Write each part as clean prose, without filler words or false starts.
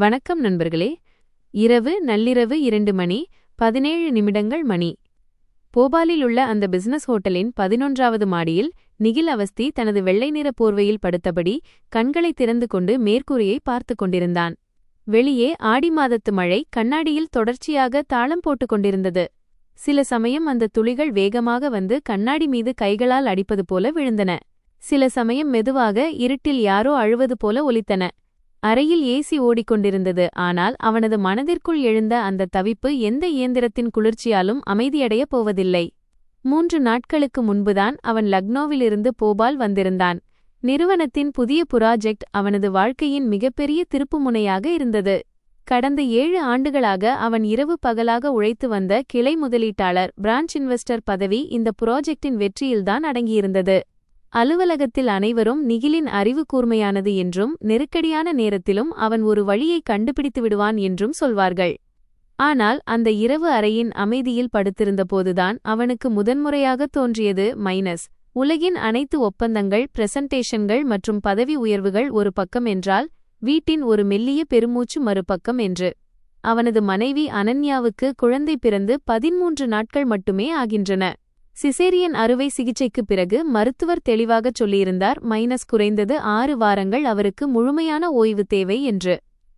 வணக்கம் நண்பர்களே. இரவு நள்ளிரவு 2 மணி 17 நிமிடங்கள் மணி. போபாலில் உள்ள அந்த பிசினஸ் ஹோட்டலின் 11வது மாடியில் நிகில் அவஸ்தி தனது வெள்ளை நிற போர்வையில் படுத்தபடி கண்களை திறந்து கொண்டு மேற்கூரையை பார்த்து கொண்டிருந்தான். வெளியே ஆடி மாதத்து மழை கண்ணாடியில் தொடர்ச்சியாக தாளம் போட்டுக் கொண்டிருந்தது. சில சமயம் அந்த துளிகள் வேகமாக வந்து கண்ணாடி மீது கைகளால் அடிப்பது போல விழுந்தன. சில சமயம் மெதுவாக இருட்டில் யாரோ அழுவது போல ஒலித்தன. அறையில் ஏசி ஓடிக்கொண்டிருந்தது. ஆனால் அவனது மனதிற்குள் எழுந்த அந்த தவிப்பு எந்த இயந்திரத்தின் குளிர்ச்சியாலும் அமைதியடையப் போவதில்லை. 3 நாட்களுக்கு முன்புதான் அவன் லக்னோவிலிருந்து போபால் வந்திருந்தான். நிறுவனத்தின் புதிய புராஜெக்ட் அவனது வாழ்க்கையின் மிகப்பெரிய திருப்புமுனையாக இருந்தது. கடந்த 7 ஆண்டுகளாக அவன் இரவு பகலாக உழைத்து வந்த கிளை முதலீட்டாளர் பிரான்ச் இன்வெஸ்டர் பதவி இந்த புராஜெக்டின் வெற்றியில்தான் அடங்கியிருந்தது. அலுவலகத்தில் அனைவரும் நிகிலின் அறிவு கூர்மையானது என்றும் நெருக்கடியான நேரத்திலும் அவன் ஒரு வழியை கண்டுபிடித்து விடுவான் என்றும் சொல்வார்கள். ஆனால் அந்த இரவு அறையின் அமைதியில் படுத்திருந்தபோதுதான் அவனுக்கு முதன்முறையாக தோன்றியது மைனஸ். உலகின் அனைத்து ஒப்பந்தங்கள், பிரசன்டேஷன்கள் மற்றும் பதவி உயர்வுகள் ஒரு பக்கம் என்றால், வீட்டின் ஒரு மெல்லிய பெருமூச்சு மறுபக்கம் என்று. அவனது மனைவி அனன்யாவுக்கு குழந்தை பிறந்து 13 நாட்கள் மட்டுமே ஆகின்றன. சிசேரியன் அறுவை சிகிச்சைக்குப் பிறகு மருத்துவர் தெளிவாகச் சொல்லியிருந்தார், மைனஸ் குறைந்தது 6 வாரங்கள் அவருக்கு முழுமையான ஓய்வு தேவை என்று.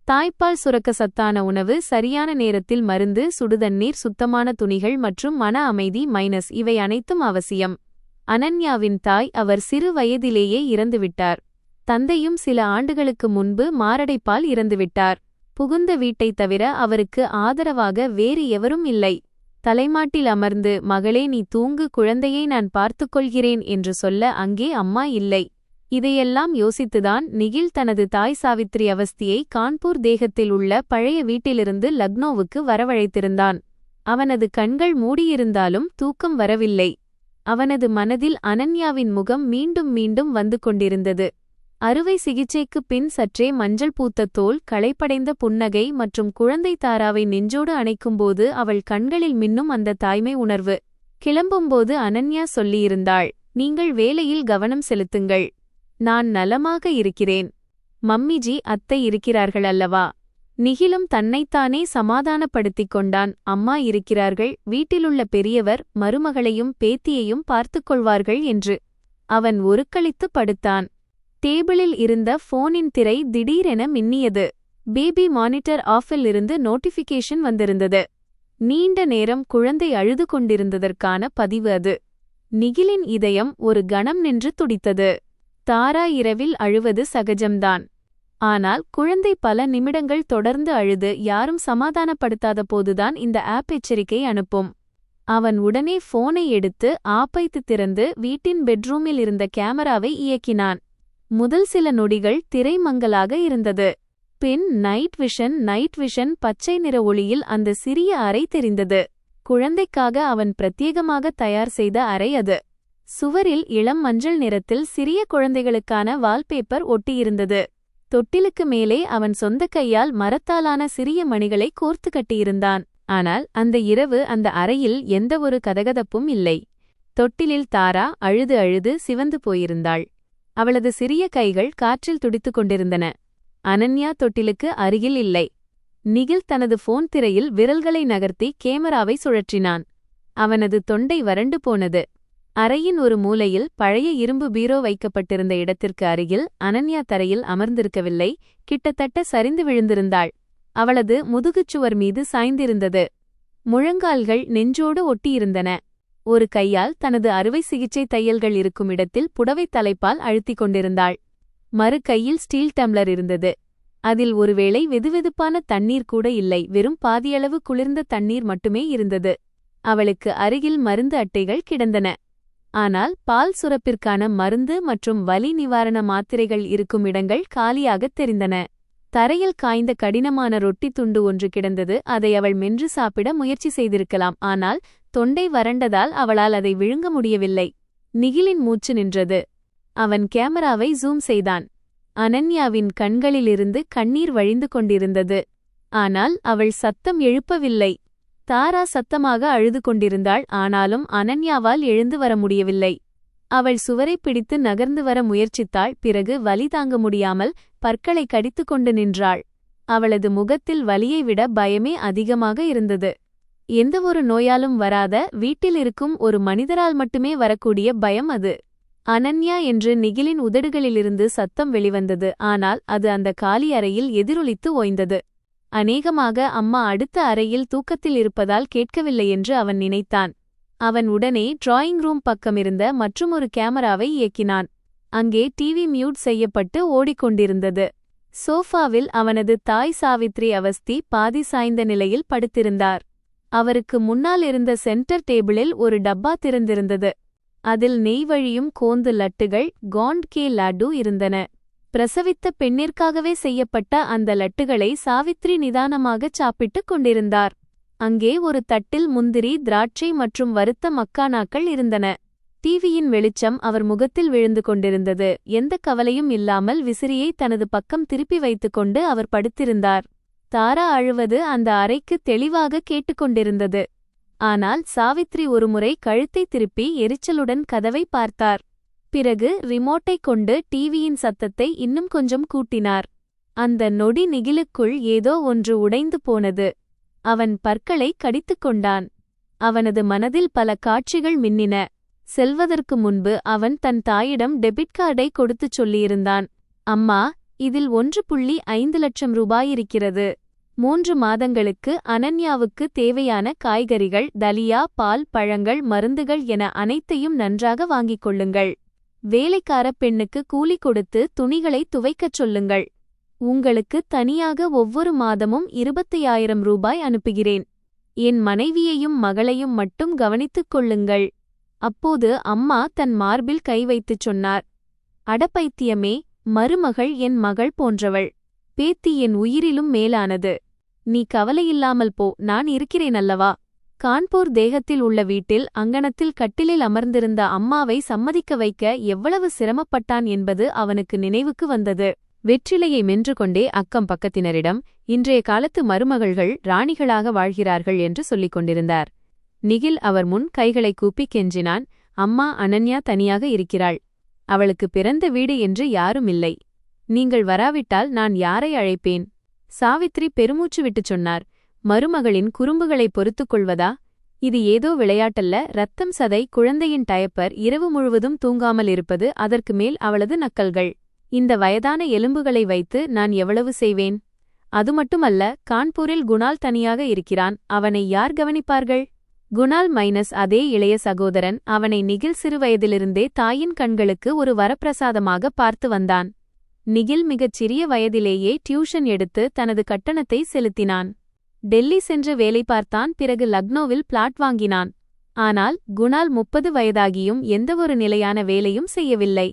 தாய்ப்பால் சுரக்க சத்தான உணவு, சரியான நேரத்தில் மருந்து, சுடுதண்ணீர், சுத்தமான துணிகள் மற்றும் மன அமைதி மைனஸ் இவை அனைத்தும் அவசியம். அனன்யாவின் தாய் அவர் சிறு வயதிலேயே இறந்துவிட்டார். தந்தையும் சில ஆண்டுகளுக்கு முன்பு மாரடைப்பால் இறந்துவிட்டார். புகுந்த வீட்டைத் தவிர அவருக்கு ஆதரவாக வேறு எவரும் இல்லை. தலைமாட்டில் அமர்ந்து, மகளே நீ தூங்கு, குழந்தையை நான் பார்த்துக்கொள்கிறேன் என்று சொல்ல அங்கே அம்மா இல்லை. இதையெல்லாம் யோசித்துதான் நிகில் தனது தாய் சாவித்ரி அவஸ்தியை கான்பூர் தேகத்தில் உள்ள பழைய வீட்டிலிருந்து லக்னோவுக்கு வரவழைத்திருந்தான். அவனது கண்கள் மூடியிருந்தாலும் தூக்கம் வரவில்லை. அவனது மனதில் அனன்யாவின் முகம் மீண்டும் மீண்டும் வந்து கொண்டிருந்தது. அறுவை சிகிச்சைக்குப் பின் சற்றே மஞ்சள் பூத்த தோல், களைப்படைந்த புன்னகை மற்றும் குழந்தை தாராவை நெஞ்சோடு அணைக்கும்போது அவள் கண்களில் மின்னும் அந்த தாய்மை உணர்வு. கிளம்பும்போது அனன்யா சொல்லியிருந்தாள், நீங்கள் வேலையில் கவனம் செலுத்துங்கள். நான் நலமாக இருக்கிறேன். மம்மிஜி, அத்தை இருக்கிறார்கள் அல்லவா? நிகிலும் தன்னைத்தானே சமாதானப்படுத்திக் கொண்டான். அம்மா இருக்கிறார்கள், வீட்டிலுள்ள பெரியவர் மருமகளையும் பேத்தியையும் பார்த்துக்கொள்வார்கள் என்று. அவன் ஒருக்களித்து படுத்தான். டேபிளில் இருந்த போனின் திரை திடீரென மின்னியது. பேபி மானிட்டர் ஆஃபில் இருந்து நோட்டிஃபிகேஷன் வந்திருந்தது. நீண்ட நேரம் குழந்தை அழுது கொண்டிருந்ததற்கான பதிவு அது. நிகிலின் இதயம் ஒரு கணம் நின்று துடித்தது. தாரா இரவில் அழுவது சகஜம்தான். ஆனால் குழந்தை பல நிமிடங்கள் தொடர்ந்து அழுது யாரும் சமாதானப்படுத்தாத போதுதான் இந்த ஆப் எச்சரிக்கை அனுப்பும். அவன் உடனே போனை எடுத்து ஆப்பைத்து திறந்து வீட்டின் பெட்ரூமில் இருந்த கேமராவை இயக்கினான். முதல் சில நொடிகள் திரை மங்கலாக இருந்தது. பின் நைட் விஷன் பச்சை நிற ஒளியில் அந்த சிறிய அறை தெரிந்தது. குழந்தைக்காக அவன் பிரத்யேகமாக தயார் செய்த அறை அது. சுவரில் இளம் மஞ்சள் நிறத்தில் சிறிய குழந்தைகளுக்கான வால்பேப்பர் ஒட்டியிருந்தது. தொட்டிலுக்கு மேலே அவன் சொந்த கையால் மரத்தாலான சிறிய மணிகளை கோர்த்து கட்டியிருந்தான். ஆனால் அந்த இரவு அந்த அறையில் எந்தவொரு கதகதப்பும் இல்லை. தொட்டிலில் தாரா அழுது அழுது சிவந்து போயிருந்தாள். அவளது சிறிய கைகள் காற்றில் துடித்துக் கொண்டிருந்தன. அனன்யா தொட்டிலுக்கு அருகில் இல்லை. நிகில் தனது போன் திரையில் விரல்களை நகர்த்தி கேமராவை சுழற்றினான். அவனது தொண்டை வறண்டு போனது. அறையின் ஒரு மூலையில் பழைய இரும்பு பீரோ வைக்கப்பட்டிருந்த இடத்திற்கு அருகில் அனன்யா தரையில் அமர்ந்திருக்கவில்லை, கிட்டத்தட்ட சரிந்து விழுந்திருந்தாள். அவளது முதுகுச்சுவர் மீது சாய்ந்திருந்தது. முழங்கால்கள் நெஞ்சோடு ஒட்டியிருந்தன. ஒரு கையால் தனது அறுவை சிகிச்சை தையல்கள் இருக்கும் இடத்தில் புடவை தலைப்பால் அழுத்திக் கொண்டிருந்தாள். மறு கையில் ஸ்டீல் டம்ளர் இருந்தது. அதில் ஒருவேளை வெதுவெதுப்பான தண்ணீர் கூட இல்லை, வெறும் பாதியளவு குளிர்ந்த தண்ணீர் மட்டுமே இருந்தது. அவளுக்கு அருகில் மருந்து அட்டைகள் கிடந்தன. ஆனால் பால் சுரப்பிற்கான மருந்து மற்றும் வலி நிவாரண மாத்திரைகள் இருக்கும் இடங்கள் காலியாகத் தெரிந்தன. தரையில் காய்ந்த கடினமான ரொட்டி துண்டு ஒன்று கிடந்தது. அதை அவள் மென்று சாப்பிட முயற்சி செய்திருக்கலாம். ஆனால் தொண்டை வறண்டதால் அவளால் அதை விழுங்க முடியவில்லை. நிகிலின் மூச்சு நின்றது. அவன் கேமராவை ஜூம் செய்தான். அனன்யாவின் கண்களிலிருந்து கண்ணீர் வழிந்து கொண்டிருந்தது. ஆனால் அவள் சத்தம் எழுப்பவில்லை. தாரா சத்தமாக அழுது கொண்டிருந்தாள். ஆனாலும் அனன்யாவால் எழுந்து வர முடியவில்லை. அவள் சுவரைப் பிடித்து நகர்ந்து வர முயற்சித்தாள். பிறகு வலி தாங்க முடியாமல் பற்களை கடித்துக்கொண்டு நின்றாள். அவளது முகத்தில் வலியை விட பயமே அதிகமாக இருந்தது. எந்தவொரு நோயாலும் வராத, வீட்டில் இருக்கும் ஒரு மனிதரால் மட்டுமே வரக்கூடிய பயம் அது. அனன்யா என்று நிகிலின் உதடுகளிலிருந்து சத்தம் வெளிவந்தது. ஆனால் அது அந்த காலி அறையில் எதிரொலித்து ஓய்ந்தது. அநேகமாக அம்மா அடுத்த அறையில் தூக்கத்தில் இருப்பதால் கேட்கவில்லை என்று அவன் நினைத்தான். அவன் உடனே டிராயிங் ரூம் பக்கமிருந்த மற்றுமொரு கேமராவை இயக்கினான். அங்கே டிவி மியூட் செய்யப்பட்டு ஓடிக்கொண்டிருந்தது. சோஃபாவில் அவனது தாய் சாவித்ரி அவஸ்தி பாதி சாய்ந்த நிலையில் படுத்திருந்தார். அவருக்கு முன்னால் இருந்த சென்டர் டேபிளில் ஒரு டப்பா திறந்திருந்தது. அதில் நெய் வழியும் கோந்து லட்டுகள், காண்ட் கே லாட்டு இருந்தன. பிரசவித்த பெண்ணிற்காகவே செய்யப்பட்ட அந்த லட்டுகளை சாவித்ரி நிதானமாகச் சாப்பிட்டுக் கொண்டிருந்தார். அங்கே ஒரு தட்டில் முந்திரி, திராட்சை மற்றும் வறுத்த மக்கானாக்கள் இருந்தன. டிவியின் வெளிச்சம் அவர் முகத்தில் விழுந்து கொண்டிருந்தது. எந்த கவலையும் இல்லாமல் விசிறியை தனது பக்கம் திருப்பி வைத்துக்கொண்டு அவர் படுத்திருந்தார். தாரா அழுவது அந்த அறைக்கு தெளிவாக கேட்டுக்கொண்டிருந்தது. ஆனால் சாவித்ரி ஒருமுறை கழுத்தை திருப்பி எரிச்சலுடன் கதவை பார்த்தார். பிறகு ரிமோட்டைக் கொண்டு டிவியின் சத்தத்தை இன்னும் கொஞ்சம் கூட்டினார். அந்த நொடி நிகிலுக்குள் ஏதோ ஒன்று உடைந்து போனது. அவன் பற்களை கடித்துக் கொண்டான். அவனது மனதில் பல காட்சிகள் மின்னின. செல்வதற்கு முன்பு அவன் தன் தாயிடம் டெபிட் கார்டை கொடுத்துச் சொல்லியிருந்தான். அம்மா, இதில் 1.5 லட்சம் ரூபாய் இருக்கிறது. 3 மாதங்களுக்கு அனன்யாவுக்கு தேவையான காய்கறிகள், தலியா, பால், பழங்கள், மருந்துகள் என அனைத்தையும் நன்றாக வாங்கிக் கொள்ளுங்கள். வேலைக்கார பெண்ணுக்கு கூலி கொடுத்து துணிகளை துவைக்கச் சொல்லுங்கள். உங்களுக்கு தனியாக ஒவ்வொரு மாதமும் 25,000 ரூபாய் அனுப்புகிறேன். என் மனைவியையும் மகளையும் மட்டும் கவனித்துக் கொள்ளுங்கள். அப்போது அம்மா தன் மார்பில் கை வைத்துச் சொன்னார். அடப்பைத்தியமே, மருமகள் என் மகள் போன்றவள். பேத்தி என் உயிரிலும் மேலானது. நீ கவலையில்லாமல் போ, நான் இருக்கிறேன் அல்லவா? கான்பூர் தேகத்தில் உள்ள வீட்டில் அங்கணத்தில் கட்டிலில் அமர்ந்திருந்த அம்மாவை சம்மதிக்க வைக்க எவ்வளவு சிரமப்பட்டான் என்பது அவனுக்கு நினைவுக்கு வந்தது. வெற்றிலையை மென்று கொண்டே அக்கம் பக்கத்தினரிடம் இன்றைய காலத்து மருமகள்கள் ராணிகளாக வாழ்கிறார்கள் என்று சொல்லிக் கொண்டிருந்தார். நிகில் அவர் முன் கைகளை கூப்பி கெஞ்சினான். அம்மா, அனன்யா தனியாக இருக்கிறாள். அவளுக்கு பிறந்த வீடு என்று யாரும் இல்லை. நீங்கள் வராவிட்டால் நான் யாரை அழைப்பேன்? சாவித்ரி பெருமூச்சு விட்டுச் சொன்னார். மருமகளின் குறும்புகளை பொறுத்துக் கொள்வதா? இது ஏதோ விளையாட்டல்ல. ரத்தம், சதை, குழந்தையின் டயப்பர், இரவு முழுவதும் தூங்காமல் இருப்பது, அதற்கு மேல் அவளது நக்கல்கள். இந்த வயதான எலும்புகளை வைத்து நான் எவ்வளவு செய்வேன்? அது மட்டுமல்ல, கான்பூரில் குணால் தனியாக இருக்கிறான். அவனை யார் கவனிப்பார்கள்? குணால் மைனஸ் அதே இளைய சகோதரன். அவனை நிகில் சிறுவயதிலிருந்தே தாயின் கண்களுக்கு ஒரு வரப்பிரசாதமாக பார்த்து வந்தான். நிகில் மிகச் சிறிய வயதிலேயே டியூஷன் எடுத்து தனது கட்டணத்தை செலுத்தினான். டெல்லி சென்று வேலை பார்த்தான். பிறகு லக்னோவில் பிளாட் வாங்கினான். ஆனால் குணால் 30 வயதாகியும் எந்தவொரு நிலையான வேலையும் செய்யவில்லை.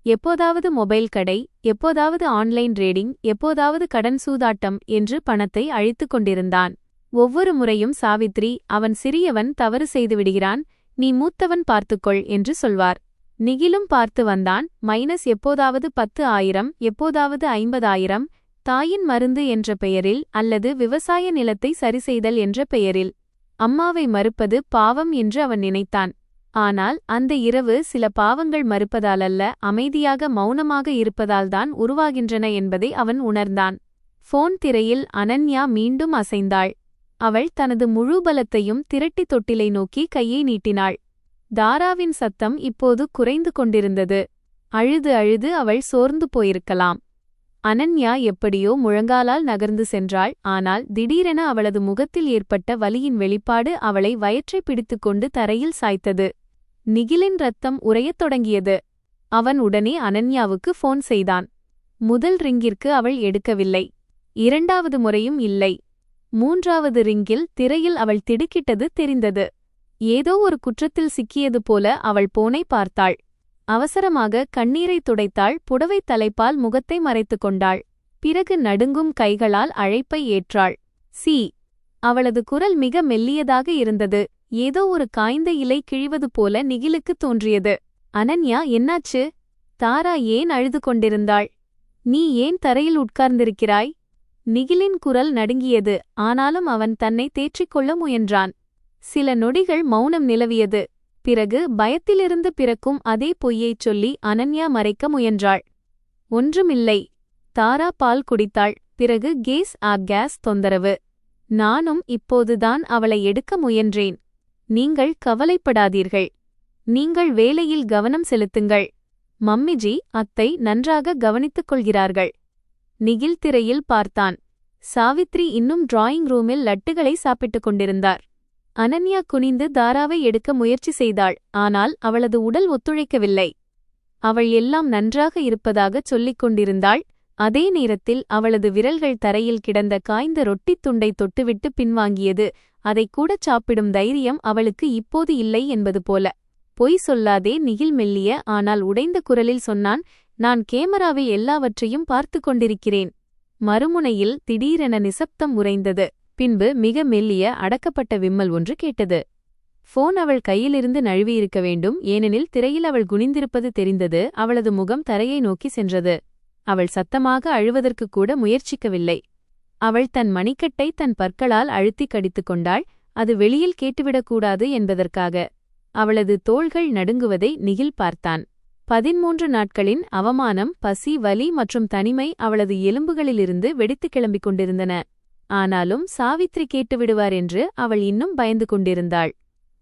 எப்போதாவது மொபைல் கடை, எப்போதாவது ஆன்லைன் ட்ரேடிங், எப்போதாவது கடன் சூதாட்டம் என்று பணத்தை அழித்துக் கொண்டிருந்தான். ஒவ்வொரு முறையும் சாவித்ரி, அவன் சிறியவன், தவறு செய்துவிடுகிறான், நீ மூத்தவன் பார்த்துக்கொள் என்று சொல்வார். நிகிலும் பார்த்து வந்தான். மைனஸ் எப்போதாவது 10,000, எப்போதாவது 50,000, தாயின் மருந்து என்ற பெயரில் அல்லது விவசாய நிலத்தை சரிசெய்தல் என்ற பெயரில். அம்மாவை மறுப்பது பாவம் என்று அவன் நினைத்தான். ஆனால் அந்த இரவு சில பாவங்கள் மறுப்பதாலல்ல, அமைதியாக மௌனமாக இருப்பதால்தான் உருவாகின்றன என்பதை அவன் உணர்ந்தான். ஃபோன் திரையில் அனன்யா மீண்டும் அசைந்தாள். அவள் தனது முழு பலத்தையும் திரட்டி தொட்டிலை நோக்கி கையை நீட்டினாள். தாராவின் சத்தம் இப்போது குறைந்து கொண்டிருந்தது. அழுது அழுது அவள் சோர்ந்து போயிருக்கலாம். அனன்யா எப்படியோ முழங்காலால் நகர்ந்து சென்றாள். ஆனால் திடீரென அவளது முகத்தில் ஏற்பட்ட வலியின் வெளிப்பாடு அவளை வயிற்றை பிடித்துக்கொண்டு தரையில் சாய்த்தது. நிகிலின் ரத்தம் உறையத் தொடங்கியது. அவன் உடனே அனன்யாவுக்கு ஃபோன் செய்தான். முதல் ரிங்கிற்கு அவள் எடுக்கவில்லை. 2வது முறையும் இல்லை. 3வது ரிங்கில் திரையில் அவள் திடுக்கிட்டது தெரிந்தது. ஏதோ ஒரு குற்றத்தில் சிக்கியது போல அவள் போனை பார்த்தாள். அவசரமாக கண்ணீரை துடைத்தாள். புடவை தலைப்பால் முகத்தை மறைத்துக் கொண்டாள். பிறகு நடுங்கும் கைகளால் அழைப்பை ஏற்றாள். சி. அவளது குரல் மிக மெல்லியதாக இருந்தது. ஏதோ ஒரு காய்ந்த இலை கிழிவது போல நிகிலுக்கு தோன்றியது. அனன்யா, என்னாச்சு? தாரா ஏன் அழுது கொண்டிருந்தாள்? நீ ஏன் தரையில் உட்கார்ந்திருக்கிறாய்? நிகிலின் குரல் நடுங்கியது. ஆனாலும் அவன் தன்னை தேற்றிக்கொள்ள முயன்றான். சில நொடிகள் மௌனம் நிலவியது. பிறகு பயத்திலிருந்து பிறக்கும் அதே பொய்யைச் சொல்லி அனன்யா மறைக்க முயன்றாள். ஒன்றுமில்லை. தாரா பால் குடித்தாள். பிறகு கேஸ் தொந்தரவு. நானும் இப்போதுதான் அவளை எடுக்க முயன்றேன். நீங்கள் கவலைப்படாதீர்கள். நீங்கள் வேலையில் கவனம் செலுத்துங்கள். மம்மிஜி அத்தை நன்றாக கவனித்துக் கொள்கிறார்கள். நிகில் திரையில் பார்த்தான். சாவித்ரி இன்னும் டிராயிங் ரூமில் லட்டுகளை சாப்பிட்டுக் கொண்டிருந்தார். அனன்யா குனிந்து தாராவை எடுக்க முயற்சி செய்தாள். ஆனால் அவளது உடல் ஒத்துழைக்கவில்லை. அவள் எல்லாம் நன்றாக இருப்பதாகச் சொல்லிக் கொண்டிருந்தாள். அதே நேரத்தில் அவளது விரல்கள் தரையில் கிடந்த காய்ந்த ரொட்டித் துண்டை தொட்டுவிட்டு பின்வாங்கியது. அதைக் கூடச் சாப்பிடும் தைரியம் அவளுக்கு இப்போது இல்லை என்பது போல. பொய் சொல்லாதே, நிகில் மெல்லிய ஆனால் உடைந்த குரலில் சொன்னான். நான் கேமராவில் எல்லாவற்றையும் பார்த்து கொண்டிருக்கிறேன். மறுமுனையில் திடீரென நிசப்தம் உறைந்தது. பின்பு மிக மெல்லிய அடக்கப்பட்ட விம்மல் ஒன்று கேட்டது. போன் அவள் கையிலிருந்து நழுவியிருக்க வேண்டும். ஏனெனில் திரையில் அவள் குனிந்திருப்பது தெரிந்தது. அவளது முகம் தரையை நோக்கி சென்றது. அவள் சத்தமாக அழுவதற்கு கூட முயற்சிக்கவில்லை. அவள் தன் மணிக்கட்டை தன் பற்களால் அழுத்தி கடித்துக் கொண்டாள். அது வெளியில் கேட்டுவிடக்கூடாது என்பதற்காக. அவளது தோள்கள் நடுங்குவதை நிகில் பார்த்தான். 13 நாட்களின் அவமானம், பசி, வலி மற்றும் தனிமை அவளது எலும்புகளிலிருந்து வெடித்துக் கிளம்பிக் கொண்டிருந்தன. ஆனாலும் சாவித்ரி கேட்டுவிடுவார் என்று அவள் இன்னும் பயந்து கொண்டிருந்தாள்.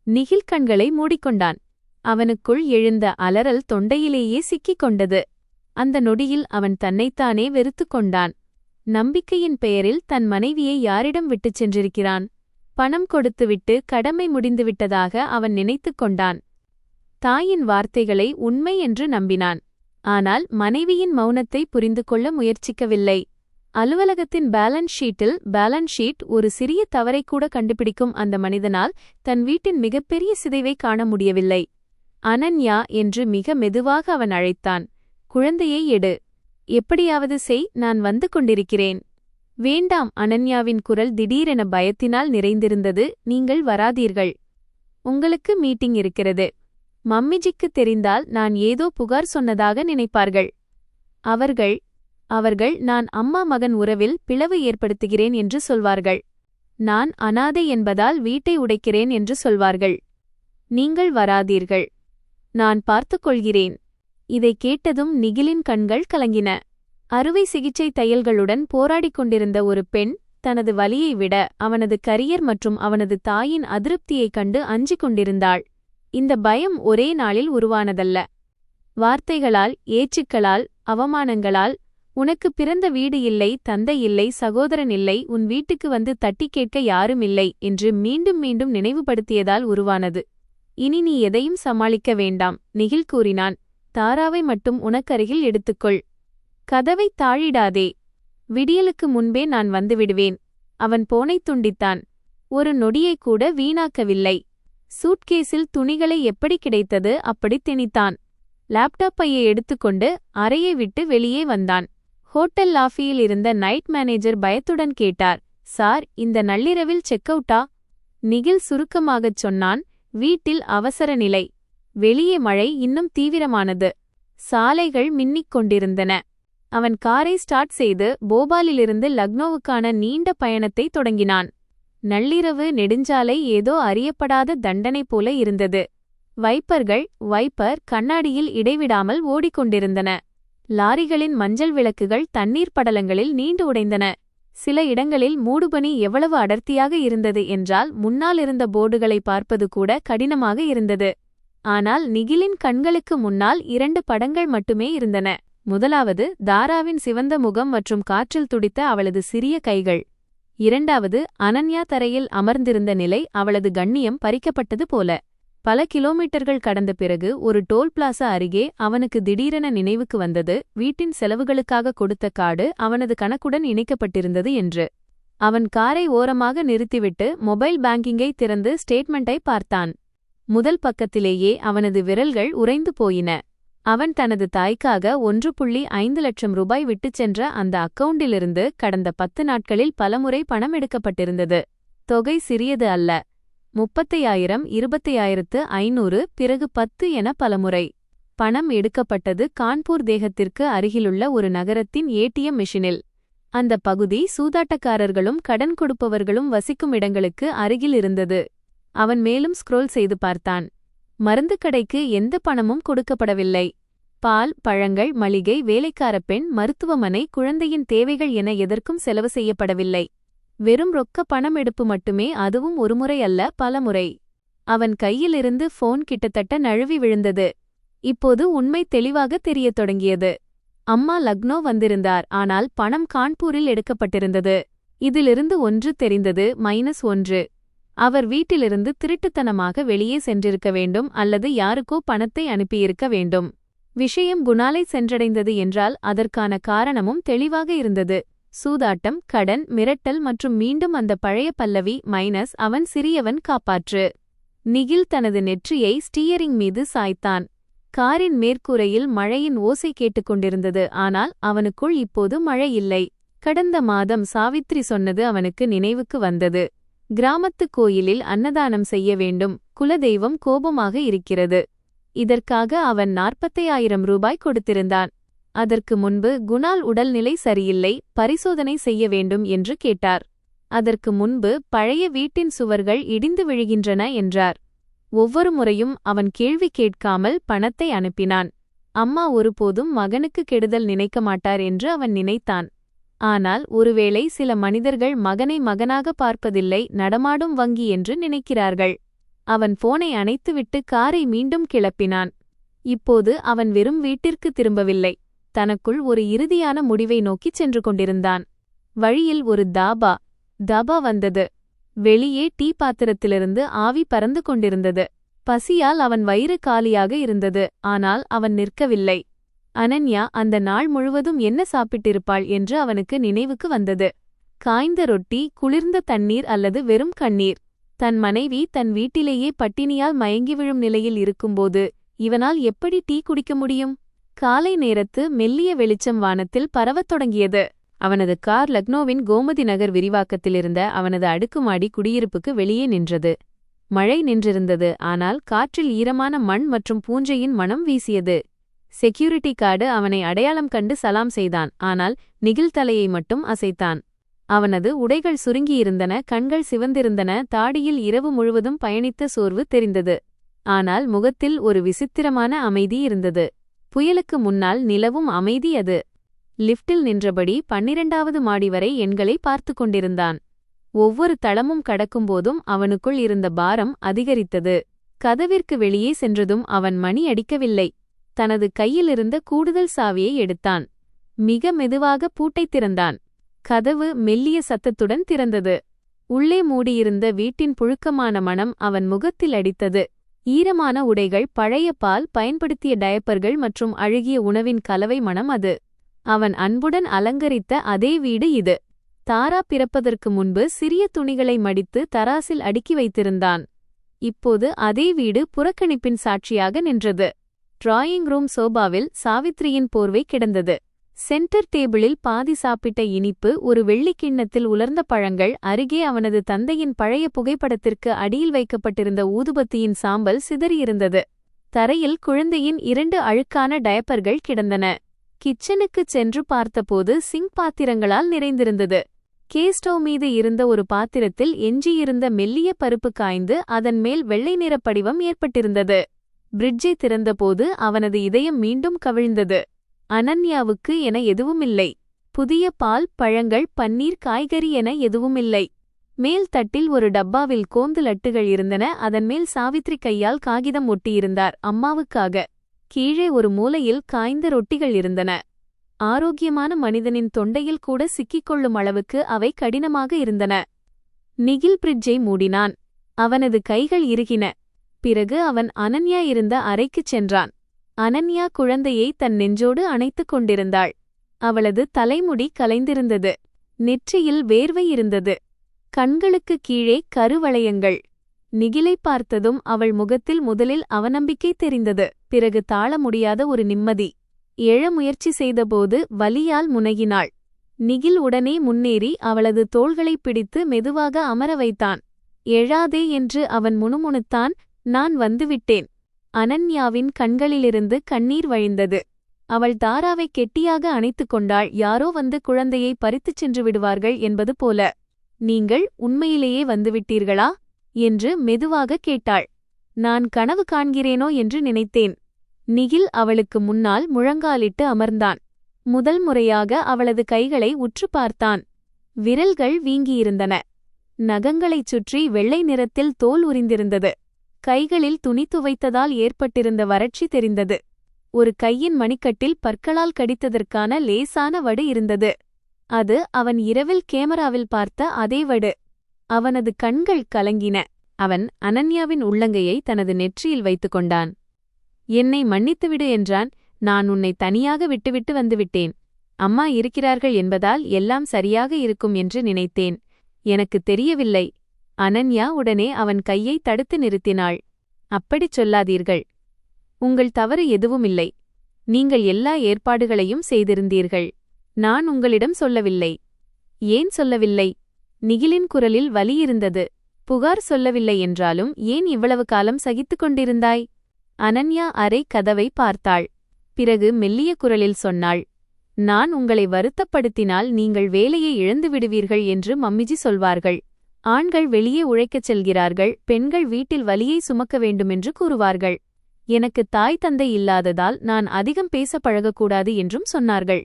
நிகில் கண்களை மூடிக்கொண்டான். அவனுக்குள் எழுந்த அலறல் தொண்டையிலேயே சிக்கிக் கொண்டது. அந்த நொடியில் அவன் தன்னைத்தானே வெறுத்துக் கொண்டான். நம்பிக்கையின் பெயரில் தன் மனைவியை யாரிடம் விட்டுச் சென்றிருக்கிறான்? பணம் கொடுத்துவிட்டு கடமை முடிந்துவிட்டதாக அவன் நினைத்துக் கொண்டான். தாயின் வார்த்தைகளை உண்மை என்று நம்பினான். ஆனால் மனைவியின் மௌனத்தை புரிந்து கொள்ள முயற்சிக்கவில்லை. அலுவலகத்தின் பேலன்ஸ் ஷீட் ஒரு சிறிய தவறை கூட கண்டுபிடிக்கும் அந்த மனிதனால் தன் வீட்டின் மிகப்பெரிய சிதைவை காண முடியவில்லை. அனன்யா என்று மிக மெதுவாக அவன் அழைத்தான். குழந்தையை எடு. எப்படியாவது செய், நான் வந்து கொண்டிருக்கிறேன். வேண்டாம். அனன்யாவின் குரல் திடீரென பயத்தினால் நிறைந்திருந்தது. நீங்கள் வராதீர்கள். உங்களுக்கு மீட்டிங் இருக்கிறது. மம்மிஜிக்கு தெரிந்தால் நான் ஏதோ புகார் சொன்னதாக நினைப்பார்கள். அவர்கள் நான் அம்மா மகன் உறவில் பிளவு ஏற்படுத்துகிறேன் என்று சொல்வார்கள். நான் அனாதை என்பதால் வீட்டை உடைக்கிறேன் என்று சொல்வார்கள். நீங்கள் வராதீர்கள். நான் பார்த்துக் கொள்கிறேன். இதை கேட்டதும் நிகிலின் கண்கள் கலங்கின. அறுவை சிகிச்சை தையல்களுடன் போராடிக் கொண்டிருந்த ஒரு பெண் தனது வலியை விட அவனது கரியர் மற்றும் அவனது தாயின் அதிருப்தியைக் கண்டு அஞ்சிக் கொண்டிருந்தாள். இந்த பயம் ஒரே நாளில் உருவானதல்ல. வார்த்தைகளால், ஏச்சுக்களால், அவமானங்களால். உனக்கு பிறந்த வீடு இல்லை, தந்தை இல்லை, சகோதரன் இல்லை, உன் வீட்டுக்கு வந்து தட்டி கேட்க யாரும் இல்லை என்று மீண்டும் மீண்டும் நினைவுபடுத்தியதால் உருவானது. இனி நீ எதையும் சமாளிக்க வேண்டாம், நிகில் கூறினான். தாராவை மட்டும் உனக்கருகில் எடுத்துக்கொள். கதவை தாழிடாதே. விடியலுக்கு முன்பே நான் வந்துவிடுவேன். அவன் போனைத் துண்டித்தான். ஒரு நொடியை கூட வீணாக்கவில்லை. சூட்கேஸில் துணிகளை எப்படி கிடைத்தது அப்படி திணித்தான். லேப்டாப் பையை எடுத்துக்கொண்டு அறையை விட்டு வெளியே வந்தான். ஹோட்டல் லாஃபியில் இருந்த நைட் மேனேஜர் பயத்துடன் கேட்டார். சார், இந்த நள்ளிரவில் செக் அவுட்டா? நிகில் சுருக்கமாகச் சொன்னான். வீட்டில் அவசர நிலை. வெளியே மழை இன்னும் தீவிரமானது. சாலைகள் மின்னிக் கொண்டிருந்தன. அவன் காரை ஸ்டார்ட் செய்து போபாலிலிருந்து லக்னோவுக்கான நீண்ட பயணத்தை தொடங்கினான். நள்ளிரவு நெடுஞ்சாலை ஏதோ அறியப்படாத தண்டனை போல இருந்தது. வைப்பர் கண்ணாடியில் இடைவிடாமல் ஓடிக்கொண்டிருந்தன. லாரிகளின் மஞ்சள் விளக்குகள் தண்ணீர் படலங்களில் நீண்டு உடைந்தன. சில இடங்களில் மூடுபனி எவ்வளவு அடர்த்தியாக இருந்தது என்றால் முன்னால் இருந்த போர்டுகளை பார்ப்பது கூட கடினமாக இருந்தது. ஆனால் நிகிலின் கண்களுக்கு முன்னால் 2 படங்கள் மட்டுமே இருந்தன. முதலாவது தாராவின் சிவந்த முகம் மற்றும் காற்றில் துடித்த அவளது சிறிய கைகள். இரண்டாவது அனன்யா தரையில் அமர்ந்திருந்த நிலை. அவளது கண்ணியம் பறிக்கப்பட்டது போல. பல கிலோமீட்டர்கள் கடந்த பிறகு ஒரு டோல் பிளாசா அருகே அவனுக்கு திடீரென நினைவுக்கு வந்தது. வீட்டின் செலவுகளுக்காக கொடுத்த கார்டு அவனது கணக்குடன் இணைக்கப்பட்டிருந்தது என்று. அவன் காரை ஓரமாக நிறுத்திவிட்டு மொபைல் பேங்கிங்கை திறந்து ஸ்டேட்மெண்ட்டை பார்த்தான். முதல் பக்கத்திலேயே அவனது விரல்கள் உறைந்து போயின. அவன் தனது தாய்க்காக 1.5 லட்சம் ரூபாய் விட்டுச் சென்ற அந்த அக்கவுண்டிலிருந்து கடந்த 10 நாட்களில் பலமுறை பணம் எடுக்கப்பட்டிருந்தது. தொகை சிறியது அல்ல. 35,000, 20,500, பிறகு 10 என பலமுறை. பணம் எடுக்கப்பட்டது கான்பூர் தேகத்திற்கு அருகிலுள்ள ஒரு நகரத்தின் ஏடிஎம் மெஷினில். அந்த பகுதி சூதாட்டக்காரர்களும் கடன் கொடுப்பவர்களும் வசிக்கும் இடங்களுக்கு அருகில் இருந்தது. அவன் மேலும் ஸ்க்ரோல் செய்து பார்த்தான். மருந்துக் கடைக்கு எந்த பணமும் கொடுக்கப்படவில்லை. பால், பழங்கள், மளிகை, வேலைக்கார பெண், மருத்துவமனை, குழந்தையின் தேவைகள் என எதற்கும் செலவு செய்யப்படவில்லை. வெறும் ரொக்க பணம் எடுப்பு மட்டுமே, அதுவும் ஒருமுறை அல்ல, பலமுறை. அவன் கையிலிருந்து போன் கிட்டத்தட்ட நழுவி விழுந்தது. இப்போது உண்மை தெளிவாக தெரியத் தொடங்கியது. அம்மா லக்னோ வந்திருந்தார், ஆனால் பணம் கான்பூரில் எடுக்கப்பட்டிருந்தது. இதிலிருந்து ஒன்று தெரிந்தது, -1. அவர் வீட்டிலிருந்து திருட்டுத்தனமாக வெளியே சென்றிருக்க வேண்டும் அல்லது யாருக்கோ பணத்தை அனுப்பியிருக்க வேண்டும். விஷயம் குணாலை சென்றடைந்தது என்றால் அதற்கான காரணமும் தெளிவாக இருந்தது. சூதாட்டம், கடன், மிரட்டல் மற்றும் மீண்டும் அந்த பழைய பல்லவி அவன் சிறியவன் காப்பாற்று. நிகில் தனது நெற்றியை ஸ்டீயரிங் மீது சாய்த்தான். காரின் மேற்கூரையில் மழையின் ஓசை கேட்டுக்கொண்டிருந்தது. ஆனால் அவனுக்குள் இப்போது மழை இல்லை. கடந்த மாதம் சாவித்ரி சொன்னது அவனுக்கு நினைவுக்கு வந்தது. கிராமத்து கோயிலில் அன்னதானம் செய்ய வேண்டும், குலதெய்வம் கோபமாக இருக்கிறது. இதற்காக அவன் 45,000 ரூபாய் கொடுத்திருந்தான். அதற்கு முன்பு குணால் உடல்நிலை சரியில்லை, பரிசோதனை செய்ய வேண்டும் என்று கேட்டார். அதற்கு முன்பு பழைய வீட்டின் சுவர்கள் இடிந்து விழுகின்றன என்றார். ஒவ்வொரு முறையும் அவன் கேள்வி கேட்காமல் பணத்தை அனுப்பினான். அம்மா ஒருபோதும் மகனுக்கு கெடுதல் நினைக்க மாட்டார் என்று அவன் நினைத்தான். ஆனால் ஒருவேளை சில மனிதர்கள் மகனை மகனாக பார்ப்பதில்லை, நடமாடும் வங்கி என்று நினைக்கிறார்கள். அவன் போனை அணைத்துவிட்டு காரை மீண்டும் கிளப்பினான். இப்போது அவன் வெறும் வீட்டிற்கு திரும்பவில்லை, தனக்குள் ஒரு இறுதியான முடிவை நோக்கிச் சென்று கொண்டிருந்தான். வழியில் ஒரு தாபா வந்தது. வெளியே டீ பாத்திரத்திலிருந்து ஆவி பறந்து கொண்டிருந்தது. பசியால் அவன் வயிறு காலியாக இருந்தது. ஆனால் அவன் நிற்கவில்லை. அனன்யா அந்த நாள் முழுவதும் என்ன சாப்பிட்டிருப்பாள் என்று அவனுக்கு நினைவுக்கு வந்தது. காய்ந்த ரொட்டி, குளிர்ந்த தண்ணீர் அல்லது வெறும் கண்ணீர். தன் மனைவி தன் வீட்டிலேயே பட்டினியால் மயங்கி விழும் நிலையில் இருக்கும்போது இவனால் எப்படி டீ குடிக்க முடியும்? காலை நேரத்து மெல்லிய வெளிச்சம் வானத்தில் பரவத் தொடங்கியது. அவனது கார் லக்னோவின் கோமதி நகர் விரிவாக்கத்திலிருந்த அவனது அடுக்குமாடி குடியிருப்புக்கு வெளியே நின்றது. மழை நின்றிருந்தது, ஆனால் காற்றில் ஈரமான மண் மற்றும் பூஞ்சையின் மணம் வீசியது. செக்யூரிட்டி கார்டு அவனை அடையாளம் கண்டு சலாம் செய்தான். ஆனால் நிகில் தலையை மட்டும் அசைத்தான். அவனது உடைகள் சுருங்கியிருந்தன, கண்கள் சிவந்திருந்தன, தாடியில் இரவு முழுவதும் பயணித்த சோர்வு தெரிந்தது. ஆனால் முகத்தில் ஒரு விசித்திரமான அமைதி இருந்தது. புயலுக்கு முன்னால் நிலவும் அமைதி அது. லிஃப்டில் நின்றபடி 12வது மாடி வரை எண்களை பார்த்து கொண்டிருந்தான். ஒவ்வொரு தளமும் கடக்கும்போதும் அவனுக்குள் இருந்த பாரம் அதிகரித்தது. கதவிற்கு வெளியே சென்றதும் அவன் மணி அடிக்கவில்லை. தனது கையிலிருந்த கூடுதல் சாவியை எடுத்தான். மிக மெதுவாக பூட்டைத் திறந்தான். கதவு மெல்லிய சத்தத்துடன் திறந்தது. உள்ளே மூடியிருந்த வீட்டின் புழுக்கமான மனம் அவன் முகத்தில் அடித்தது. ஈரமான உடைகள், பழைய பால், பயன்படுத்திய டயப்பர்கள் மற்றும் அழுகிய உணவின் கலவை மனம் அது. அவன் அன்புடன் அலங்கரித்த அதே வீடு இது. தாரா பிறப்பதற்கு முன்பு சிறிய துணிகளை மடித்து தராசில் அடுக்கி வைத்திருந்தான். இப்போது அதே வீடு புறக்கணிப்பின் சாட்சியாக நின்றது. டிராயிங் ரூம் சோபாவில் சாவித்ரியின் போர்வை கிடந்தது. சென்டர் டேபிளில் பாதி சாப்பிட்ட இனிப்பு, ஒரு வெள்ளிக் கிண்ணத்தில் உலர்ந்த பழங்கள், அருகே அவனது தந்தையின் பழைய புகைப்படத்திற்கு அடியில் வைக்கப்பட்டிருந்த ஊதுபத்தியின் சாம்பல் சிதறியிருந்தது. தரையில் குழந்தையின் 2 அழுக்கான டயப்பர்கள் கிடந்தன. கிச்சனுக்குச் சென்று பார்த்தபோது சிங்க் பாத்திரங்களால் நிறைந்திருந்தது. கேஸ்டவ் மீது இருந்த ஒரு பாத்திரத்தில் எஞ்சியிருந்த மெல்லிய பருப்பு காய்ந்து அதன் மேல் வெள்ளை நிற படிவம் ஏற்பட்டிருந்தது. பிரிட்ஜை திறந்தபோது அவனது இதயம் மீண்டும் கவிழ்ந்தது. அனன்யாவுக்கு என எதுவுமில்லை. புதிய பால், பழங்கள், பன்னீர், காய்கறி என எதுவுமில்லை. மேல் தட்டில் ஒரு டப்பாவில் கோந்து லட்டுகள் இருந்தன. அதன்மேல் சாவித்ரி கையால் காகிதம் ஒட்டியிருந்தார், அம்மாவுக்காக. கீழே ஒரு மூலையில் காய்ந்த ரொட்டிகள் இருந்தன. ஆரோக்கியமான மனிதனின் தொண்டையில் கூட சிக்கிக்கொள்ளும் அளவுக்கு அவை கடினமாக இருந்தன. நிகில் பிரிட்ஜை மூடினான். அவனது கைகள் இறுகின. பிறகு அவன் அனன்யா இருந்த அறைக்குச் சென்றான். அனன்யா குழந்தையை தன் நெஞ்சோடு அணைத்துக் கொண்டிருந்தாள். அவளது தலைமுடி கலைந்திருந்தது. நெற்றியில் வேர்வை இருந்தது. கண்களுக்கு கீழே கருவளையங்கள். நிகிலை பார்த்ததும் அவள் முகத்தில் முதலில் அவநம்பிக்கை தெரிந்தது. பிறகு தாழ முடியாத ஒரு நிம்மதி. எழ முயற்சி செய்தபோது வலியால் முனகினாள். நிகில் உடனே முன்னேறி அவளது தோள்களைப் பிடித்து மெதுவாக அமர வைத்தான். எழாதே என்று அவன் முணுமுணுத்தான். நான் வந்துவிட்டேன். அனன்யாவின் கண்களிலிருந்து கண்ணீர் வழிந்தது. அவள் தாராவை கெட்டியாக அணைத்துக் கொண்டாள், யாரோ வந்து குழந்தையை பறித்துச் சென்று விடுவார்கள் என்பது போல. நீங்கள் உண்மையிலேயே வந்துவிட்டீர்களா என்று மெதுவாக கேட்டாள். நான் கனவு காண்கிறேனோ என்று நினைத்தேன். நிகில் அவளுக்கு முன்னால் முழங்காலிட்டு அமர்ந்தான். முதல் முறையாக அவளது கைகளை உற்று பார்த்தான். விரல்கள் வீங்கியிருந்தன. நகங்களைச் சுற்றி வெள்ளை நிறத்தில் தோல் உரிந்திருந்தது. கைகளில் துணி துவைத்ததால் ஏற்பட்டிருந்த வறட்சி தெரிந்தது. ஒரு கையின் மணிக்கட்டில் பற்களால் கடித்ததற்கான லேசான வடு இருந்தது. அது அவன் இரவில் கேமராவில் பார்த்த அதே வடு. அவனது கண்கள் கலங்கின. அவன் அனன்யாவின் உள்ளங்கையை தனது நெற்றியில் வைத்துக் கொண்டான். என்னை மன்னித்துவிடு என்றான். நான் உன்னை தனியாக விட்டுவிட்டு வந்துவிட்டேன். அம்மா இருக்கிறார்கள் என்பதால் எல்லாம் சரியாக இருக்கும் என்று நினைத்தேன். எனக்கு தெரியவில்லை. அனன்யா உடனே அவன் கையை தடுத்து நிறுத்தினாள். அப்படிச் சொல்லாதீர்கள். உங்கள் தவறு எதுவுமில்லை. நீங்கள் எல்லா ஏற்பாடுகளையும் செய்திருந்தீர்கள். நான் உங்களிடம் சொல்லவில்லை. ஏன் சொல்லவில்லை? நிகிலின் குரலில் வலியிருந்தது. புகார் சொல்லவில்லை என்றாலும் ஏன் இவ்வளவு காலம் சகித்துக் கொண்டிருந்தாய்? அனன்யா அறை கதவை பார்த்தாள். பிறகு மெல்லிய குரலில் சொன்னாள். நான் உங்களை வருத்தப்படுத்தினால் நீங்கள் வேலையை இழந்துவிடுவீர்கள் என்று மம்மிஜி சொல்வார்கள். ஆண்கள் வெளியே உழைக்கச் செல்கிறார்கள், பெண்கள் வீட்டில் வலியை சுமக்க வேண்டுமென்று கூறுவார்கள். எனக்கு தாய் தந்தை இல்லாததால் நான் அதிகம் பேச பழகக்கூடாது என்றும் சொன்னார்கள்.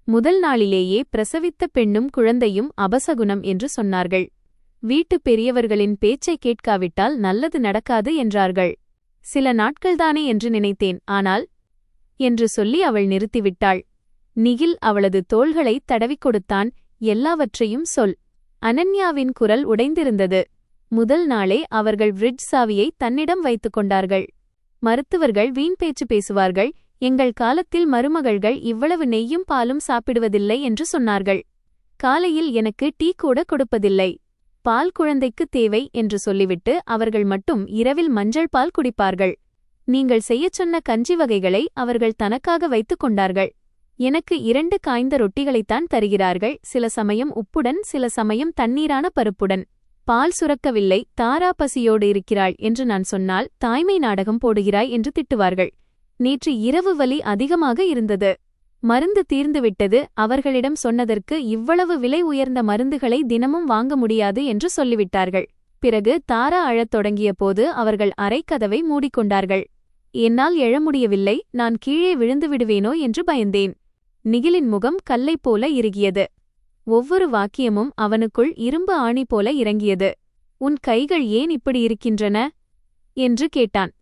முதல் நாளிலேயே பிரசவித்த பெண்ணும் குழந்தையும் அபசகுனம் என்று சொன்னார்கள். வீட்டு பெரியவர்களின் பேச்சை கேட்காவிட்டால் நல்லது நடக்காது என்றார்கள். சில நாட்கள்தானே என்று நினைத்தேன், ஆனால் என்று சொல்லி அவள் நிறுத்திவிட்டாள். நிகில் அவளது தோள்களை தடவிக் கொடுத்தான். எல்லாவற்றையும் சொல். அனன்யாவின் குரல் உடைந்திருந்தது. முதல் நாளே அவர்கள் ஃப்ரிட்ஜ் சாவியை தன்னிடம் வைத்துக் கொண்டார்கள். மருத்துவர்கள் வீண் பேச்சு பேசுவார்கள். எங்கள் காலத்தில் மருமகள்கள் இவ்வளவு நெய்யும் பாலும் சாப்பிடுவதில்லை என்று சொன்னார்கள். காலையில் எனக்கு டீ கூட கொடுப்பதில்லை. பால் குழந்தைக்கு தேவை என்று சொல்லிவிட்டு அவர்கள் மட்டும் இரவில் மஞ்சள் பால் குடிப்பார்கள். நீங்கள் செய்யச் சொன்ன கஞ்சி வகைகளை அவர்கள் தனக்காக வைத்துக் கொண்டார்கள். எனக்கு 2 காய்ந்த ரொட்டிகளைத்தான் தருகிறார்கள், சில சமயம் உப்புடன், சில சமயம் தண்ணீரான பருப்புடன். பால் சுரக்கவில்லை, தாரா பசியோடு இருக்கிறாள் என்று நான் சொன்னால் தாய்மை நாடகம் போடுகிறாய் என்று திட்டுவார்கள். நேற்று இரவு வலி அதிகமாக இருந்தது. மருந்து தீர்ந்துவிட்டது. அவர்களிடம் சொன்னதற்கு இவ்வளவு விலை உயர்ந்த மருந்துகளை தினமும் வாங்க முடியாது என்று சொல்லிவிட்டார்கள். பிறகு தாரா அழத் தொடங்கிய போது அவர்கள் அறைக்கதவை மூடிக்கொண்டார்கள். என்னால் எழ முடியவில்லை. நான் கீழே விழுந்து விடுவேனோ என்று பயந்தேன். நிகிலின் முகம் கல்லைப் போல இறுகியது. ஒவ்வொரு வாக்கியமும் அவனுக்குள் இரும்பு ஆணி போல இறங்கியது. உன் கைகள் ஏன் இப்படி இருக்கின்றன என்று கேட்டான்.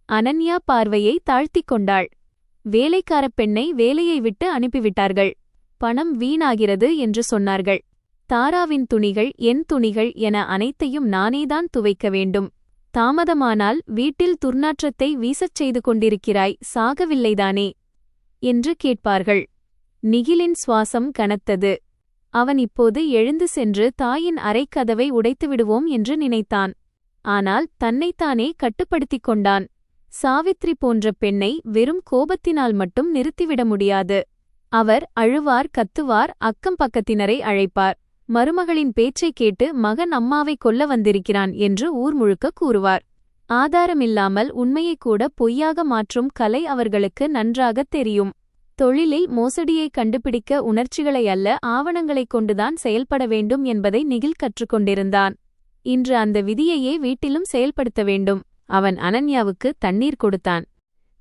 அனன்யா பார்வையை தாழ்த்திக் கொண்டாள். வேலைக்காரப் பெண்ணை வேலையை விட்டு அனுப்பிவிட்டார்கள். பணம் வீணாகிறது என்று சொன்னார்கள். தாராவின் துணிகள், என் துணிகள் என அனைத்தையும் நானேதான் துவைக்க வேண்டும். தாமதமானால் வீட்டில் துர்நாற்றத்தை வீசச் செய்து கொண்டிருக்கிறாய், சாகவில்லைதானே என்று கேட்பார்கள். நிகிலின் சுவாசம் கனத்தது. அவன் இப்போது எழுந்து சென்று தாயின் அறைக்கதவை உடைத்துவிடுவோம் என்று நினைத்தான். ஆனால் தன்னைத்தானே கட்டுப்படுத்திக் கொண்டான். சாவித்ரி போன்ற பெண்ணை வெறும் கோபத்தினால் மட்டும் நிறுத்திவிட முடியாது. அவர் அழுவார், கத்துவார், அக்கம் பக்கத்தினரை அழைப்பார். மருமகளின் பேச்சைக் கேட்டு மகன் அம்மாவை கொல்ல வந்திருக்கிறான் என்று ஊர் முழுக்க கூறுவார். ஆதாரமில்லாமல் உண்மையைக் கூட பொய்யாக மாற்றும் கலை அவர்களுக்கு நன்றாகத் தெரியும். தொழிலில் மோசடியை கண்டுபிடிக்க உணர்ச்சிகளை அல்ல, ஆவணங்களைக் கொண்டுதான் செயல்பட வேண்டும் என்பதை நிகில் கற்றுக்கொண்டிருந்தான். இன்று அந்த விதியையே வீட்டிலும் செயல்படுத்த வேண்டும். அவன் அனன்யாவுக்கு தண்ணீர் கொடுத்தான்.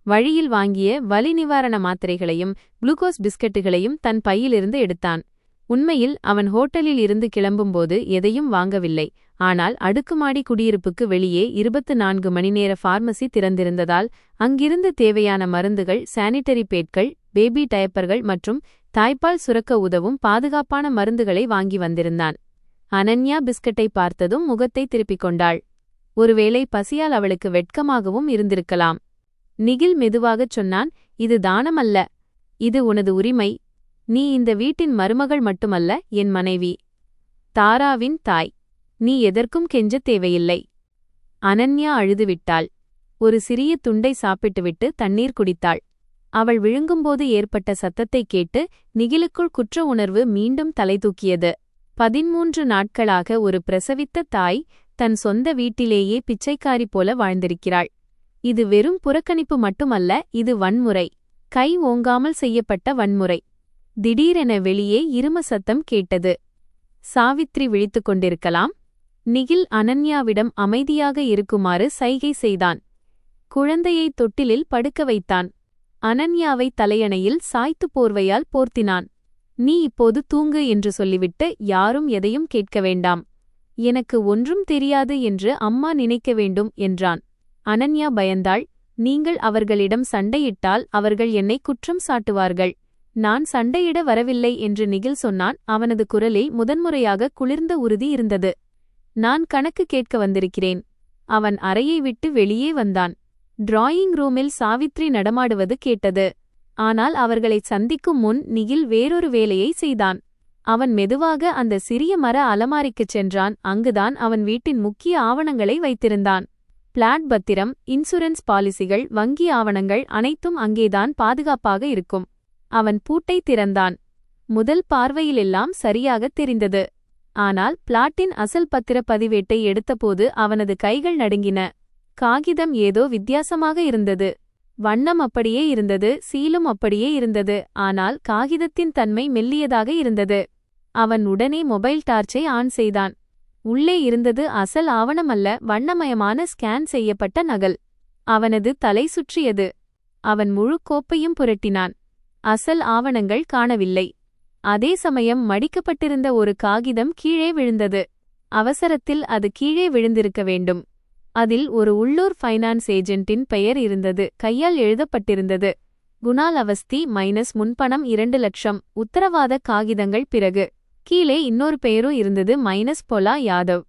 வழியில் வாங்கிய வலி நிவாரண மாத்திரைகளையும் குளுக்கோஸ் பிஸ்கட்டுகளையும் தன் பையிலிருந்து எடுத்தான். உண்மையில் அவன் ஹோட்டலில் இருந்து கிளம்பும்போது எதையும் வாங்கவில்லை. ஆனால் அடுக்குமாடி குடியிருப்புக்கு வெளியே 24 மணி நேர பார்மசி திறந்திருந்ததால் அங்கிருந்து தேவையான மருந்துகள், சானிட்டரி பேட்கள், பேபி டயப்பர்கள் மற்றும் தாய்ப்பால் சுரக்க உதவும் பாதுகாப்பான மருந்துகளை வாங்கி வந்திருந்தான். அனன்யா பிஸ்கட்டை பார்த்ததும் முகத்தை திருப்பிக் கொண்டாள். ஒருவேளை பசியால் அவளுக்கு வெட்கமாகவும் இருந்திருக்கலாம். நிகில் மெதுவாகச் சொன்னான், இது தானமல்ல, இது உனது உரிமை. நீ இந்த வீட்டின் மருமகள் மட்டுமல்ல, என் மனைவி, தாராவின் தாய். நீ எதற்கும் கெஞ்சத் தேவையில்லை. அனன்யா அழுதுவிட்டாள். ஒரு சிறிய துண்டை சாப்பிட்டுவிட்டு தண்ணீர் குடித்தாள். அவள் விழுங்கும்போது ஏற்பட்ட சத்தத்தைக் கேட்டு நிகிலுக்குள் குற்ற உணர்வு மீண்டும் தலை தூக்கியது. 13 நாட்களாக ஒரு பிரசவித்த தாய் தன் சொந்த வீட்டிலேயே பிச்சைக்காரி போல வாழ்ந்திருக்கிறாள். இது வெறும் புறக்கணிப்பு மட்டுமல்ல, இது வன்முறை. கை ஓங்காமல் செய்யப்பட்ட வன்முறை. திடீரென வெளியே இரும சத்தம் கேட்டது. சாவித்ரி விழித்துக் கொண்டிருக்கலாம். நிகில் அனன்யாவிடம் அமைதியாக இருக்குமாறு சைகை செய்தான். குழந்தையை தொட்டிலில் படுக்க வைத்தான். அனன்யாவை தலையணையில் சாய்த்து போர்வையால் போர்த்தினான். நீ இப்போது தூங்கு என்று சொல்லிவிட்டு யாரும் எதையும் கேட்க வேண்டாம். எனக்கு ஒன்றும் தெரியாது என்று அம்மா நினைக்க வேண்டும் என்றான். அனன்யா பயந்தாள். நீங்கள் அவர்களிடம் சண்டையிட்டால் அவர்கள் என்னை குற்றம் சாட்டுவார்கள். நான் சண்டையிட வரவில்லை என்று நிகில் சொன்னான். அவனது குரலில் முதன்முறையாக குளிர்ந்த உறுதி இருந்தது. நான் கணக்கு கேட்க வந்திருக்கிறேன். அவன் அறையை விட்டு வெளியே வந்தான். டிராயிங் ரூமில் சாவித்ரி நடமாடுவது கேட்டது. ஆனால் அவர்களை சந்திக்கும் முன் நிகில் வேறொரு வேலையை செய்தான். அவன் மெதுவாக அந்த சிறிய மர அலமாரிக்குச் சென்றான். அங்குதான் அவன் வீட்டின் முக்கிய ஆவணங்களை வைத்திருந்தான். பிளாட் பத்திரம், இன்சூரன்ஸ் பாலிசிகள், வங்கி ஆவணங்கள் அனைத்தும் அங்கேதான் பாதுகாப்பாக இருக்கும். அவன் பூட்டை திறந்தான். முதல் பார்வையிலெல்லாம் சரியாகத் தெரிந்தது. ஆனால் பிளாட்டின் அசல் பத்திர பதிவேட்டை எடுத்தபோது அவனது கைகள் நடுங்கின. காகிதம் ஏதோ வித்தியாசமாக இருந்தது. வண்ணம் அப்படியே இருந்தது, சீலும் அப்படியே இருந்தது. ஆனால் காகிதத்தின் தன்மை மெல்லியதாக இருந்தது. அவன் உடனே மொபைல் டார்ச்சை ஆன் செய்தான். உள்ளே இருந்தது அசல் ஆவணமல்ல, வண்ணமயமான ஸ்கேன் செய்யப்பட்ட நகல். அவனது தலை சுற்றியது. அவன் முழு கோப்பையும் புரட்டினான். அசல் ஆவணங்கள் காணவில்லை. அதே சமயம் மடிக்கப்பட்டிருந்த ஒரு காகிதம் கீழே விழுந்தது. அவசரத்தில் அது கீழே விழுந்திருக்க வேண்டும். அதில் ஒரு உள்ளூர் ஃபைனான்ஸ் ஏஜென்ட்டின் பெயர் இருந்தது. கையால் எழுதப்பட்டிருந்தது. குணால் அவஸ்தி மைனஸ் முன்பணம் 2 லட்சம். உத்தரவாத காகிதங்கள் பிறகு. கீழே இன்னொரு பெயரும் இருந்தது, மைனஸ் பொலா யாதவ்.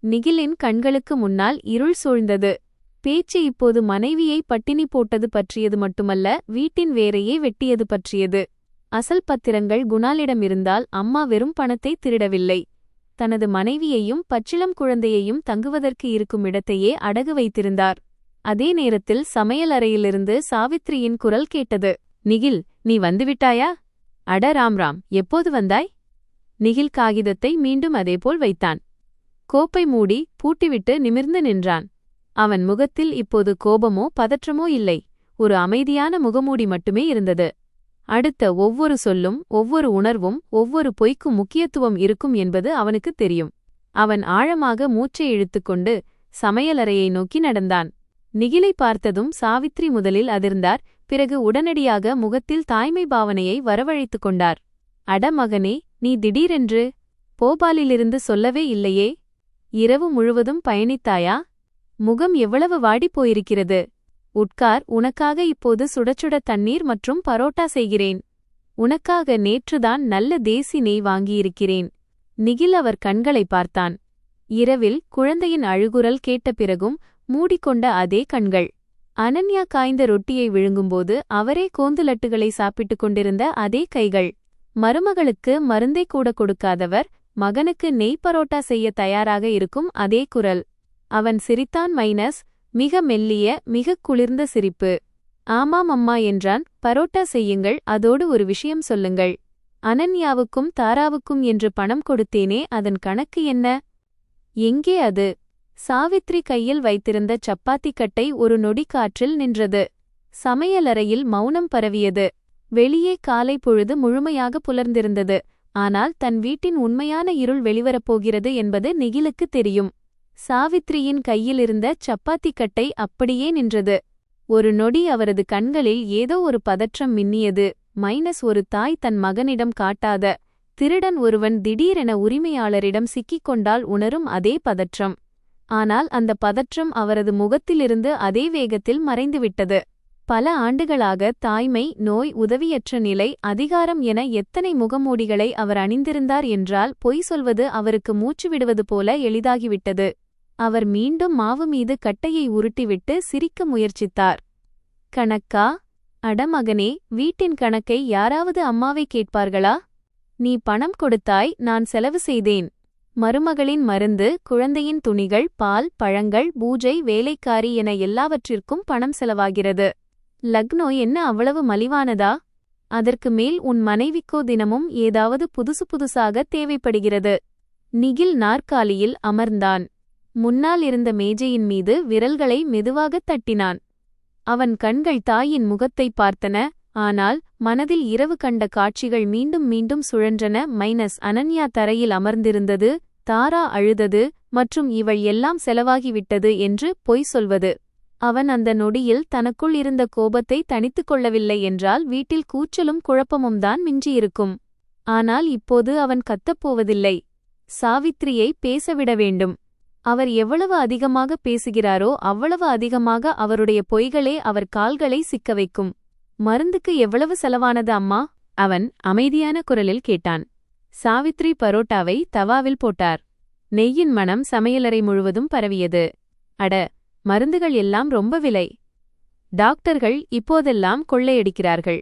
நிகிலின் கண்களுக்கு முன்னால் இருள் சூழ்ந்தது. பேச்சு இப்போது மனைவியை பட்டினி போட்டது பற்றியது மட்டுமல்ல, வீட்டின் வேரையே வெட்டியது பற்றியது. அசல் பத்திரங்கள் குணாலிடமிருந்தால் அம்மா வெறும் பணத்தை திருடவில்லை. தனது மனைவியையும் பச்சிளம் குழந்தையையும் தங்குவதற்கு இருக்கும் இடத்தையே அடகு வைத்திருந்தார். அதே நேரத்தில் சமையல் அறையிலிருந்து சாவித்ரியின் குரல் கேட்டது. நிகில், நீ வந்துவிட்டாயா? அட ராம், எப்போது வந்தாய்? நிகில் காகிதத்தை மீண்டும் அதேபோல் வைத்தான். கோப்பை மூடி பூட்டிவிட்டு நிமிர்ந்து நின்றான். அவன் முகத்தில் இப்போது கோபமோ பதற்றமோ இல்லை. ஒரு அமைதியான முகமூடி மட்டுமே இருந்தது. அடுத்த ஒவ்வொரு சொல்லும், ஒவ்வொரு உணர்வும், ஒவ்வொரு பொய்க்கும் முக்கியத்துவம் இருக்கும் என்பது அவனுக்குத் தெரியும். அவன் ஆழமாக மூச்சை இழுத்துக்கொண்டு சமையலறையை நோக்கி நடந்தான். நிகிலை பார்த்ததும் சாவித்ரி முதலில் அதிர்ந்தார். பிறகு உடனடியாக முகத்தில் தாய்மை பாவனையை வரவழைத்துக் கொண்டார். அட மகனே, நீ திடீரென்று போபாலிலிருந்து சொல்லவே இல்லையே? இரவு முழுவதும் பயணித்தாயா? முகம் எவ்வளவு வாடிப் போயிருக்கிறது. உட்கார், உனக்காக இப்போது சுடச்சுட தண்ணீர் மற்றும் பரோட்டா செய்கிறேன். உனக்காக நேற்றுதான் நல்ல தேசி நெய் வாங்கியிருக்கிறேன். நிகில் அவர் கண்களை பார்த்தான். இரவில் குழந்தையின் அழுகுரல் கேட்ட பிறகும் மூடிக்கொண்ட அதே கண்கள். அனன்யா காய்ந்த ரொட்டியை விழுங்கும்போது அவரே கோந்துலட்டுகளை சாப்பிட்டுக் கொண்டிருந்த அதே கைகள். மருமகளுக்கு மருந்தை கூட கொடுக்காதவர் மகனுக்கு நெய் பரோட்டா செய்ய தயாராக இருக்கும் அதே குரல். அவன் சிரித்தான். மைனஸ் மிக மெல்லிய, மிக குளிர்ந்த சிரிப்பு. ஆமாம் அம்மா என்றான். பரோட்டா செய்யுங்கள், அதோடு ஒரு விஷயம் சொல்லுங்கள். அனன்யாவுக்கும் தாராவுக்கும் என்று பணம் கொடுத்தேனே, அதன் கணக்கு என்ன? எங்கே அது? சாவித்ரி கையில் வைத்திருந்த சப்பாத்தி கட்டை ஒரு நொடி காற்றில் நின்றது. சமையலறையில் மௌனம் பரவியது. வெளியே காலை பொழுது முழுமையாக புலர்ந்திருந்தது. ஆனால் தன் வீட்டின் உண்மையான இருள் வெளிவரப்போகிறது என்பது நிகிலுக்கு தெரியும். சாவித்ரியின் கையிலிருந்த சப்பாத்தி கட்டை அப்படியே நின்றது. ஒரு நொடி அவரது கண்களில் ஏதோ ஒரு பதற்றம் மின்னியது. மைனஸ் ஒரு தாய் தன் மகனிடம் காட்டாத, திருடன் ஒருவன் திடீரென உரிமையாளரிடம் சிக்கிக்கொண்டால் உணரும் அதே பதற்றம். ஆனால் அந்த பதற்றம் அவரது முகத்திலிருந்து அதே வேகத்தில் மறைந்துவிட்டது. பல ஆண்டுகளாக தாய்மை, நோய், உதவியற்ற நிலை, அதிகாரம் என எத்தனை முகமூடிகளை அவர் அணிந்திருந்தார் என்றால் பொய் சொல்வது அவருக்கு மூச்சுவிடுவது போல எளிதாகிவிட்டது. அவர் மீண்டும் மாவு மீது கட்டையை உருட்டிவிட்டு சிரிக்க முயற்சித்தார். கணக்கா? அடமகனே, வீட்டின் கணக்கை யாராவது அம்மாவை கேட்பார்களா? நீ பணம் கொடுத்தாய், நான் செலவு செய்தேன். மருமகளின் மருந்து, குழந்தையின் துணிகள், பால், பழங்கள், பூஜை, வேலைக்காரி என எல்லாவற்றிற்கும் பணம் செலவாகிறது. லக்னோ என்ன அவ்வளவு மலிவானதா? அதற்கு மேல் உன் மனைவிக்கோ தினமும் ஏதாவது புதுசாக தேவைப்படுகிறது. நிகில் நாற்காலியில் அமர்ந்தான். முன்னால் இருந்த மேஜையின் மீது விரல்களை மெதுவாகத் தட்டினான். அவன் கண்கள் தாயின் முகத்தை பார்த்தன. ஆனால் மனதில் இரவு கண்ட காட்சிகள் மீண்டும் மீண்டும் சுழன்றன. மைனஸ் அனன்யா தரையில் அமர்ந்திருந்தது, தாரா அழுதது, மற்றும் இவள் எல்லாம் செலவாகிவிட்டது என்று பொய் சொல்வது. அவன் அந்த நொடியில் தனக்குள் இருந்த கோபத்தை தணித்துக் கொள்ளவில்லை என்றால் வீட்டில் கூச்சலும் குழப்பமும்தான் மிஞ்சியிருக்கும். ஆனால் இப்போது அவன் கத்தப்போவதில்லை. சாவித்திரியை பேசவிட வேண்டும். அவர் எவ்வளவு அதிகமாக பேசுகிறாரோ அவ்வளவு அதிகமாக அவருடைய பொய்களே அவர் கால்களை சிக்க வைக்கும். மருந்துக்கு எவ்வளவு செலவானது அம்மா? அவன் அமைதியான குரலில் கேட்டான். சாவித்ரி பரோட்டாவை தவாவில் போட்டார். நெய்யின் மணம் சமையலறை முழுவதும் பரவியது. அட, மருந்துகள் எல்லாம் ரொம்ப விலை. டாக்டர்கள் இப்போதெல்லாம் கொள்ளையடிக்கிறார்கள்.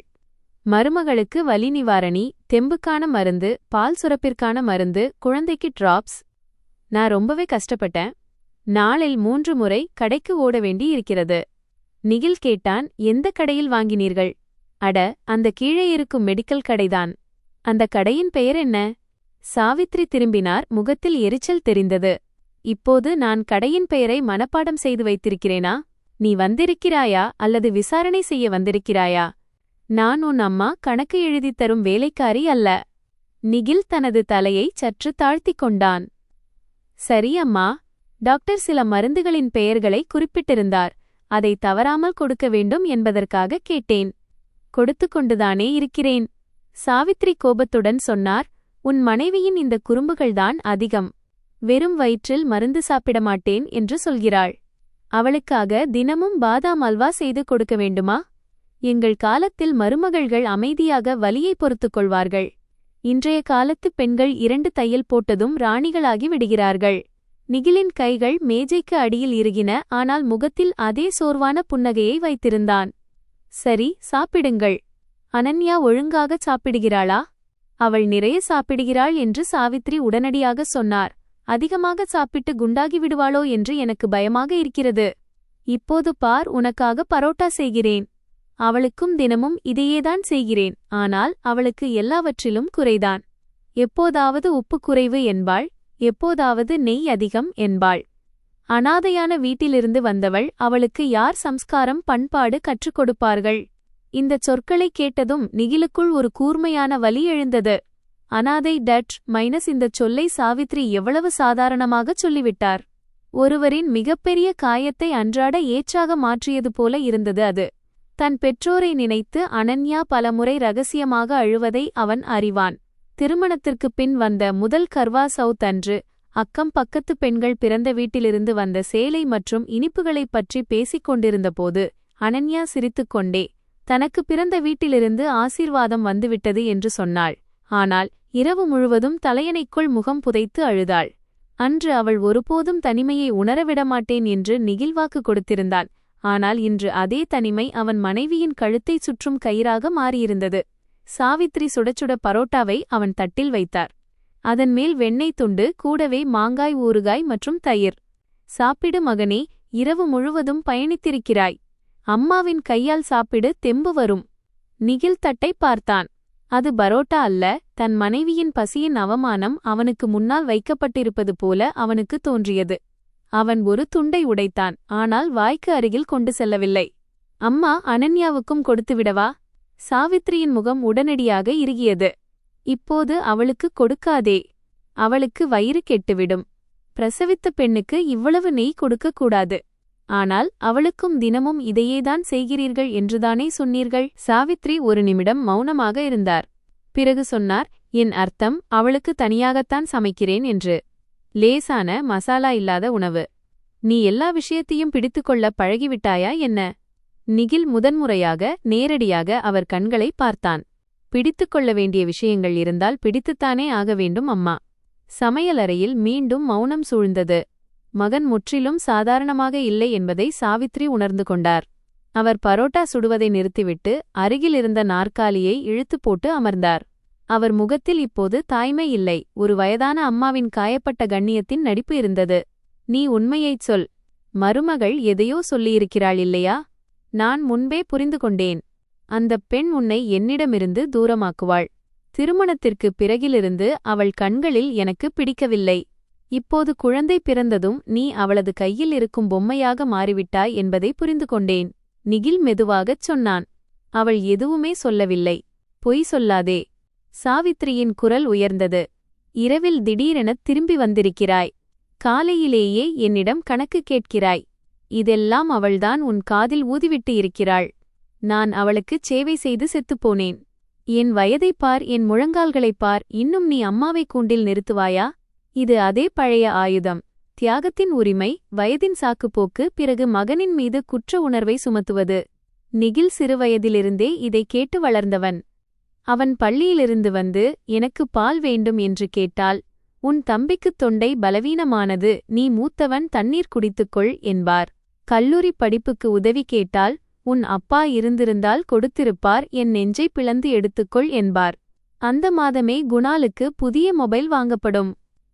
மருமகளுக்கு வலி நிவாரணி, தெம்புக்கான மருந்து, பால் சுரப்பிற்கான மருந்து, குழந்தைக்கு டிராப்ஸ். நான் ரொம்பவே கஷ்டப்பட்டேன். நாளில் 3 முறை கடைக்கு ஓட வேண்டி இருக்கிறது. நிகில் கேட்டான். எந்த கடையில் வாங்கினீர்கள்? அட, அந்த கீழே இருக்கும் மெடிக்கல் கடைதான். அந்த கடையின் பெயர் என்ன? சாவித்ரி திரும்பினார். முகத்தில் எரிச்சல் தெரிந்தது. இப்போது நான் கடையின் பெயரை மனப்பாடம் செய்து வைத்திருக்கிறேனா? நீ வந்திருக்கிறாயா அல்லது விசாரணை செய்ய வந்திருக்கிறாயா? நான் உன் அம்மா கணக்கு எழுதித் தரும் வேலைக்காரி அல்ல. நிகில் தனது தலையை சற்று தாழ்த்திக் கொண்டான். சரி அம்மா. டாக்டர் சில மருந்துகளின் பெயர்களை குறிப்பிட்டிருந்தார். அதை தவறாமல் கொடுக்க வேண்டும் என்பதற்காக கேட்டேன். கொடுத்து கொண்டுதானே இருக்கிறேன். சாவித்ரி கோபத்துடன் சொன்னார். உன் மனைவியின் இந்த குறும்புகள்தான் அதிகம். வெறும் வயிற்றில் மருந்து சாப்பிட மாட்டேன் என்று சொல்கிறாள். அவளுக்காக தினமும் பாதாம் அல்வா செய்து கொடுக்க வேண்டுமா? எங்கள் காலத்தில் மருமகள்கள் அமைதியாக வலியை பொறுத்துக் கொள்வார்கள். இன்றைய காலத்து பெண்கள் 2 தையல் போட்டதும் ராணிகளாகி விடுகிறார்கள். நிகிலின் கைகள் மேஜைக்கு அடியில் இறுகின. ஆனால் முகத்தில் அதே சோர்வான புன்னகையை வைத்திருந்தான். சரி, சாப்பிடுங்கள். அனன்யா ஒழுங்காக சாப்பிடுகிறாளா? அவள் நிறைய சாப்பிடுகிறாள் என்று சாவித்ரி உடனடியாக சொன்னார். அதிகமாக சாப்பிட்டு குண்டாகி விடுவாளோ என்று எனக்கு பயமாக இருக்கிறது. இப்போது பார், உனக்காக பரோட்டா செய்கிறேன். அவளுக்கும் தினமும் இதையேதான் செய்கிறேன். ஆனால் அவளுக்கு எல்லாவற்றிலும் குறைதான். எப்போதாவது உப்பு குறைவு என்பாள், எப்போதாவது நெய் அதிகம் என்பாள். அனாதையான வீட்டிலிருந்து வந்தவள். அவளுக்கு யார் சம்ஸ்காரம் பண்பாடு கற்றுக் கொடுப்பார்கள்? இந்தச் சொற்களைக் கேட்டதும் நிகிலுக்குள் ஒரு கூர்மையான வலி எழுந்தது. அனாதை டட் மைனஸ் இந்தச் சொல்லை சாவித்ரி எவ்வளவு சாதாரணமாகச் சொல்லிவிட்டார். ஒருவரின் மிகப்பெரிய காயத்தை அன்றாட ஏற்றாக மாற்றியது போல இருந்தது அது. தன் பெற்றோரை நினைத்து அனன்யா பலமுறை ரகசியமாக அழுவதை அவன் அறிவான். திருமணத்திற்குப் பின் வந்த முதல் கர்வா சவுத் அன்று அக்கம் பக்கத்து பெண்கள் பிறந்த வீட்டிலிருந்து வந்த சேலை மற்றும் இனிப்புகளைப் பற்றி பேசிக் கொண்டிருந்தபோது அனன்யா சிரித்துக்கொண்டே தனக்கு பிறந்த வீட்டிலிருந்து ஆசீர்வாதம் வந்துவிட்டது என்று சொன்னாள். ஆனால் இரவு முழுவதும் தலையணைக்குள் முகம் புதைத்து அழுதாள். அன்று அவள் ஒருபோதும் தனிமையை உணரவிடமாட்டேன் என்று நிகில்வாக்கு கொடுத்திருந்தான். ஆனால் இன்று அதே தனிமை அவன் மனைவியின் கழுத்தை சுற்றும் கயிறாக மாறியிருந்தது. சாவித்ரி சுடச்சுட பரோட்டாவை அவன் தட்டில் வைத்தார். அதன் மேல் வெண்ணெய் துண்டு, கூடவே மாங்காய் ஊறுகாய் மற்றும் தயிர். சாப்பிடு மகனே, இரவு முழுவதும் பயணித்திருக்கிறாய். அம்மாவின் கையால் சாப்பிடு, தெம்பு வரும். நிகில் தட்டை பார்த்தான். அது பரோட்டா அல்ல. தன் மனைவியின் பசியின் அவமானம் அவனுக்கு முன்னால் வைக்கப்பட்டிருப்பது போல அவனுக்கு தோன்றியது. அவன் ஒரு துண்டை உடைத்தான். ஆனால் வாய்க்கு அருகில் கொண்டு செல்லவில்லை. அம்மா, அனன்யாவுக்கும் கொடுத்துவிடவா? சாவித்ரியின் முகம் உடனடியாக இறுகியது. இப்போது அவளுக்கு கொடுக்காதே. அவளுக்கு வயிறு கெட்டுவிடும். பிரசவித்த பெண்ணுக்கு இவ்வளவு நெய் கொடுக்கக்கூடாது. ஆனால் அவளுக்கும் தினமும் இதையேதான் செய்கிறீர்கள் என்றுதானே சொன்னீர்கள்? சாவித்ரி ஒரு நிமிடம் மௌனமாக இருந்தார். பிறகு சொன்னார், என் அர்த்தம் அவளுக்கு தனியாகத்தான் சமைக்கிறேன் என்று. லேசான மசாலா இல்லாத உணவு. நீ எல்லா விஷயத்தையும் பிடித்துக்கொள்ள பழகிவிட்டாயா என்ன? நிகில் முதன்முறையாக நேரடியாக அவர் கண்களை பார்த்தான். பிடித்துக்கொள்ள வேண்டிய விஷயங்கள் இருந்தால் பிடித்துத்தானே ஆக வேண்டும் அம்மா. சமையலறையில் மீண்டும் மௌனம் சூழ்ந்தது. மகன் முற்றிலும் சாதாரணமாக இல்லை என்பதை சாவித்ரி உணர்ந்து கொண்டார். அவர் பரோட்டா சுடுவதை நிறுத்திவிட்டு அருகில் இருந்த நாற்காலியை இழுத்து போட்டு அமர்ந்தார். அவர் முகத்தில் இப்போது தாய்மை இல்லை, ஒரு வயதான அம்மாவின் காயப்பட்ட கண்ணியத்தின் நடிப்பு இருந்தது. நீ உண்மையைச் சொல். மருமகள் எதையோ சொல்லியிருக்கிறாள் இல்லையா? நான் முன்பே புரிந்து கொண்டேன். அந்தப் பெண் உன்னை என்னிடமிருந்து தூரமாக்குவாள். திருமணத்திற்கு பிறகிலிருந்து அவள் கண்களில் எனக்கு பிடிக்கவில்லை. இப்போது குழந்தை பிறந்ததும் நீ அவளது கையில் இருக்கும் பொம்மையாக மாறிவிட்டாய் என்பதை புரிந்து கொண்டேன். நிகில் மெதுவாகச் சொன்னான். அவள் எதுவுமே சொல்லவில்லை. பொய் சொல்லாதே. சாவித்ரியின் குரல் உயர்ந்தது. இரவில் திடீரெனத் திரும்பி வந்திருக்கிறாய். காலையிலேயே என்னிடம் கணக்கு கேட்கிறாய். இதெல்லாம் அவள்தான் உன் காதில் ஊதிவிட்டு இருக்கிறாள். நான் அவளுக்குச் சேவை செய்து செத்துப்போனேன். என் வயதைப் பார், என் முழங்கால்களைப் பார், இன்னும் நீ அம்மாவை கூண்டில் நிறுத்துவாயா? இது அதே பழைய ஆயுதம். தியாகத்தின் உரிமை, வயதின் சாக்குப்போக்கு, பிறகு மகனின் மீது குற்ற உணர்வை சுமத்துவது. நிகில் சிறுவயதிலிருந்தே இதை கேட்டு வளர்ந்தவன். அவன் பள்ளியிலிருந்து வந்து எனக்கு பால் வேண்டும் என்று கேட்டால், உன் தம்பிக்குத் தொண்டை பலவீனமானது, நீ மூத்தவன், தண்ணீர் குடித்துக்கொள் என்பார். கல்லூரி படிப்புக்கு உதவி கேட்டால், உன் அப்பா இருந்திருந்தால் கொடுத்திருப்பார், என் நெஞ்சை பிளந்து எடுத்துக்கொள் என்பார். அந்த மாதமே குணாலுக்கு புதிய மொபைல் வாங்கப்படும்.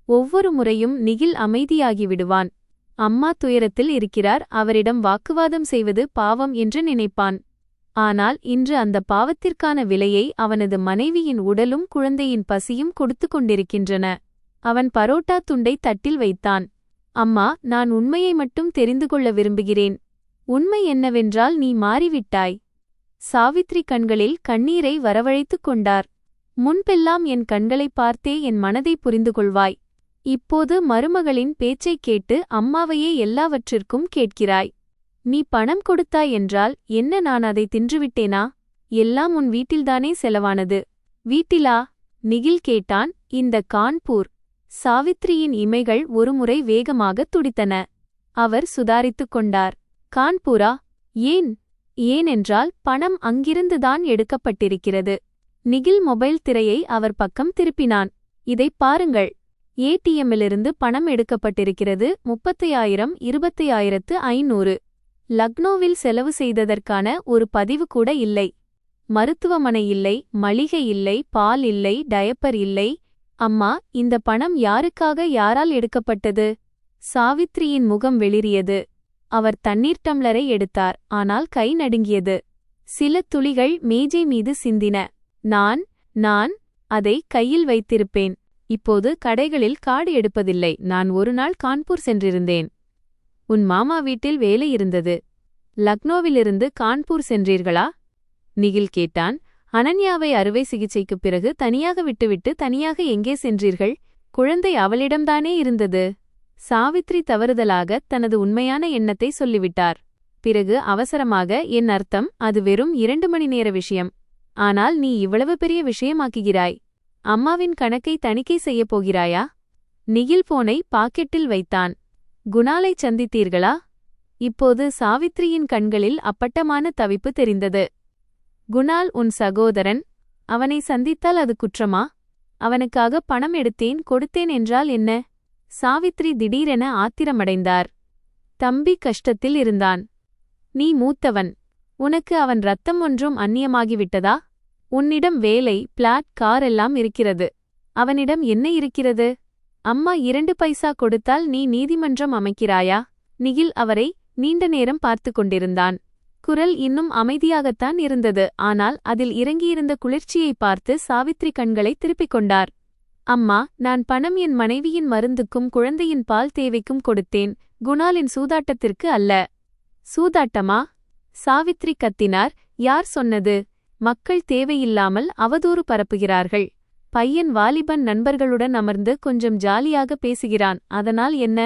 ஒவ்வொரு முறையும் நிகில் அமைதியாகிவிடுவான். அம்மா துயரத்தில் இருக்கிறார், அவரிடம் வாக்குவாதம் செய்வது பாவம் என்று நினைப்பான். ஆனால் இன்று அந்த பாவத்திற்கான விலையை அவனது மனைவியின் உடலும் குழந்தையின் பசியும் கொடுத்து கொண்டிருக்கின்றன. அவன் பரோட்டா துண்டை தட்டில் வைத்தான். அம்மா, நான் உண்மையை மட்டும் தெரிந்து கொள்ள விரும்புகிறேன். உண்மை என்னவென்றால் நீ மாறிவிட்டாய். சாவித்ரி கண்களில் கண்ணீரை வரவழைத்துக் கொண்டார். முன்பெல்லாம் என் கண்களைப் பார்த்தே என் மனதை புரிந்து கொள்வாய். இப்போது மருமகளின் பேச்சைக் கேட்டு அம்மாவையே எல்லாவற்றிற்கும் கேட்கிறாய். நீ பணம் கொடுத்தாய் என்றால் என்ன, நான் அதை தின்றுவிட்டேனா? எல்லாம் உன் வீட்டில்தானே செலவானது. வீட்டிலா? நிகில் கேட்டான். இந்த கான்பூர். சாவித்ரியின் இமைகள் ஒருமுறை வேகமாகத் துடித்தன. அவர் சுதாரித்துக் கொண்டார். கான்பூரா? ஏன்? ஏனென்றால் பணம் அங்கிருந்துதான் எடுக்கப்பட்டிருக்கிறது. நிகில் மொபைல் திரையை அவர் பக்கம் திருப்பினான். இதைப் பாருங்கள். ஏடிஎம்மிலிருந்து பணம் எடுக்கப்பட்டிருக்கிறது. 30,000, 20,500. லக்னோவில் செலவு செய்ததற்கான ஒரு பதிவு கூட இல்லை. மருத்துவமனை இல்லை, மளிகை இல்லை, பால் இல்லை, டயப்பர் இல்லை. அம்மா, இந்த பணம் யாருக்காக, யாரால் எடுக்கப்பட்டது? சாவித்ரியின் முகம் வெளிரியது. அவர் தண்ணீர் டம்ளரை எடுத்தார், ஆனால் கை நடுங்கியது. சில துளிகள் மேஜை மீது சிந்தின. நான் அதை கையில் வைத்திருப்பேன். இப்போது கடைகளில் கார்டு எடுப்பதில்லை. நான் ஒரு நாள் கான்பூர் சென்றிருந்தேன். உன் மாமா வீட்டில் வேலை இருந்தது. லக்னோவிலிருந்து கான்பூர் சென்றீர்களா? நிகில் கேட்டான். அனன்யாவை அறுவை சிகிச்சைக்குப் பிறகு தனியாக விட்டுவிட்டு தனியாக எங்கே சென்றீர்கள்? குழந்தை அவளிடம்தானே இருந்தது. சாவித்ரி தவறுதலாக தனது உண்மையான எண்ணத்தை சொல்லிவிட்டார். பிறகு அவசரமாக, என் அர்த்தம், அது வெறும் 2 மணி நேர விஷயம். ஆனால் நீ இவ்வளவு பெரிய விஷயமாக்குகிறாய். அம்மாவின் கணக்கை தணிக்கை செய்யப் போகிறாயா? நிகில் போனை பாக்கெட்டில் வைத்தான். குணாலை சந்தித்தீர்களா? இப்போது சாவித்ரியின் கண்களில் அப்பட்டமான தவிப்பு தெரிந்தது. குணால் உன் சகோதரன். அவனை சந்தித்தால் அது குற்றமா? அவனுக்காக பணம் எடுத்தேன், கொடுத்தேன் என்றால் என்ன? சாவித்ரி திடீரென ஆத்திரமடைந்தார். தம்பி கஷ்டத்தில் இருந்தான். நீ மூத்தவன். உனக்கு அவன் ரத்தம் ஒன்றும் அந்நியமாகிவிட்டதா? உன்னிடம் வேலை, பிளாட், கார் எல்லாம் இருக்கிறது. அவனிடம் என்ன இருக்கிறது? அம்மா 2 பைசா கொடுத்தால் நீ நீதிமன்றம் அமைக்கிறாயா? நிகில் அவரை நீண்ட நேரம் பார்த்து கொண்டிருந்தான். குரல் இன்னும் அமைதியாகத்தான் இருந்தது. ஆனால் அதில் இறங்கியிருந்த குளிர்ச்சியை பார்த்து சாவித்ரி கண்களை திருப்பிக் கொண்டார். அம்மா, நான் பணம் என் மனைவியின் மருந்துக்கும் குழந்தையின் பால் தேவைக்கும் கொடுத்தேன், குணாலின் சூதாட்டத்திற்கு அல்ல. சூதாட்டமா? சாவித்ரி கத்தினார். யார் சொன்னது? மக்கள் தேவையில்லாமல் அவதூறு பரப்புகிறார்கள். பையன் வாலிபன் நண்பர்களுடன் அமர்ந்து கொஞ்சம் ஜாலியாக பேசுகிறான், அதனால் என்ன?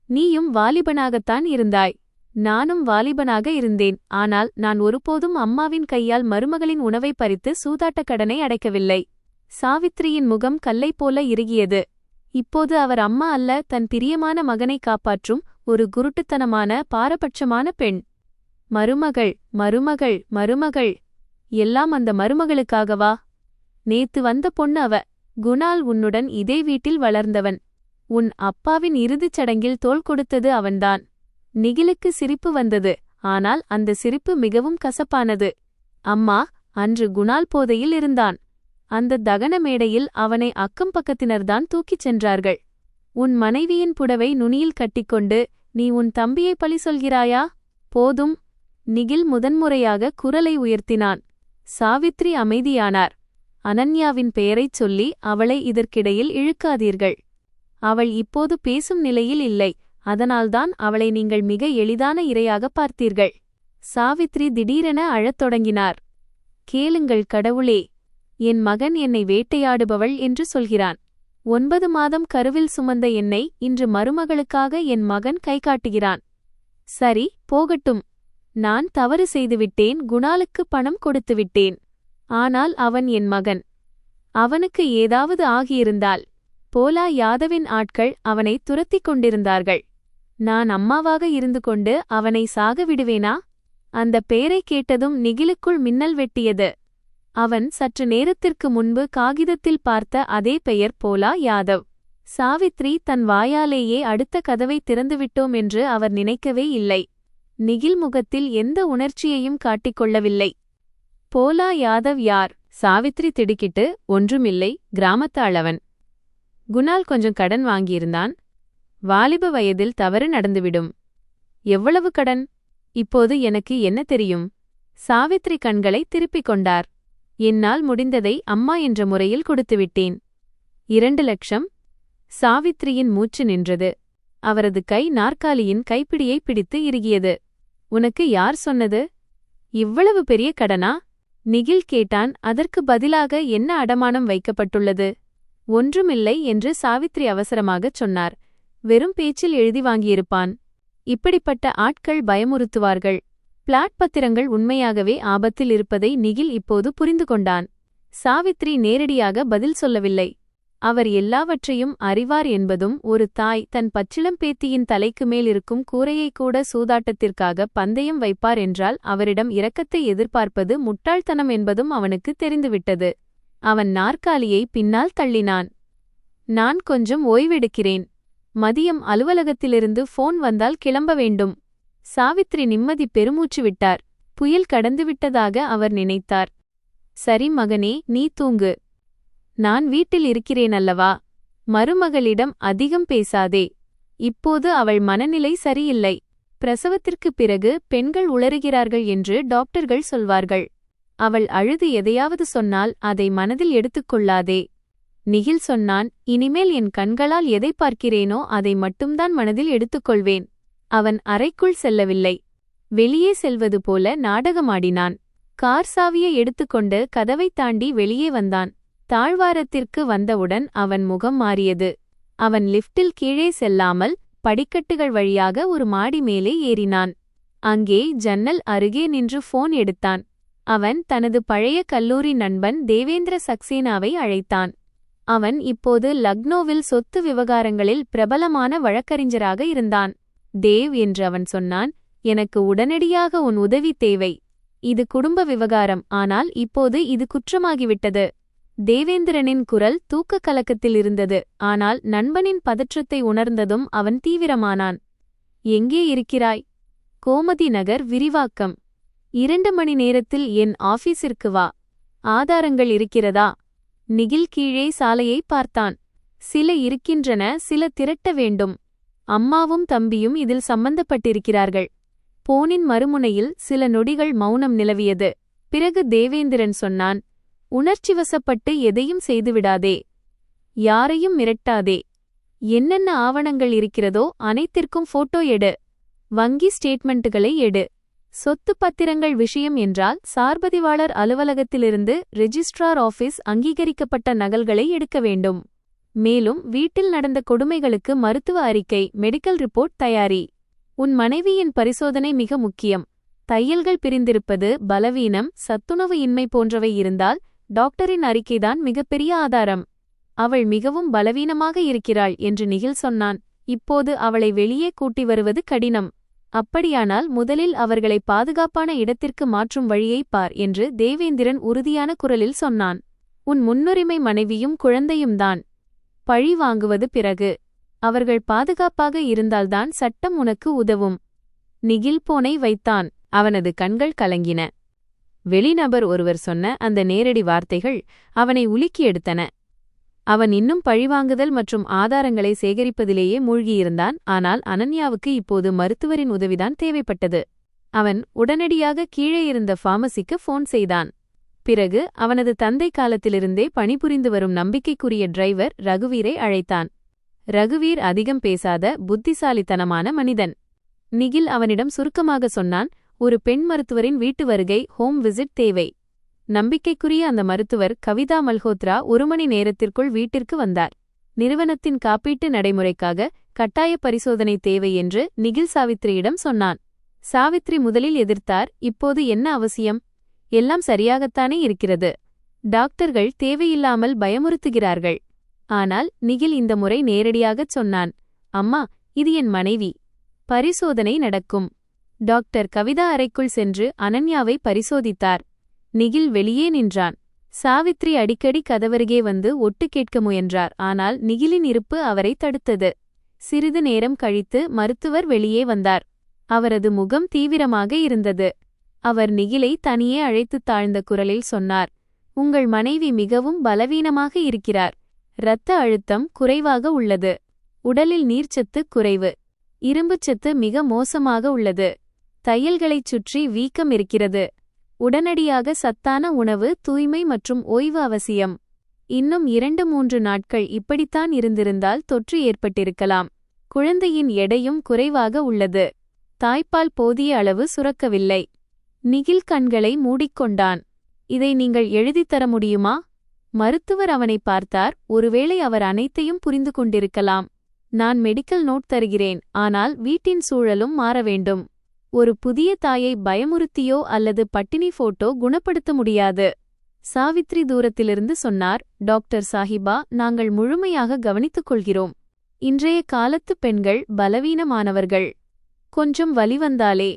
நீயும் வாலிபனாகத்தான் இருந்தாய். நானும் வாலிபனாக இருந்தேன். ஆனால் நான் ஒருபோதும் அம்மாவின் கையால் மருமகளின் உணவை பறித்து சூதாட்டக் கடனை அடைக்கவில்லை. சாவித்ரியின் முகம் கல்லைப் போல இறுகியது. இப்போது அவர் அம்மா அல்ல, தன் பிரியமான மகனை காப்பாற்றும் ஒரு குருட்டுத்தனமான, பாரபட்சமான பெண். மருமகள், மருமகள், மருமகள். எல்லாம் அந்த மருமகளுக்காகவா? நேத்து வந்த பொண்ணு அவ. குணால் உன்னுடன் இதே வீட்டில் வளர்ந்தவன். உன் அப்பாவின் இறுதிச் சடங்கில் தோள் கொடுத்தது அவன்தான். நிகிலுக்கு சிரிப்பு வந்தது. ஆனால் அந்த சிரிப்பு மிகவும் கசப்பானது. அம்மா, அன்று குணால் போதையில் இருந்தான். அந்த தகன மேடையில் அவனை அக்கம் பக்கத்தினர்தான் தூக்கிச் சென்றார்கள். உன் மனைவியின் புடவை நுனியில் கட்டிக்கொண்டு நீ உன் தம்பியை பழி சொல்கிறாயா? போதும். நிகில் முதன்முறையாக குரலை உயர்த்தினான். சாவித்ரி அமைதியானார். அனன்யாவின் பெயரைச் சொல்லி அவளை இதற்கிடையில் இழுக்காதீர்கள். அவள் இப்போது பேசும் நிலையில் இல்லை. அதனால்தான் அவளை நீங்கள் மிக எளிதான இரையாக பார்த்தீர்கள். சாவித்ரி திடீரென அழத் தொடங்கினார். கேளுங்கள் கடவுளே, என் மகன் என்னை வேட்டையாடுபவள் என்று சொல்கிறான். 9 மாதம் கருவில் சுமந்த என்னை இன்று மருமகளுக்காக என் மகன் கைகாட்டுகிறான். சரி, போகட்டும். நான் தவறு செய்துவிட்டேன். குணாலுக்கு பணம் கொடுத்துவிட்டேன். ஆனால் அவன் என் மகன். அவனுக்கு ஏதாவது ஆகியிருந்தால். போலா யாதவின் ஆட்கள் அவனை துரத்திக் கொண்டிருந்தார்கள். நான் அம்மாவாக இருந்து கொண்டு அவனை சாக விடுவேனா? அந்த பெயரை கேட்டதும் நிகிலுக்குள் மின்னல் வெட்டியது. அவன் சற்று நேரத்திற்கு முன்பு காகிதத்தில் பார்த்த அதே பெயர் போலா யாதவ். சாவித்ரி தன் வாயாலேயே அடுத்த கதவை திறந்துவிட்டோம் என்று அவர் நினைக்கவே இல்லை. நிகில் முகத்தில் எந்த உணர்ச்சியையும் காட்டிக்கொள்ளவில்லை. போலா யாதவ் யார்? சாவித்ரி திடுக்கிட்டு, ஒன்றுமில்லை, கிராமத்து அளவன். குணால் கொஞ்சம் கடன் வாங்கியிருந்தான். வாலிப வயதில் தவறு நடந்துவிடும். எவ்வளவு கடன்? இப்போது எனக்கு என்ன தெரியும்? சாவித்ரி கண்களை திருப்பிக் கொண்டார். என்னால் முடிந்ததை அம்மா என்ற முறையில் கொடுத்துவிட்டேன். 2 லட்சம். சாவித்ரியின் மூச்சு நின்றது. அவரது கை நாற்காலியின் கைப்பிடியை பிடித்து இறுகியது. உனக்கு யார் சொன்னது? இவ்வளவு பெரிய கடனா? நிகில் கேட்டான். அதற்கு பதிலாக என்ன அடமானம் வைக்கப்பட்டுள்ளது? ஒன்றுமில்லை என்று சாவித்ரி அவசரமாகச் சொன்னார். வெறும் பேச்சில் எழுதி வாங்கியிருப்பான். இப்படிப்பட்ட ஆட்கள் பயமுறுத்துவார்கள். பிளாட் பத்திரங்கள் உண்மையாகவே ஆபத்தில் இருப்பதை நிகில் இப்போது புரிந்து கொண்டான். சாவித்ரி நேரடியாக பதில் சொல்லவில்லை. அவர் எல்லாவற்றையும் அறிவார் என்பதும், ஒரு தாய் தன் பச்சிளம் பேத்தியின் தலைக்கு மேல் இருக்கும் கூரையைக் கூட சூதாட்டத்திற்காக பந்தயம் வைப்பார் என்றால் அவரிடம் இரக்கத்தை எதிர்பார்ப்பது முட்டாள்தனம் என்பதும் அவனுக்கு தெரிந்துவிட்டது. அவன் நாற்காலியை பின்னால் தள்ளினான். நான் கொஞ்சம் ஓய்வெடுக்கிறேன். மதியம் அலுவலகத்திலிருந்து ஃபோன் வந்தால் கிளம்ப வேண்டும். சாவித்ரி நிம்மதி பெருமூச்சு விட்டார். புயல் கடந்துவிட்டதாக அவர் நினைத்தார். சரி மகனே, நீ தூங்கு. நான் வீட்டில் இருக்கிறேன் அல்லவா? மருமகளிடம் அதிகம் பேசாதே. இப்போது அவள் மனநிலை சரியில்லை. பிரசவத்திற்குப் பிறகு பெண்கள் உளறுகிறார்கள் என்று டாக்டர்கள் சொல்வார்கள். அவள் அழுது எதையாவது சொன்னால் அதை மனதில் எடுத்துக்கொள்ளாதே. நிகில் சொன்னான். இனிமேல் என் கண்களால் எதை பார்க்கிறேனோ அதை மட்டும்தான் மனதில் எடுத்துக்கொள்வேன். அவன் அறைக்குள் செல்லவில்லை. வெளியே செல்வது போல நாடகமாடினான். கார் சாவியை எடுத்துக்கொண்டு கதவைத் தாண்டி வெளியே வந்தான். தாழ்வாரத்திற்கு வந்தவுடன் அவன் முகம் மாறியது. அவன் லிஃப்டில் கீழே செல்லாமல் படிக்கட்டுகள் வழியாக ஒரு மாடி மேலே ஏறினான். அங்கே ஜன்னல் அருகே நின்று ஃபோன் எடுத்தான். அவன் தனது பழைய கல்லூரி நண்பன் தேவேந்திர சக்சேனாவை அழைத்தான். அவன் இப்போது லக்னோவில் சொத்து விவகாரங்களில் பிரபலமான வழக்கறிஞராக இருந்தான். தேவ் என்று அவன் சொன்னான், எனக்கு உடனடியாக உன் உதவி தேவை. இது குடும்ப விவகாரம், ஆனால் இப்போது இது குற்றமாகிவிட்டது. தேவேந்திரனின் குரல் தூக்க கலக்கத்தில் இருந்தது. ஆனால் நண்பனின் பதற்றத்தை உணர்ந்ததும் அவன் தீவிரமானான். எங்கே இருக்கிறாய்? கோமதி நகர் விரிவாக்கம். 2 மணி நேரத்தில் என் ஆபீஸிற்கு வா. ஆதாரங்கள் இருக்கிறதா? நிகில் கீழே சாலையை பார்த்தான். சில இருக்கின்றன, சில திரட்ட வேண்டும். அம்மாவும் தம்பியும் இதில் சம்பந்தப்பட்டிருக்கிறார்கள். போனின் மறுமுனையில் சில நொடிகள் மௌனம் நிலவியது. பிறகு தேவேந்திரன் சொன்னான், உணர்ச்சிவசப்பட்டு எதையும் செய்துவிடாதே. யாரையும் மிரட்டாதே. என்னென்ன ஆவணங்கள் இருக்கிறதோ அனைத்திற்கும் போட்டோ எடு. வங்கி ஸ்டேட்மெண்ட்டுகளை எடு. சொத்து பத்திரங்கள் விஷயம் என்றால் சார்பதிவாளர் அலுவலகத்திலிருந்து ரெஜிஸ்ட்ரார் ஆபீஸ் அங்கீகரிக்கப்பட்ட நகல்களை எடுக்க வேண்டும். மேலும் வீட்டில் நடந்த கொடுமைகளுக்கு மருத்துவ அறிக்கை, மெடிக்கல் ரிப்போர்ட் தயாரி. உன் மனைவியின் பரிசோதனை மிக முக்கியம். தையல்கள் பிரிந்திருப்பது, பலவீனம், சத்துணவு இன்மை போன்றவை இருந்தால் டாக்டரின் அறிக்கைதான் மிகப்பெரிய ஆதாரம். அவள் மிகவும் பலவீனமாக இருக்கிறாள் என்று நிகில் சொன்னான். இப்போது அவளை வெளியே கூட்டி வருவது கடினம். அப்படியானால் முதலில் அவர்களை பாதுகாப்பான இடத்திற்கு மாற்றும் வழியைப் பார் என்று தேவேந்திரன் உறுதியான குரலில் சொன்னான். உன் முன்னுரிமை மனைவியும் குழந்தையும்தான். பழி வாங்குவது பிறகு. அவர்கள் பாதுகாப்பாக இருந்தால்தான் சட்டம் உனக்கு உதவும். நிகில் போனை வைத்தான். அவனது கண்கள் கலங்கின. வெளிநபர் ஒருவர் சொன்ன அந்த நேரடி வார்த்தைகள் அவனை உலுக்கி எடுத்தன. அவன் இன்னும் பழிவாங்குதல் மற்றும் ஆதாரங்களை சேகரிப்பதிலேயே மூழ்கியிருந்தான். ஆனால் அனன்யாவுக்கு இப்போது மருத்துவரின் உதவிதான் தேவைப்பட்டது. அவன் உடனடியாக கீழே இருந்த ஃபார்மசிக்கு ஃபோன் செய்தான். பிறகு அவனது தந்தை காலத்திலிருந்தே பணிபுரிந்து வரும் நம்பிக்கைக்குரிய டிரைவர் ரகுவீரை அழைத்தான். ரகுவீர் அதிகம் பேசாத புத்திசாலித்தனமான மனிதன். நிகில் அவனிடம் சுருக்கமாக சொன்னான், ஒரு பெண் மருத்துவரின் வீட்டு வருகை, ஹோம் விசிட் தேவை. நம்பிக்கைக்குரிய அந்த மருத்துவர் கவிதா மல்ஹோத்ரா 1 மணி நேரத்திற்குள் வீட்டிற்கு வந்தார். நிறுவனத்தின் காப்பீட்டு நடைமுறைக்காக கட்டாய பரிசோதனை தேவை என்று நிகில் சாவித்ரியிடம் சொன்னான். சாவித்ரி முதலில் எதிர்த்தார். இப்போது என்ன அவசியம்? எல்லாம் சரியாகத்தானே இருக்கிறது. டாக்டர்கள் தேவையில்லாமல் பயமுறுத்துகிறார்கள். ஆனால் நிகில் இந்த முறை நேரடியாகச் சொன்னான். அம்மா, இது என் மனைவி. பரிசோதனை நடக்கும். டாக்டர் கவிதா அறைக்குள் சென்று அனன்யாவை பரிசோதித்தார். நிகில் வெளியே நின்றான். சாவித்ரி அடிக்கடி கதவருகே வந்து ஒட்டு கேட்க முயன்றார். ஆனால் நிகிலின் இருப்பு அவரை தடுத்தது. சிறிது நேரம் கழித்து மருத்துவர் வெளியே வந்தார். அவரது முகம் தீவிரமாக இருந்தது. அவர் நிகிலை தனியே அழைத்துத் தாழ்ந்த குரலில் சொன்னார். உங்கள் மனைவி மிகவும் பலவீனமாக இருக்கிறார். இரத்த அழுத்தம் குறைவாக உள்ளது. உடலில் நீர்ச்சத்து குறைவு. இரும்புச்சத்து மிக மோசமாக உள்ளது. தையல்களைச் சுற்றி வீக்கம் இருக்கிறது. உடனடியாக சத்தான உணவு, தூய்மை மற்றும் ஓய்வு அவசியம். இன்னும் 2-3 நாட்கள் இப்படித்தான் இருந்திருந்தால் தொற்று ஏற்பட்டிருக்கலாம். குழந்தையின் எடையும் குறைவாக உள்ளது. தாய்ப்பால் போதிய அளவு சுரக்கவில்லை. நிகில் கண்களை மூடிக்கொண்டான். இதை நீங்கள் எழுதித்தர முடியுமா? மருத்துவர் அவனை பார்த்தார். ஒருவேளை அவர் அனைத்தையும் புரிந்து கொண்டிருக்கலாம். நான் மெடிக்கல் நோட் தருகிறேன், ஆனால் வீட்டின் சூழலும் மாற வேண்டும். ஒரு புதிய தாயை பயமுறுத்தியோ அல்லது பட்டினி போட்டோ குணப்படுத்த முடியாது. சாவித்ரி தூரத்திலிருந்து சொன்னார். டாக்டர் சாஹிபா, நாங்கள் முழுமையாக கவனித்துக் கொள்கிறோம். இன்றைய காலத்து பெண்கள் பலவீனமானவர்கள். கொஞ்சம் வலி வந்தாலே.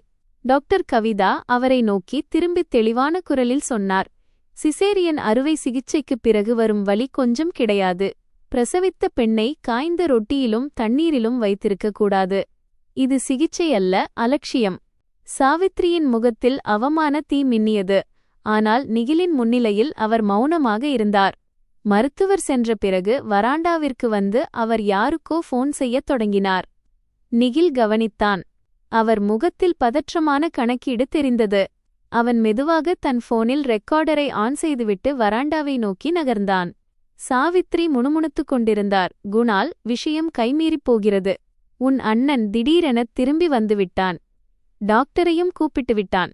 டாக்டர் கவிதா அவரை நோக்கி திரும்பித் தெளிவான குரலில் சொன்னார். சிசேரியன் அறுவை சிகிச்சைக்குப் பிறகு வரும் வலி கொஞ்சம் கிடையாது. பிரசவித்த பெண்ணை காய்ந்த ரொட்டியிலும் தண்ணீரிலும் வைத்திருக்கக் கூடாது. இது சிகிச்சை அல்ல, அலட்சியம். சாவித்ரியின் முகத்தில் அவமான தீ மின்னியது. ஆனால் நிகிலின் முன்னிலையில் அவர் மௌனமாக இருந்தார். மருத்துவர் சென்ற பிறகு வராண்டாவிற்கு வந்து அவர் யாருக்கோ ஃபோன் செய்யத் தொடங்கினார். நிகில் கவனித்தான். அவர் முகத்தில் பதற்றமான கணக்கீடு தெரிந்தது. அவன் மெதுவாக தன் போனில் ரெக்கார்டரை ஆன் செய்துவிட்டு வராண்டாவை நோக்கி நகர்ந்தான். சாவித்ரி முணுமுணுத்துக் கொண்டிருந்தார். குணால், விஷயம் கைமீறிப் போகிறது. உன் அண்ணன் திடீரெனத் திரும்பி வந்துவிட்டான். டாக்டரையும் கூப்பிட்டு விட்டான்.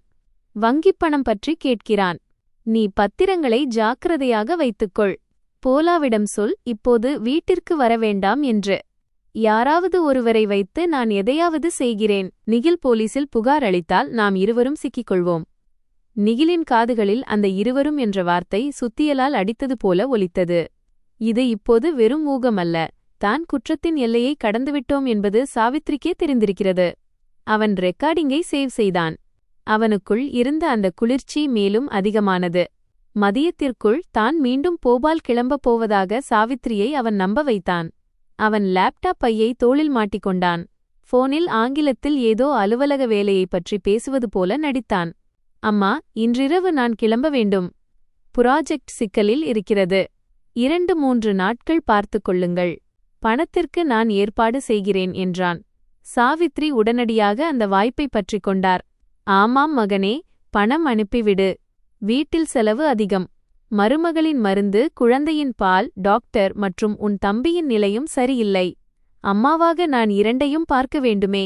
வங்கிப் பணம் பற்றி கேட்கிறான். நீ பத்திரங்களை ஜாக்கிரதையாக வைத்துக்கொள். போலாவிடம் சொல், இப்போது வீட்டிற்கு வரவேண்டாம் என்று. யாராவது ஒருவரை வைத்து நான் எதையாவது செய்கிறேன். நிகில் போலீசில் புகார் அளித்தால் நாம் இருவரும் சிக்கிக்கொள்வோம். நிகிலின் காதுகளில் அந்த இருவரும் என்ற வார்த்தை சுத்தியலால் அடித்தது போல ஒலித்தது. இது இப்போது வெறும் ஊகமல்ல. தான் குற்றத்தின் எல்லையை கடந்துவிட்டோம் என்பது சாவித்ரிக்கே தெரிந்திருக்கிறது. அவன் ரெக்கார்டிங்கை சேவ் செய்தான். அவனுக்குள் இருந்த அந்த குளிர்ச்சி மேலும் அதிகமானது. மதியத்திற்குள் தான் மீண்டும் போபால் கிளம்பப் போவதாக சாவித்ரியை அவன் நம்ப வைத்தான். அவன் லேப்டாப் பையை தோளில் மாட்டிக்கொண்டான். போனில் ஆங்கிலத்தில் ஏதோ அலுவலக வேலையைப் பற்றி பேசுவது போல நடித்தான். அம்மா, இன்றிரவு நான் கிளம்ப வேண்டும். புராஜெக்ட் சிக்கலில் இருக்கிறது. 2-3 நாட்கள் பார்த்துக் கொள்ளுங்கள். பணத்திற்கு நான் ஏற்பாடு செய்கிறேன் என்றான். சாவித்ரி உடனடியாக அந்த வாய்ப்பை பற்றிக் கொண்டார். ஆமாம் மகனே, பணம் அனுப்பிவிடு. வீட்டில் செலவு அதிகம். மருமகளின் மருந்து, குழந்தையின் பால், டாக்டர் மற்றும் உன் தம்பியின் நிலையும் சரியில்லை. அம்மாவாக நான் 2ஐயும் பார்க்க வேண்டுமே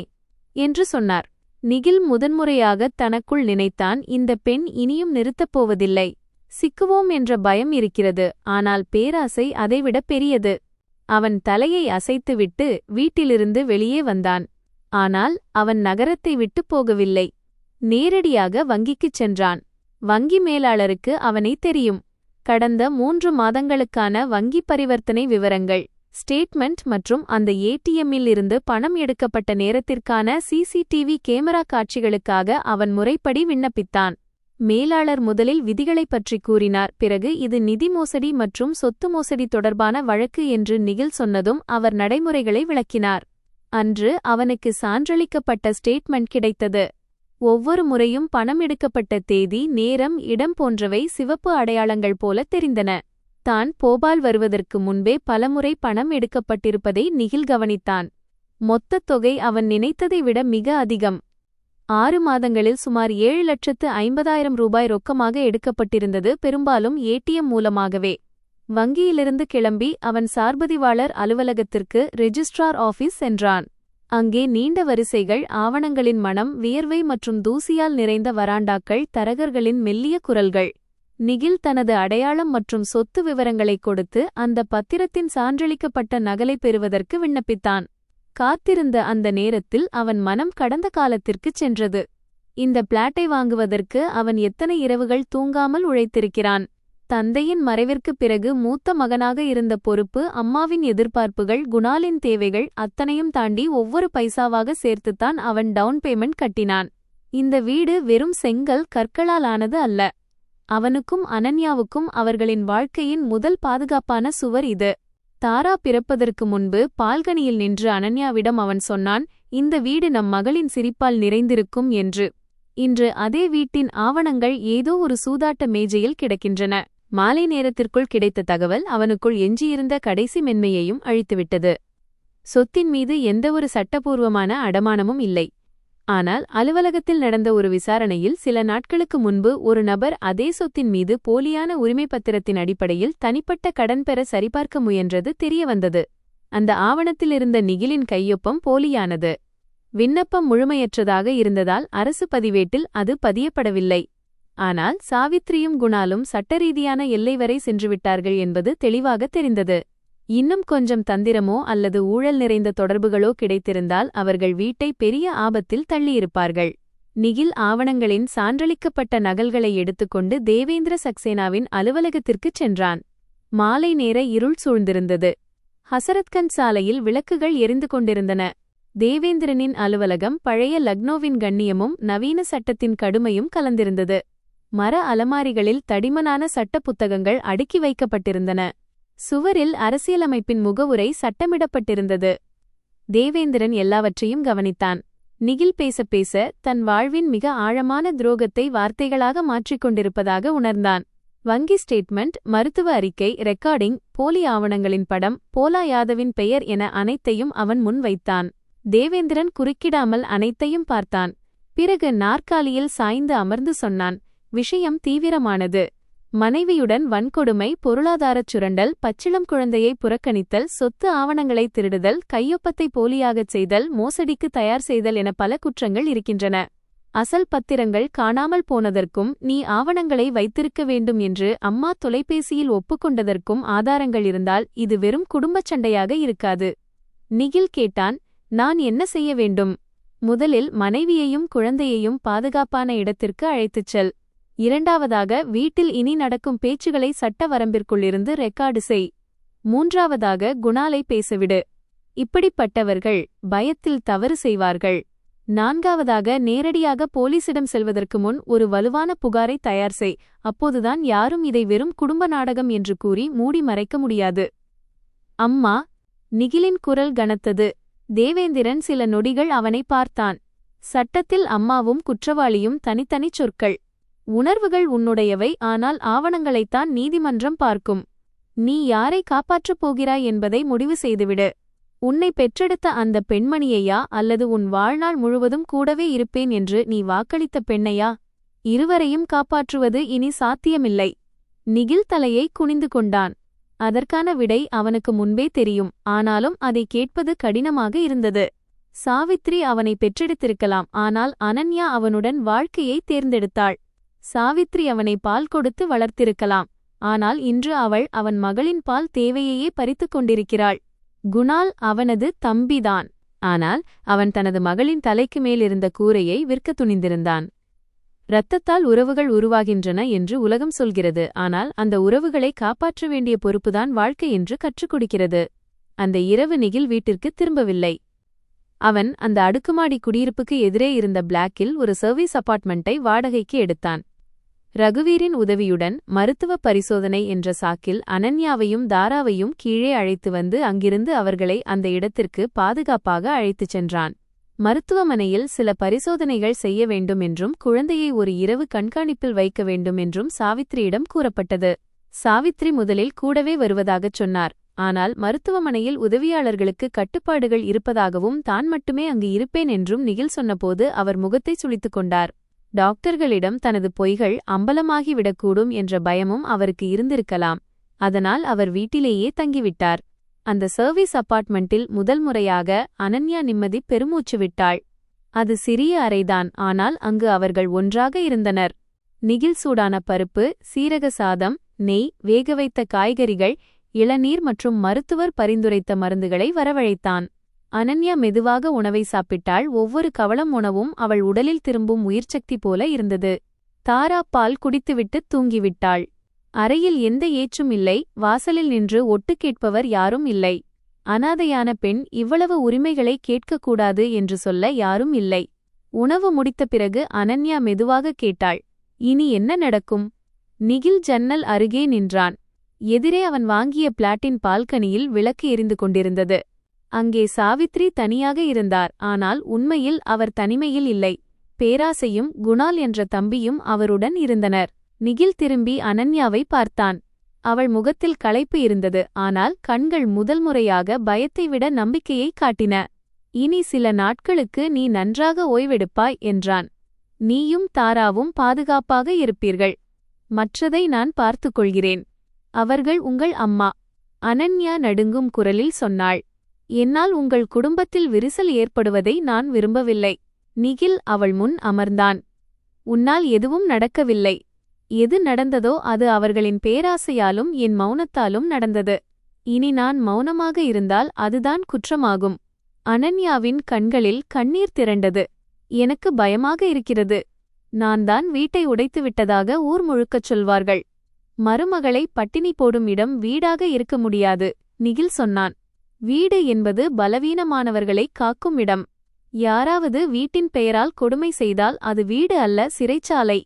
என்று சொன்னார். நிகில் முதன்முறையாக தனக்குள் நினைத்தான். இந்த பெண் இனியும் நிறுத்தப் போவதில்லை. சிக்குவோம் என்ற பயம் இருக்கிறது, ஆனால் பேராசை அதைவிட பெரியது. அவன் தலையை அசைத்துவிட்டு வீட்டிலிருந்து வெளியே வந்தான். ஆனால் அவன் நகரத்தை விட்டுப் போகவில்லை. நேரடியாக வங்கிக்குச் சென்றான். வங்கி மேலாளருக்கு அவனை தெரியும். கடந்த 3 மாதங்களுக்கான வங்கி பரிவர்த்தனை விவரங்கள், ஸ்டேட்மெண்ட் மற்றும் அந்த ஏடிஎம்மில் இருந்து பணம் எடுக்கப்பட்ட நேரத்திற்கான சிசிடிவி கேமரா காட்சிகளுக்காக அவன் முறைப்படி விண்ணப்பித்தான். மேலாளர் முதலில் விதிகளைப் பற்றி கூறினார். பிறகு இது நிதி மோசடி மற்றும் சொத்து மோசடி தொடர்பான வழக்கு என்று நிகில் சொன்னதும் அவர் நடைமுறைகளை விளக்கினார். அன்று அவனுக்கு சான்றளிக்கப்பட்ட ஸ்டேட்மெண்ட் கிடைத்தது. ஒவ்வொரு முறையும் பணம் எடுக்கப்பட்ட தேதி, நேரம், இடம் போன்றவை சிவப்பு அடையாளங்கள் போல தெரிந்தன. தான் போபால் வருவதற்கு முன்பே பலமுறை பணம் எடுக்கப்பட்டிருப்பதை நிகில் கவனித்தான். மொத்தத் தொகை அவன் நினைத்ததை விட மிக அதிகம். 6 மாதங்களில் சுமார் 7,50,000 ரூபாய் ரொக்கமாக எடுக்கப்பட்டிருந்தது, பெரும்பாலும் ஏடிஎம் மூலமாகவே. வங்கியிலிருந்து கிளம்பி அவன் சார்பதிவாளர் அலுவலகத்திற்கு, ரெஜிஸ்ட்ரார் ஆபீஸ் சென்றான். அங்கே நீண்ட வரிசைகள், ஆவணங்களின் மணம், வியர்வை மற்றும் தூசியால் நிறைந்த வராண்டாக்கள், தரகர்களின் மெல்லிய குரல்கள். நிகில் தனது அடையாளம் மற்றும் சொத்து விவரங்களை கொடுத்து அந்த பத்திரத்தின் சான்றளிக்கப்பட்ட நகலை பெறுவதற்கு விண்ணப்பித்தான். காத்திருந்த அந்த நேரத்தில் அவன் மனம் கடந்த காலத்திற்குச் சென்றது. இந்த பிளாட்டை வாங்குவதற்கு அவன் எத்தனை இரவுகள் தூங்காமல் உழைத்திருக்கிறான். தந்தையின் மறைவிற்குப் பிறகு மூத்த மகனாக இருந்த பொறுப்பு, அம்மாவின் எதிர்பார்ப்புகள், குணாலின் தேவைகள் அத்தனையும் தாண்டி ஒவ்வொரு பைசாவாக சேர்த்துத்தான் அவன் டவுன் பேமெண்ட் கட்டினான். இந்த வீடு வெறும் செங்கல் கற்களால் ஆனது அல்ல. அவனுக்கும் அனன்யாவுக்கும் அவர்களின் வாழ்க்கையின் முதல் பாதுகாப்பான சுவர் இது. தாரா பிறப்பதற்கு முன்பு பால்கனியில் நின்று அனன்யாவிடம் அவன் சொன்னான், இந்த வீடு நம் மகளின் சிரிப்பால் நிறைந்திருக்கும் என்று. இன்று அதே வீட்டின் ஆவணங்கள் ஏதோ ஒரு சூதாட்ட மேஜையில் கிடக்கின்றன. மாலை நேரத்திற்குள் கிடைத்த தகவல் அவனுக்குள் எஞ்சியிருந்த கடைசி மென்மையையும் அழித்துவிட்டது. சொத்தின் மீது எந்தவொரு சட்டபூர்வமான அடமானமும் இல்லை. ஆனால் அலுவலகத்தில் நடந்த ஒரு விசாரணையில் சில நாட்களுக்கு முன்பு ஒரு நபர் அதே சொத்தின் மீது போலியான உரிமைப் பத்திரத்தின் அடிப்படையில் தனிப்பட்ட கடன் பெற சரிபார்க்க முயன்றது தெரியவந்தது. அந்த ஆவணத்திலிருந்த நிகிலின் கையொப்பம் போலியானது. விண்ணப்பம் முழுமையற்றதாக இருந்ததால் அரசு பதிவேட்டில் அது பதியப்படவில்லை. ஆனால் சாவித்ரியும் குணாலும் சட்டரீதியான எல்லை வரை சென்றுவிட்டார்கள் என்பது தெளிவாக தெரிந்தது. இன்னும் கொஞ்சம் தந்திரமோ அல்லது ஊழல் நிறைந்த தொடர்புகளோ கிடைத்திருந்தால் அவர்கள் வீட்டை பெரிய ஆபத்தில் தள்ளியிருப்பார்கள். நிகில் ஆவணங்களின் சான்றளிக்கப்பட்ட நகல்களை எடுத்துக்கொண்டு தேவேந்திர சக்சேனாவின் அலுவலகத்திற்குச் சென்றான். மாலை நேர இருள் சூழ்ந்திருந்தது. ஹசரத்கஞ்ச் சாலையில் விளக்குகள் எரிந்து கொண்டிருந்தன. தேவேந்திரனின் அலுவலகம் பழைய லக்னோவின் கண்ணியமும் நவீன சட்டத்தின் கடுமையும் கலந்திருந்தது. மர அலமாரிகளில் தடிமனான சட்ட புத்தகங்கள் அடுக்கி வைக்கப்பட்டிருந்தன. சுவரில் அரசியலமைப்பின் முகவுரை சட்டமிடப்பட்டிருந்தது. தேவேந்திரன் எல்லாவற்றையும் கவனித்தான். நிகில் பேச பேச தன் வாழ்வின் மிக ஆழமான துரோகத்தை வார்த்தைகளாக மாற்றிக்கொண்டிருப்பதாக உணர்ந்தான். வங்கி ஸ்டேட்மெண்ட், மருத்துவ அறிக்கை, ரெக்கார்டிங், போலி ஆவணங்களின் படம், போலா யாதவின் பெயர் என அனைத்தையும் அவன் முன் வைத்தான். தேவேந்திரன் குறுக்கிடாமல் அனைத்தையும் பார்த்தான். பிறகு நாற்காலியில் சாய்ந்து அமர்ந்து சொன்னான், விஷயம் தீவிரமானது. மனைவியுடன் வன்கொடுமை, பொருளாதாரச் சுரண்டல், பச்சிளம் குழந்தையை புறக்கணித்தல், சொத்து ஆவணங்களை திருடுதல், கையொப்பத்தை போலியாகச் செய்தல், மோசடிக்கு தயார் செய்தல் என பல குற்றங்கள் இருக்கின்றன. அசல் பத்திரங்கள் காணாமல் போனதற்கும் நீ ஆவணங்களை வைத்திருக்க வேண்டும் என்று அம்மா தொலைபேசியில் ஒப்புக்கொண்டதற்கும் ஆதாரங்கள் இருந்தால் இது வெறும் குடும்பச் சண்டையாக இருக்காது. நிகில் கேட்டான், நான் என்ன செய்ய வேண்டும்? முதலில் மனைவியையும் குழந்தையையும் பாதுகாப்பான இடத்திற்கு அழைத்துச் செல். இரண்டாவதாக, வீட்டில் இனி நடக்கும் பேச்சுகளை சட்ட வரம்பிற்குள்ளிருந்து ரெக்கார்டு செய். மூன்றாவதாக, குணாலை பேசவிடு. இப்படிப்பட்டவர்கள் பயத்தில் தவறு செய்வார்கள். நான்காவதாக, நேரடியாக போலீசிடம் செல்வதற்கு முன் ஒரு வலுவான புகாரை தயார் செய். அப்போதுதான் யாரும் இதை வெறும் குடும்ப நாடகம் என்று கூறி மூடி மறைக்க முடியாது. அம்மா. நிகிலின் குரல் கனத்தது. தேவேந்திரன் சில நொடிகள் அவனை பார்த்தான். சட்டத்தில் அம்மாவும் குற்றவாளியும் தனித்தனி சொற்கள். உணர்வுகள் உன்னுடையவை, ஆனால் ஆவணங்களைத்தான் நீதிமன்றம் பார்க்கும். நீ யாரை காப்பாற்றப் போகிறாய் என்பதை முடிவு செய்துவிடு. உன்னை பெற்றெடுத்த அந்த பெண்மணியையா அல்லது உன் வாழ்நாள் முழுவதும் கூடவே இருப்பேன் என்று நீ வாக்களித்த பெண்ணையா? இருவரையும் காப்பாற்றுவது இனி சாத்தியமில்லை. நிகில் தலையை குனிந்து கொண்டான். அதற்கான விடை அவனுக்கு முன்பே தெரியும். ஆனாலும் அதை கேட்பது கடினமாக இருந்தது. சாவித்ரி அவனை பெற்றெடுத்திருக்கலாம், ஆனால் அனன்யா அவனுடன் வாழ்க்கையை தேர்ந்தெடுத்தாள். சாவித்ரி அவனை பால் கொடுத்து வளர்த்திருக்கலாம், ஆனால் இன்று அவள் அவன் மகளின் பால் தேவையையே பறித்துக் கொண்டிருக்கிறாள். குணால் அவனது தம்பிதான், ஆனால் அவன் தனது மகளின் தலைக்கு மேலிருந்த கூரையை விற்க துணிந்திருந்தான். இரத்தத்தால் உறவுகள் உருவாகின்றன என்று உலகம் சொல்கிறது, ஆனால் அந்த உறவுகளை காப்பாற்ற வேண்டிய பொறுப்புதான் வாழ்க்கை என்று கற்றுக் கொடுக்கிறது. அந்த இரவு நிகில் வீட்டிற்கு திரும்பவில்லை. அவன் அந்த அடுக்குமாடி குடியிருப்புக்கு எதிரே இருந்த பிளாக்கில் ஒரு சர்வீஸ் அபார்ட்மெண்ட்டை வாடகைக்கு எடுத்தான். ரகுவீரின் உதவியுடன் மருத்துவ பரிசோதனை என்ற சாக்கில் அனன்யாவையும் தாராவையும் கீழே அழைத்து வந்து அங்கிருந்து அவர்களை அந்த இடத்திற்கு பாதுகாப்பாக அழைத்துச் சென்றான். மருத்துவமனையில் சில பரிசோதனைகள் செய்ய வேண்டும் என்றும் குழந்தையை ஒரு இரவு கண்காணிப்பில் வைக்க வேண்டும் என்றும் சாவித்ரியிடம் கூறப்பட்டது. சாவித்ரி முதலில் கூடவே வருவதாகச் சொன்னார். ஆனால் மருத்துவமனையில் உதவியாளர்களுக்கு கட்டுப்பாடுகள் இருப்பதாகவும் தான் மட்டுமே அங்கு இருப்பேன் என்றும் நிகில் சொன்னபோது அவர் முகத்தை சுளித்துக் கொண்டார். டாக்டர்களிடம் தனது பொய்கள் அம்பலமாகிவிடக்கூடும் என்ற பயமும் அவருக்கு இருந்திருக்கலாம். அதனால் அவர் வீட்டிலேயே தங்கிவிட்டார். அந்த சர்வீஸ் அபார்ட்மெண்ட்டில் முதல் முறையாக அனன்யா நிம்மதி பெருமூச்சு விட்டாள். அது சிறிய அறைதான், ஆனால் அங்கு அவர்கள் ஒன்றாக இருந்தனர். நிகில் சூடான பருப்பு, சீரக சாதம், நெய், வேகவைத்த காய்கறிகள், இளநீர் மற்றும் மருத்துவர் பரிந்துரைத்த மருந்துகளை வரவழைத்தான். அனன்யா மெதுவாக உணவை சாப்பிட்டாள். ஒவ்வொரு கவளம் உணவும் அவள் உடலில் திரும்பும் உயிர்ச்சக்தி போல இருந்தது. தாரா பால் குடித்துவிட்டு தூங்கிவிட்டாள். அறையில் எந்த ஏச்சும் இல்லை. வாசலில் நின்று ஒட்டு கேட்பவர் யாரும் இல்லை. அனாதையான பெண் இவ்வளவு உரிமைகளை கேட்கக்கூடாது என்று சொல்ல யாரும் இல்லை. உணவு முடித்த பிறகு அனன்யா மெதுவாக கேட்டாள், இனி என்ன நடக்கும்? நிகில் ஜன்னல் அருகே நின்றான். எதிரே அவன் வாங்கிய பிளாட்டின் பால்கனியில் விளக்கு எரிந்து கொண்டிருந்தது. அங்கே சாவித்ரி தனியாக இருந்தார். ஆனால் உண்மையில் அவர் தனிமையில் இல்லை. பேராசையும் குணால் என்ற தம்பியும் அவருடன் இருந்தனர். நிகில் திரும்பி அனன்யாவை பார்த்தான். அவள் முகத்தில் களைப்பு இருந்தது. ஆனால் கண்கள் முதல் முறையாக பயத்தை விட நம்பிக்கையை காட்டின. இனி சில நாட்களுக்கு நீ நன்றாக ஓய்வெடுப்பாய் என்றான். நீயும் தாராவும் பாதுகாப்பாக இருப்பீர்கள். மற்றதை நான் பார்த்துக்கொள்கிறேன். அவர்கள் உங்கள் அம்மா. அனன்யா நடுங்கும் குரலில் சொன்னாள். என்னால் உங்கள் குடும்பத்தில் விரிசல் ஏற்படுவதை நான் விரும்பவில்லை. நிகில் அவள் முன் அமர்ந்தான். உன்னால் எதுவும் நடக்கவில்லை. எது நடந்ததோ அது அவர்களின் பேராசையாலும் என் மௌனத்தாலும் நடந்தது. இனி நான் மௌனமாக இருந்தால் அதுதான் குற்றமாகும். அனன்யாவின் கண்களில் கண்ணீர் திரண்டது. எனக்கு பயமாக இருக்கிறது. நான் தான் வீட்டை உடைத்துவிட்டதாக ஊர் முழுக்கச் சொல்வார்கள். மருமகளை பட்டினி போடும் இடம் வீடாக இருக்க முடியாது, நிகில் சொன்னான். வீடு என்பது பலவீனமானவர்களை காக்கும் இடம். யாராவது வீட்டின் பெயரால் கொடுமை செய்தால் அது வீடு அல்ல, சிறைச்சாலை.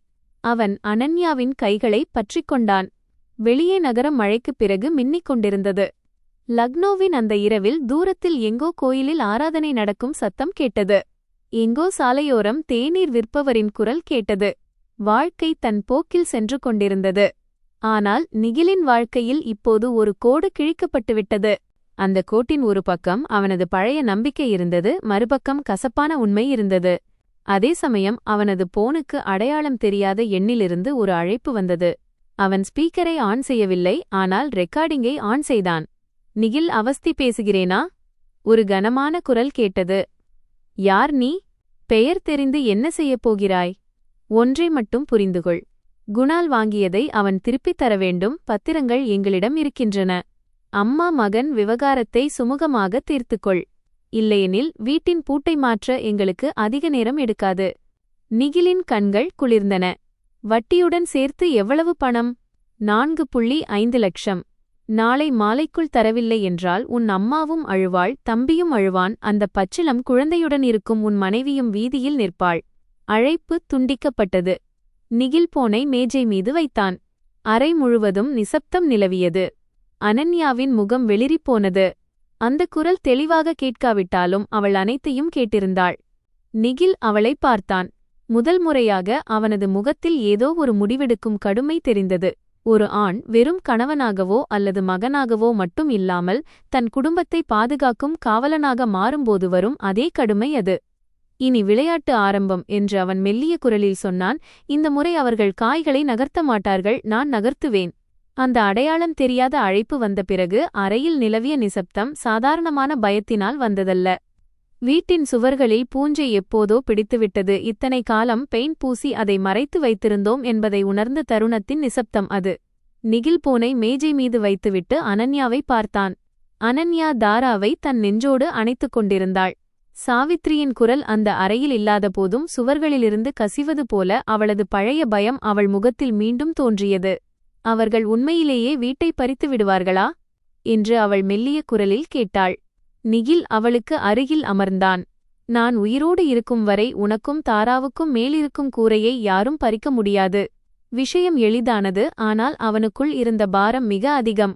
அவன் அனன்யாவின் கைகளை பற்றிக்கொண்டான். வெளியே நகரம் மழைக்குப் பிறகு மின்னிக் கொண்டிருந்தது. லக்னோவின் அந்த இரவில் தூரத்தில் எங்கோ கோயிலில் ஆராதனை நடக்கும் சத்தம் கேட்டது. எங்கோ சாலையோரம் தேநீர் விற்பவரின் குரல் கேட்டது. வாழ்க்கை தன் போக்கில் சென்று கொண்டிருந்தது. ஆனால் நிகிலின் வாழ்க்கையில் இப்போது ஒரு கோடு கிழிக்கப்பட்டுவிட்டது. அந்த கோட்டின் ஒரு பக்கம் அவனது பழைய நம்பிக்கை இருந்தது, மறுபக்கம் கசப்பான உண்மை இருந்தது. அதே சமயம் அவனது போனுக்கு அடையாளம் தெரியாத எண்ணிலிருந்து ஒரு அழைப்பு வந்தது. அவன் ஸ்பீக்கரை ஆன் செய்யவில்லை, ஆனால் ரெக்கார்டிங்கை ஆன் செய்தான். நிகில், அவஸ்தி பேசுகிறேனா? ஒரு கனமான குரல் கேட்டது. யார் நீ? பெயர் தெரிந்து என்ன செய்யப் போகிறாய்? ஒன்றை மட்டும் புரிந்துகொள். குணால் வாங்கியதை அவன் திருப்பித் தர வேண்டும். பத்திரங்கள் எங்களிடம் இருக்கின்றன. அம்மா மகன் விவகாரத்தை சுமூகமாக தீர்த்துக்கொள். இல்லையெனில் வீட்டின் பூட்டை மாற்ற எங்களுக்கு அதிக நேரம் எடுக்காது. நிகிலின் கண்கள் குளிர்ந்தன. வட்டியுடன் சேர்த்து எவ்வளவு பணம்? 4.5 லட்சம். நாளை மாலைக்குள் தரவில்லை என்றால் உன் அம்மாவும் அழுவாள், தம்பியும் அழுவான். அந்த பச்சிளம் குழந்தையுடன் இருக்கும் உன் மனைவியும் வீதியில் நிற்பாள். அழைப்பு துண்டிக்கப்பட்டது. நிகில் போனை மேஜை மீது வைத்தான். அறை முழுவதும் நிசப்தம் நிலவியது. அனன்யாவின் முகம் வெளிறிப்போனது. அந்த குரல் தெளிவாக கேட்காவிட்டாலும் அவள் அனைத்தையும் கேட்டிருந்தாள். நிகில் அவளை பார்த்தான். முதல் முறையாக அவனது முகத்தில் ஏதோ ஒரு முடிவெடுக்கும் கடுமை தெரிந்தது. ஒரு ஆண் வெறும் கணவனாகவோ அல்லது மகனாகவோ மட்டும் இல்லாமல் தன் குடும்பத்தை பாதுகாக்கும் காவலனாக மாறும்போது வரும் அதே கடுமை அது. இனி விளையாட்டு ஆரம்பம் என்று அவன் மெல்லிய குரலில் சொன்னான். இந்த முறை அவர்கள் காய்களை நகர்த்த மாட்டார்கள், நான் நகர்த்துவேன். அந்த அடையாளம் தெரியாத அழைப்பு வந்த பிறகு அறையில் நிலவிய நிசப்தம் சாதாரணமான பயத்தினால் வந்ததல்ல. வீட்டின் சுவர்களில் பூஞ்சை எப்போதோ பிடித்துவிட்டது. இத்தனை காலம் பெயிண்ட் பூசி அதை மறைத்து வைத்திருந்தோம் என்பதை உணர்ந்த தருணத்தின் நிசப்தம் அது. நிகில் போனை மேஜை மீது வைத்துவிட்டு அனன்யாவை பார்த்தான். அனன்யா தாராவை தன் நெஞ்சோடு அணைத்துக் கொண்டிருந்தாள். சாவித்ரியின் குரல் அந்த அறையில் இல்லாத போதும் சுவர்களிலிருந்து கசிவது போல அவளது பழைய பயம் அவள் முகத்தில் மீண்டும் தோன்றியது. அவர்கள் உண்மையிலேயே வீட்டை பறித்து விடுவார்களா என்று அவள் மெல்லிய குரலில் கேட்டாள். நிகில் அவளுக்கு அருகில் அமர்ந்தான். நான் உயிரோடு இருக்கும் வரை உனக்கும் தாராவுக்கும் மேலிருக்கும் கூரையை யாரும் பறிக்க முடியாது. விஷயம் எளிதானது, ஆனால் அவனுக்குள் இருந்த பாரம் மிக அதிகம்.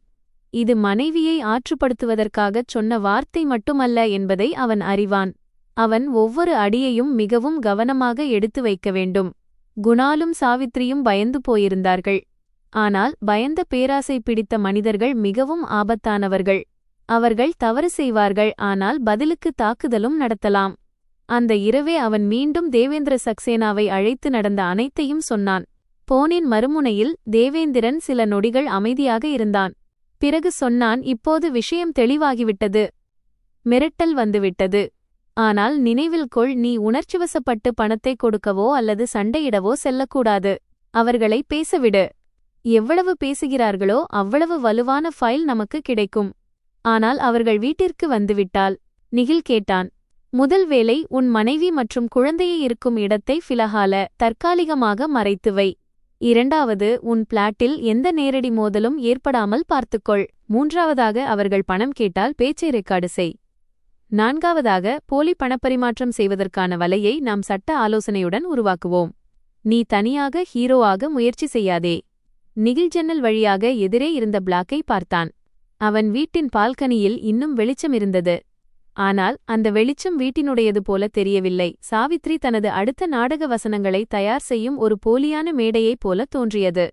இது மனைவியை ஆற்றுப்படுத்துவதற்காகச் சொன்ன வார்த்தை மட்டுமல்ல என்பதை அவன் அறிவான். அவன் ஒவ்வொரு அடியையும் மிகவும் கவனமாக எடுத்து வைக்க வேண்டும். குணாலும் சாவித்ரியும் பயந்து போயிருந்தார்கள். ஆனால் பயந்த பேராசை பிடித்த மனிதர்கள் மிகவும் ஆபத்தானவர்கள். அவர்கள் தவறு செய்வார்கள், ஆனால் பதிலுக்கு தாக்குதலும் நடத்தலாம். அந்த இரவே அவன் மீண்டும் தேவேந்திர சக்சேனாவை அழைத்து நடந்த அனைத்தையும் சொன்னான். போனின் மறுமுனையில் தேவேந்திரன் சில நொடிகள் அமைதியாக இருந்தான். பிறகு சொன்னான், இப்போது விஷயம் தெளிவாகிவிட்டது. மிரட்டல் வந்துவிட்டது. ஆனால் நினைவில் கொள், நீ உணர்ச்சிவசப்பட்டு பணத்தை கொடுக்கவோ அல்லது சண்டையிடவோ செல்லக்கூடாது. அவர்களை பேசவிடு. எவ்வளவு பேசுகிறார்களோ அவ்வளவு வலுவான ஃபைல் நமக்கு கிடைக்கும். ஆனால் அவர்கள் வீட்டிற்கு வந்துவிட்டால்? நிகில் கேட்டான். முதல் வேலை, உன் மனைவி மற்றும் குழந்தையை இருக்கும் இடத்தை ஃபிலஹால தற்காலிகமாக மறைத்து வை. இரண்டாவது, உன் பிளாட்டில் எந்த நேரடி மோதலும் ஏற்படாமல் பார்த்துக்கொள். மூன்றாவதாக, அவர்கள் பணம் கேட்டால் பேச்சை ரெக்கார்டு செய். நான்காவதாக, போலி பணப்பரிமாற்றம் செய்வதற்கான வலையை நாம் சட்ட ஆலோசனையுடன் உருவாக்குவோம். நீ தனியாக ஹீரோவாக முயற்சி செய்யாதே. நிகில் ஜன்னல் வழியாக எதிரே இருந்த பிளாக்கை பார்த்தான். அவன் வீட்டின் பால்கனியில் இன்னும் வெளிச்சம் இருந்தது. ஆனால் அந்த வெளிச்சம் வீட்டினுடையது போல தெரியவில்லை. சாவித்ரி தனது அடுத்த நாடக வசனங்களை தயார் செய்யும் ஒரு போலியான மேடையைப் போல தோன்றியது.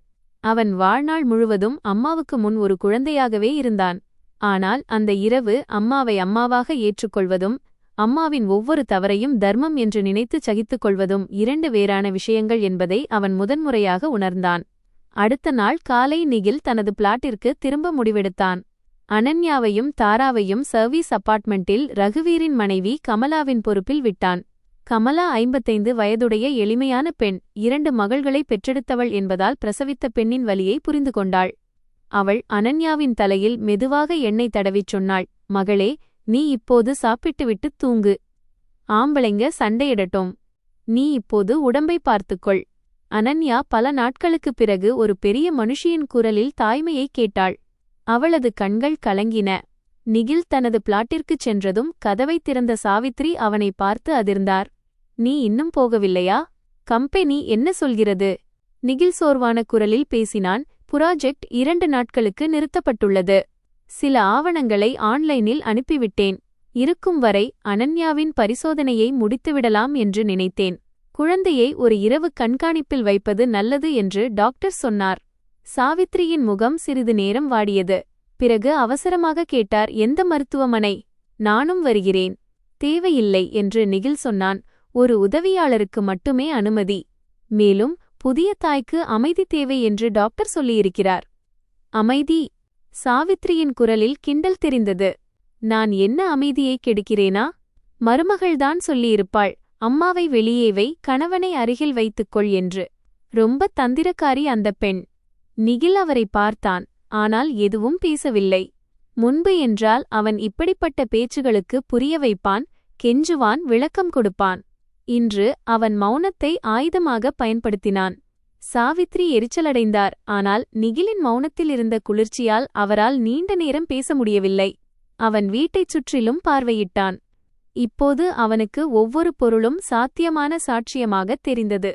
அவன் வாழ்நாள் முழுவதும் அம்மாவுக்கு முன் ஒரு குழந்தையாகவே இருந்தான். ஆனால் அந்த இரவு அம்மாவை அம்மாவாக ஏற்றுக்கொள்வதும் அம்மாவின் ஒவ்வொரு தவறையும் தர்மம் என்று நினைத்து சகித்துக் கொள்வதும் இரண்டு வேறான விஷயங்கள் என்பதை அவன் முதன்முறையாக உணர்ந்தான். அடுத்த நாள் காலை நிகில் தனது பிளாட்டிற்கு திரும்ப முடிவெடுத்தான். அனன்யாவையும் தாராவையும் சர்வீஸ் அபார்ட்மெண்டில் ரகுவீரின் மனைவி கமலாவின் பொறுப்பில் விட்டான். கமலா 55 வயதுடைய எளிமையான பெண். 2 மகள்களை பெற்றெடுத்தவள் என்பதால் பிரசவித்த பெண்ணின் வலியை புரிந்து கொண்டாள். அவள் அனன்யாவின் தலையில் மெதுவாக எண்ணெய் தடவிச் சொன்னாள், மகளே, நீ இப்போது சாப்பிட்டுவிட்டு தூங்கு. ஆம்பளைங்க சண்டையிடட்டும். நீ இப்போது உடம்பை பார்த்துக்கொள். அனன்யா பல நாட்களுக்குப் பிறகு ஒரு பெரிய மனுஷியின் குரலில் தாய்மையைக் கேட்டாள். அவளது கண்கள் கலங்கின. நிகில் தனது பிளாட்டிற்குச் சென்றதும் கதவைத் திறந்த சாவித்ரி அவனை பார்த்து அதிர்ந்தார். நீ இன்னும் போகவில்லையா? கம்பெனி என்ன சொல்கிறது? நிகில் சோர்வான குரலில் பேசினான். புராஜெக்ட் 2 நாட்களுக்கு நிறுத்தப்பட்டுள்ளது. சில ஆவணங்களை ஆன்லைனில் அனுப்பிவிட்டேன். இருக்கும் வரை அனன்யாவின் பரிசோதனையை முடித்துவிடலாம் என்று நினைத்தேன். குழந்தையை ஒரு இரவு கண்காணிப்பில் வைப்பது நல்லது என்று டாக்டர் சொன்னார். சாவித்ரியின் முகம் சிறிது நேரம் வாடியது. பிறகு அவசரமாக கேட்டார், எந்த மருத்துவமனை? நானும் வருகிறேன். தேவையில்லை என்று நிகில் சொன்னான். ஒரு உதவியாளருக்கு மட்டுமே அனுமதி. மேலும் புதிய தாய்க்கு அமைதி தேவை என்று டாக்டர் சொல்லியிருக்கிறார். அமைதி? சாவித்ரியின் குரலில் கிண்டல் தெரிந்தது. நான் என்ன அமைதியை கெடுக்கிறேனா? மருமகள்தான் சொல்லியிருப்பாள், அம்மாவை வெளியே வை, கணவனை அருகில் வைத்துக்கொள் என்று. ரொம்ப தந்திரக்காரி அந்த பெண். நிகில் அவரை பார்த்தான். ஆனால் எதுவும் பேசவில்லை. முன்பு என்றால் அவன் இப்படிப்பட்ட பேச்சுகளுக்கு புரிய வைப்பான், கெஞ்சுவான், விளக்கம் கொடுப்பான். இன்று அவன் மௌனத்தை ஆயுதமாக பயன்படுத்தினான். சாவித்ரி எரிச்சலடைந்தார். ஆனால் நிகிலின் மௌனத்தில் இருந்த குளிர்ச்சியால் அவரால் நீண்ட நேரம் பேச முடியவில்லை. அவன் வீட்டைச் சுற்றிலும் பார்வையிட்டான். இப்போது அவனுக்கு ஒவ்வொரு பொருளும் சாத்தியமான சாட்சியமாகத் தெரிந்தது.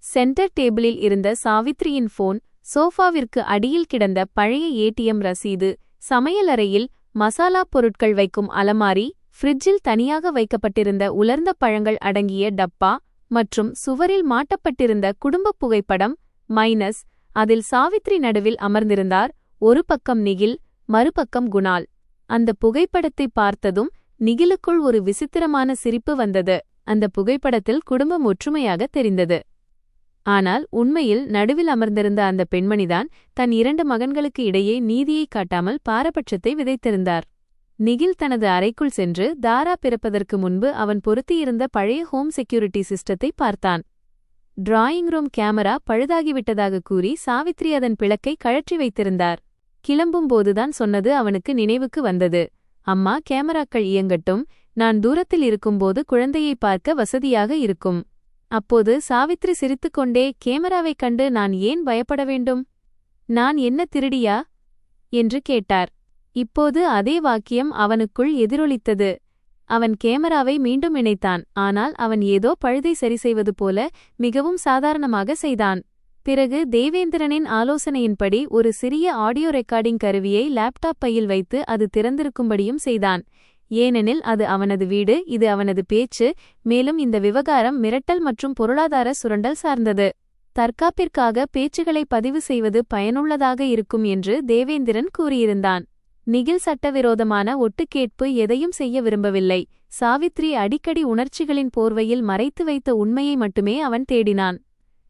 சென்டர் டேபிளில் இருந்த சாவித்ரியின் போன், சோஃபாவிற்கு அடியில் கிடந்த பழைய ஏடிஎம் ரசீது, சமையலறையில் மசாலாப் பொருட்கள் வைக்கும் அலமாரி, ஃப்ரிட்ஜில் தனியாக வைக்கப்பட்டிருந்த உலர்ந்த பழங்கள் அடங்கிய டப்பா மற்றும் சுவரில் மாட்டப்பட்டிருந்த குடும்பப் புகைப்படம் மைனஸ். அதில் சாவித்ரி நடுவில் அமர்ந்திருந்தார். ஒரு பக்கம் நிகில், மறுபக்கம் குணால். அந்த புகைப்படத்தை பார்த்ததும் நிகிலுக்குள் ஒரு விசித்திரமான சிரிப்பு வந்தது. அந்த புகைப்படத்தில் குடும்பம் ஒற்றுமையாக தெரிந்தது. ஆனால் உண்மையில் நடுவில் அமர்ந்திருந்த அந்த பெண்மணிதான் தன் 2 மகன்களுக்கு இடையே நீதியை காட்டாமல் பாரபட்சத்தை விதைத்திருந்தார். நிகில் தனது அறைக்குள் சென்று தாரா பிறப்பதற்கு முன்பு அவன் பொருத்தியிருந்த பழைய ஹோம் செக்யூரிட்டி சிஸ்டத்தை பார்த்தான். டிராயிங் ரூம் கேமரா பழுதாகிவிட்டதாக கூறி சாவித்ரி அதன் பிளக்கை கழற்றி வைத்திருந்தார். கிளம்பும்போதுதான் சொன்னது அவனுக்கு நினைவுக்கு வந்தது. அம்மா, கேமராக்கள் இயங்கட்டும், நான் தூரத்தில் இருக்கும்போது குழந்தையை பார்க்க வசதியாக இருக்கும். அப்போது சாவித்ரி சிரித்துக்கொண்டே, கேமராவைக் கண்டு நான் ஏன் பயப்பட வேண்டும்? நான் என்ன திருடியா என்று கேட்டார். இப்போது அதே வாக்கியம் அவனுக்குள் எதிரொலித்தது. அவன் கேமராவை மீண்டும் இணைத்தான். ஆனால் அவன் ஏதோ பழுதை சரிசெய்வது போல மிகவும் சாதாரணமாக செய்தான். பிறகு தேவேந்திரனின் ஆலோசனையின்படி ஒரு சிறிய ஆடியோ ரெக்கார்டிங் கருவியை லேப்டாப் பையில் வைத்து அது திறந்திருக்கும்படியும் செய்தான். ஏனெனில் அது அவனது வீடு, இது அவனது பேச்சு. மேலும் இந்த விவகாரம் மிரட்டல் மற்றும் பொருளாதார சுரண்டல் சார்ந்தது. தற்காப்பிற்காக பேச்சுகளை பதிவு செய்வது பயனுள்ளதாக இருக்கும் என்று தேவேந்திரன் கூறியிருந்தான். நிகில் சட்டவிரோதமான ஒட்டுக்கேட்பு எதையும் செய்ய விரும்பவில்லை. சாவித்ரி அடிக்கடி உணர்ச்சிகளின் போர்வையில் மறைத்து வைத்த உண்மையை மட்டுமே அவன் தேடினான்.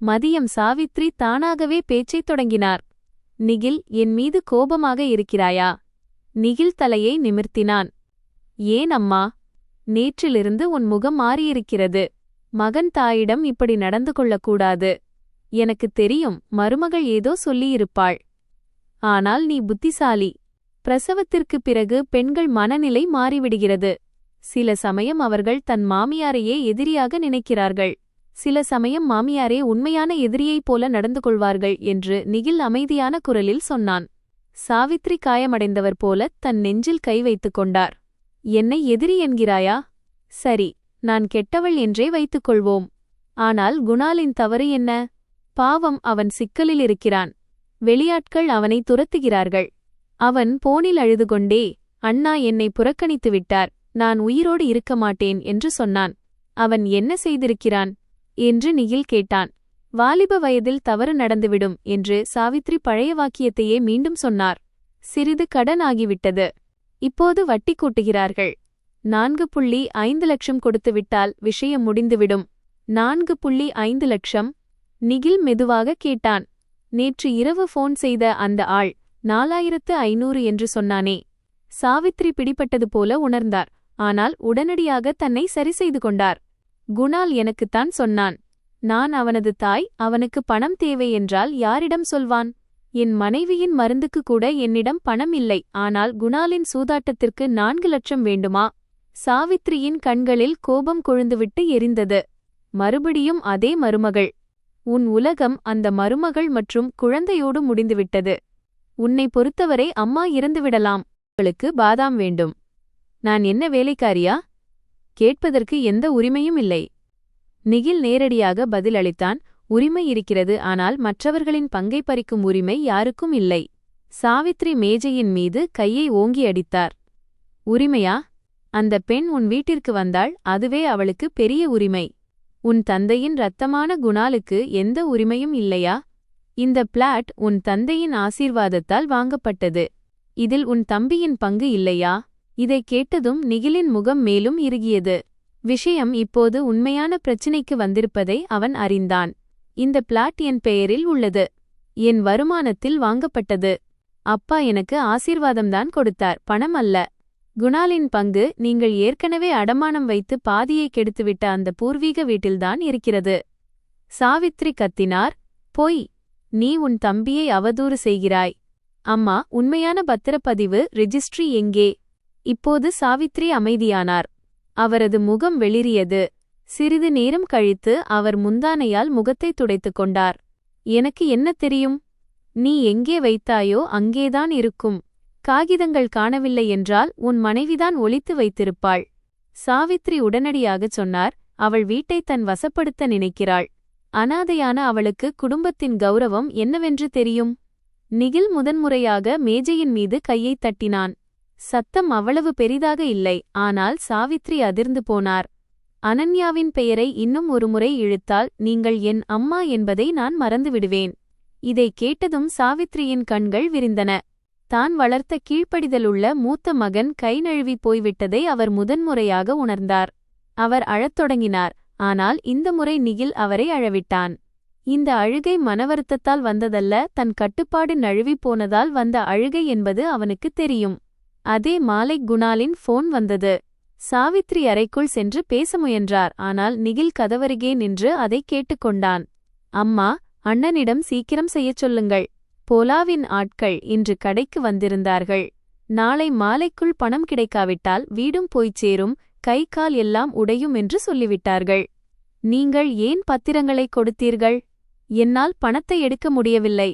மதியம் சாவித்ரி தானாகவே பேச்சைத் தொடங்கினார். நிகில், என் மீது கோபமாக இருக்கிறாயா? நிகில் தலையை நிமிர்த்தினான். ஏன் அம்மா? நேற்றிலிருந்து உன் முகம் மாறியிருக்கிறது. மகன் தாயிடம் இப்படி நடந்து கொள்ளக்கூடாது. எனக்கு தெரியும், மருமகள் ஏதோ சொல்லியிருப்பாள். ஆனால் நீ புத்திசாலி. பிரசவத்திற்குப் பிறகு பெண்கள் மனநிலை மாறிவிடுகிறது. சில சமயம் அவர்கள் தன் மாமியாரையே எதிரியாக நினைக்கிறார்கள். சில சமயம் மாமியாரே உண்மையான எதிரியைப் போல நடந்து கொள்வார்கள் என்று நிகில் அமைதியான குரலில் சொன்னான். சாவித்ரி காயமடைந்தவர் போல தன் நெஞ்சில் கை வைத்துக் கொண்டார். என்னை எதிரி என்கிறாயா? சரி, நான் கெட்டவள் என்றே வைத்துக் கொள்வோம். ஆனால் குணாலின் தவறு என்ன? பாவம், அவன் சிக்கலில் இருக்கிறான். வெளியாட்கள் அவனை துரத்துகிறார்கள். அவன் போனில் அழுது கொண்டே, அண்ணா என்னை புறக்கணித்து விட்டார், நான் உயிரோடு இருக்க மாட்டேன் என்று சொன்னான். அவன் என்ன செய்திருக்கிறான் என்று நிகில் கேட்டான். வாலிப வயதில் தவறு நடந்துவிடும் என்று சாவித்ரி பழைய வாக்கியத்தையே மீண்டும் சொன்னார். சிறிது கடன் ஆகிவிட்டது. இப்போது வட்டி கூட்டுகிறார்கள். 4.5 லட்சம் கொடுத்துவிட்டால் விஷயம் முடிந்துவிடும். 4.5 லட்சம்? நிகில் மெதுவாக கேட்டான். நேற்று இரவு ஃபோன் செய்த அந்த ஆள் 4500 என்று சொன்னானே. சாவித்ரி பிடிபட்டது போல உணர்ந்தார். ஆனால் உடனடியாக தன்னை சரிசெய்து கொண்டார். குணால் எனக்குத்தான் சொன்னான். நான் அவனது தாய். அவனுக்கு பணம் தேவை என்றால் யாரிடம் சொல்வான்? என் மனைவியின் மருந்துக்கு கூட என்னிடம் பணம் இல்லை. ஆனால் குணாலின் சூதாட்டத்திற்கு 4 லட்சம் வேண்டுமா? சாவித்ரியின் கண்களில் கோபம் கொழுந்துவிட்டு எரிந்தது. மறுபடியும் அதே மருமகள். உன் உலகம் அந்த மருமகள் மற்றும் குழந்தையோடு முடிந்துவிட்டது. உன்னை பொறுத்தவரை அம்மா இறந்துவிடலாம். அவளுக்கு பாதாம் வேண்டும். நான் என்ன வேலைக்காரியா? கேட்பதற்கு எந்த உரிமையும் இல்லை. நிகில் நேரடியாக பதிலளித்தான். உரிமை இருக்கிறது, ஆனால் மற்றவர்களின் பங்கை பறிக்கும் உரிமை யாருக்கும் இல்லை. சாவித்ரி மேஜையின் மீது கையை ஓங்கி அடித்தார். உரிமையா? அந்த பெண் உன் வீட்டிற்கு வந்தாள், அதுவே அவளுக்கு பெரிய உரிமை. உன் தந்தையின் இரத்தமான குணாலுக்கு எந்த உரிமையும் இல்லையா? இந்த பிளாட் உன் தந்தையின் ஆசீர்வாதத்தால் வாங்கப்பட்டது. இதில் உன் தம்பியின் பங்கு இல்லையா? இதைக் கேட்டதும் நிகிலின் முகம் மேலும் இறுகியது. விஷயம் இப்போது உண்மையான பிரச்சினைக்கு வந்திருப்பதை அவன் அறிந்தான். இந்த பிளாட் என் பெயரில் உள்ளது. என் வருமானத்தில் வாங்கப்பட்டது. அப்பா எனக்கு ஆசீர்வாதம்தான் கொடுத்தார், பணம் அல்ல. குணாலின் பங்கு நீங்கள் ஏற்கனவே அடமானம் வைத்து பாதியை கெடுத்துவிட்ட அந்த பூர்வீக வீட்டில்தான் இருக்கிறது. சாவித்ரி கத்தினார். பொய்! நீ உன் தம்பியை அவதூறு செய்கிறாய். அம்மா, உண்மையான பத்திரப்பதிவு ரிஜிஸ்ட்ரி எங்கே? இப்போது சாவித்ரி அமைதியானார். அவரது முகம் வெளிரியது. சிறிது நேரம் கழித்து அவர் முந்தானையால் முகத்தை துடைத்துக் கொண்டார். எனக்கு என்ன தெரியும்? நீ எங்கே வைத்தாயோ அங்கேதான் இருக்கும். காகிதங்கள் காணவில்லை என்றால் உன் மனைவிதான் ஒளித்து வைத்திருப்பாள். சாவித்ரி உடனடியாகச் சொன்னார். அவள் வீட்டை தன் வசப்படுத்த நினைக்கிறாள். அனாதையான அவளுக்கு குடும்பத்தின் கௌரவம் என்னவென்று தெரியும்? நிகில் முதன்முறையாக மேஜையின் மீது கையைத் தட்டினான். சத்தம் அவ்வளவு பெரிதாக இல்லை, ஆனால் சாவித்ரி அதிர்ந்து போனார். அனன்யாவின் பெயரை இன்னும் ஒருமுறை இழுத்தால் நீங்கள் என் அம்மா என்பதை நான் மறந்துவிடுவேன். இதைக் கேட்டதும் சாவித்ரியின் கண்கள் விரிந்தன. தான் வளர்த்த கீழ்ப்படிதலுள்ள மூத்த மகன் கை நழுவிப் போய்விட்டதை அவர் முதன்முறையாக உணர்ந்தார். அவர் அழத் தொடங்கினார். ஆனால் இந்த முறை நிகில் அவரை அழவிட்டான். இந்த அழுகை மனவருத்தத்தால் வந்ததல்ல, தன் கட்டுப்பாடு நழுவிப் போனதால் வந்த அழுகை என்பது அவனுக்குத் தெரியும். அதே மாலை குணாலின் ஃபோன் வந்தது. சாவித்ரி அறைக்குள் சென்று பேச முயன்றார். ஆனால் நிகில் கதவருகே நின்று அதை கேட்டுக்கொண்டான். அம்மா, அண்ணனிடம் சீக்கிரம் செய்யச் சொல்லுங்கள். போலாவின் ஆட்கள் இன்று கடைக்கு வந்திருந்தார்கள். நாளை மாலைக்குள் பணம் கிடைக்காவிட்டால் வீடும் போய்ச் சேரும், கை கால் எல்லாம் உடையும் என்று சொல்லிவிட்டார்கள். நீங்கள் ஏன் பத்திரங்களை கொடுத்தீர்கள்? என்னால் பணத்தை எடுக்க முடியவில்லை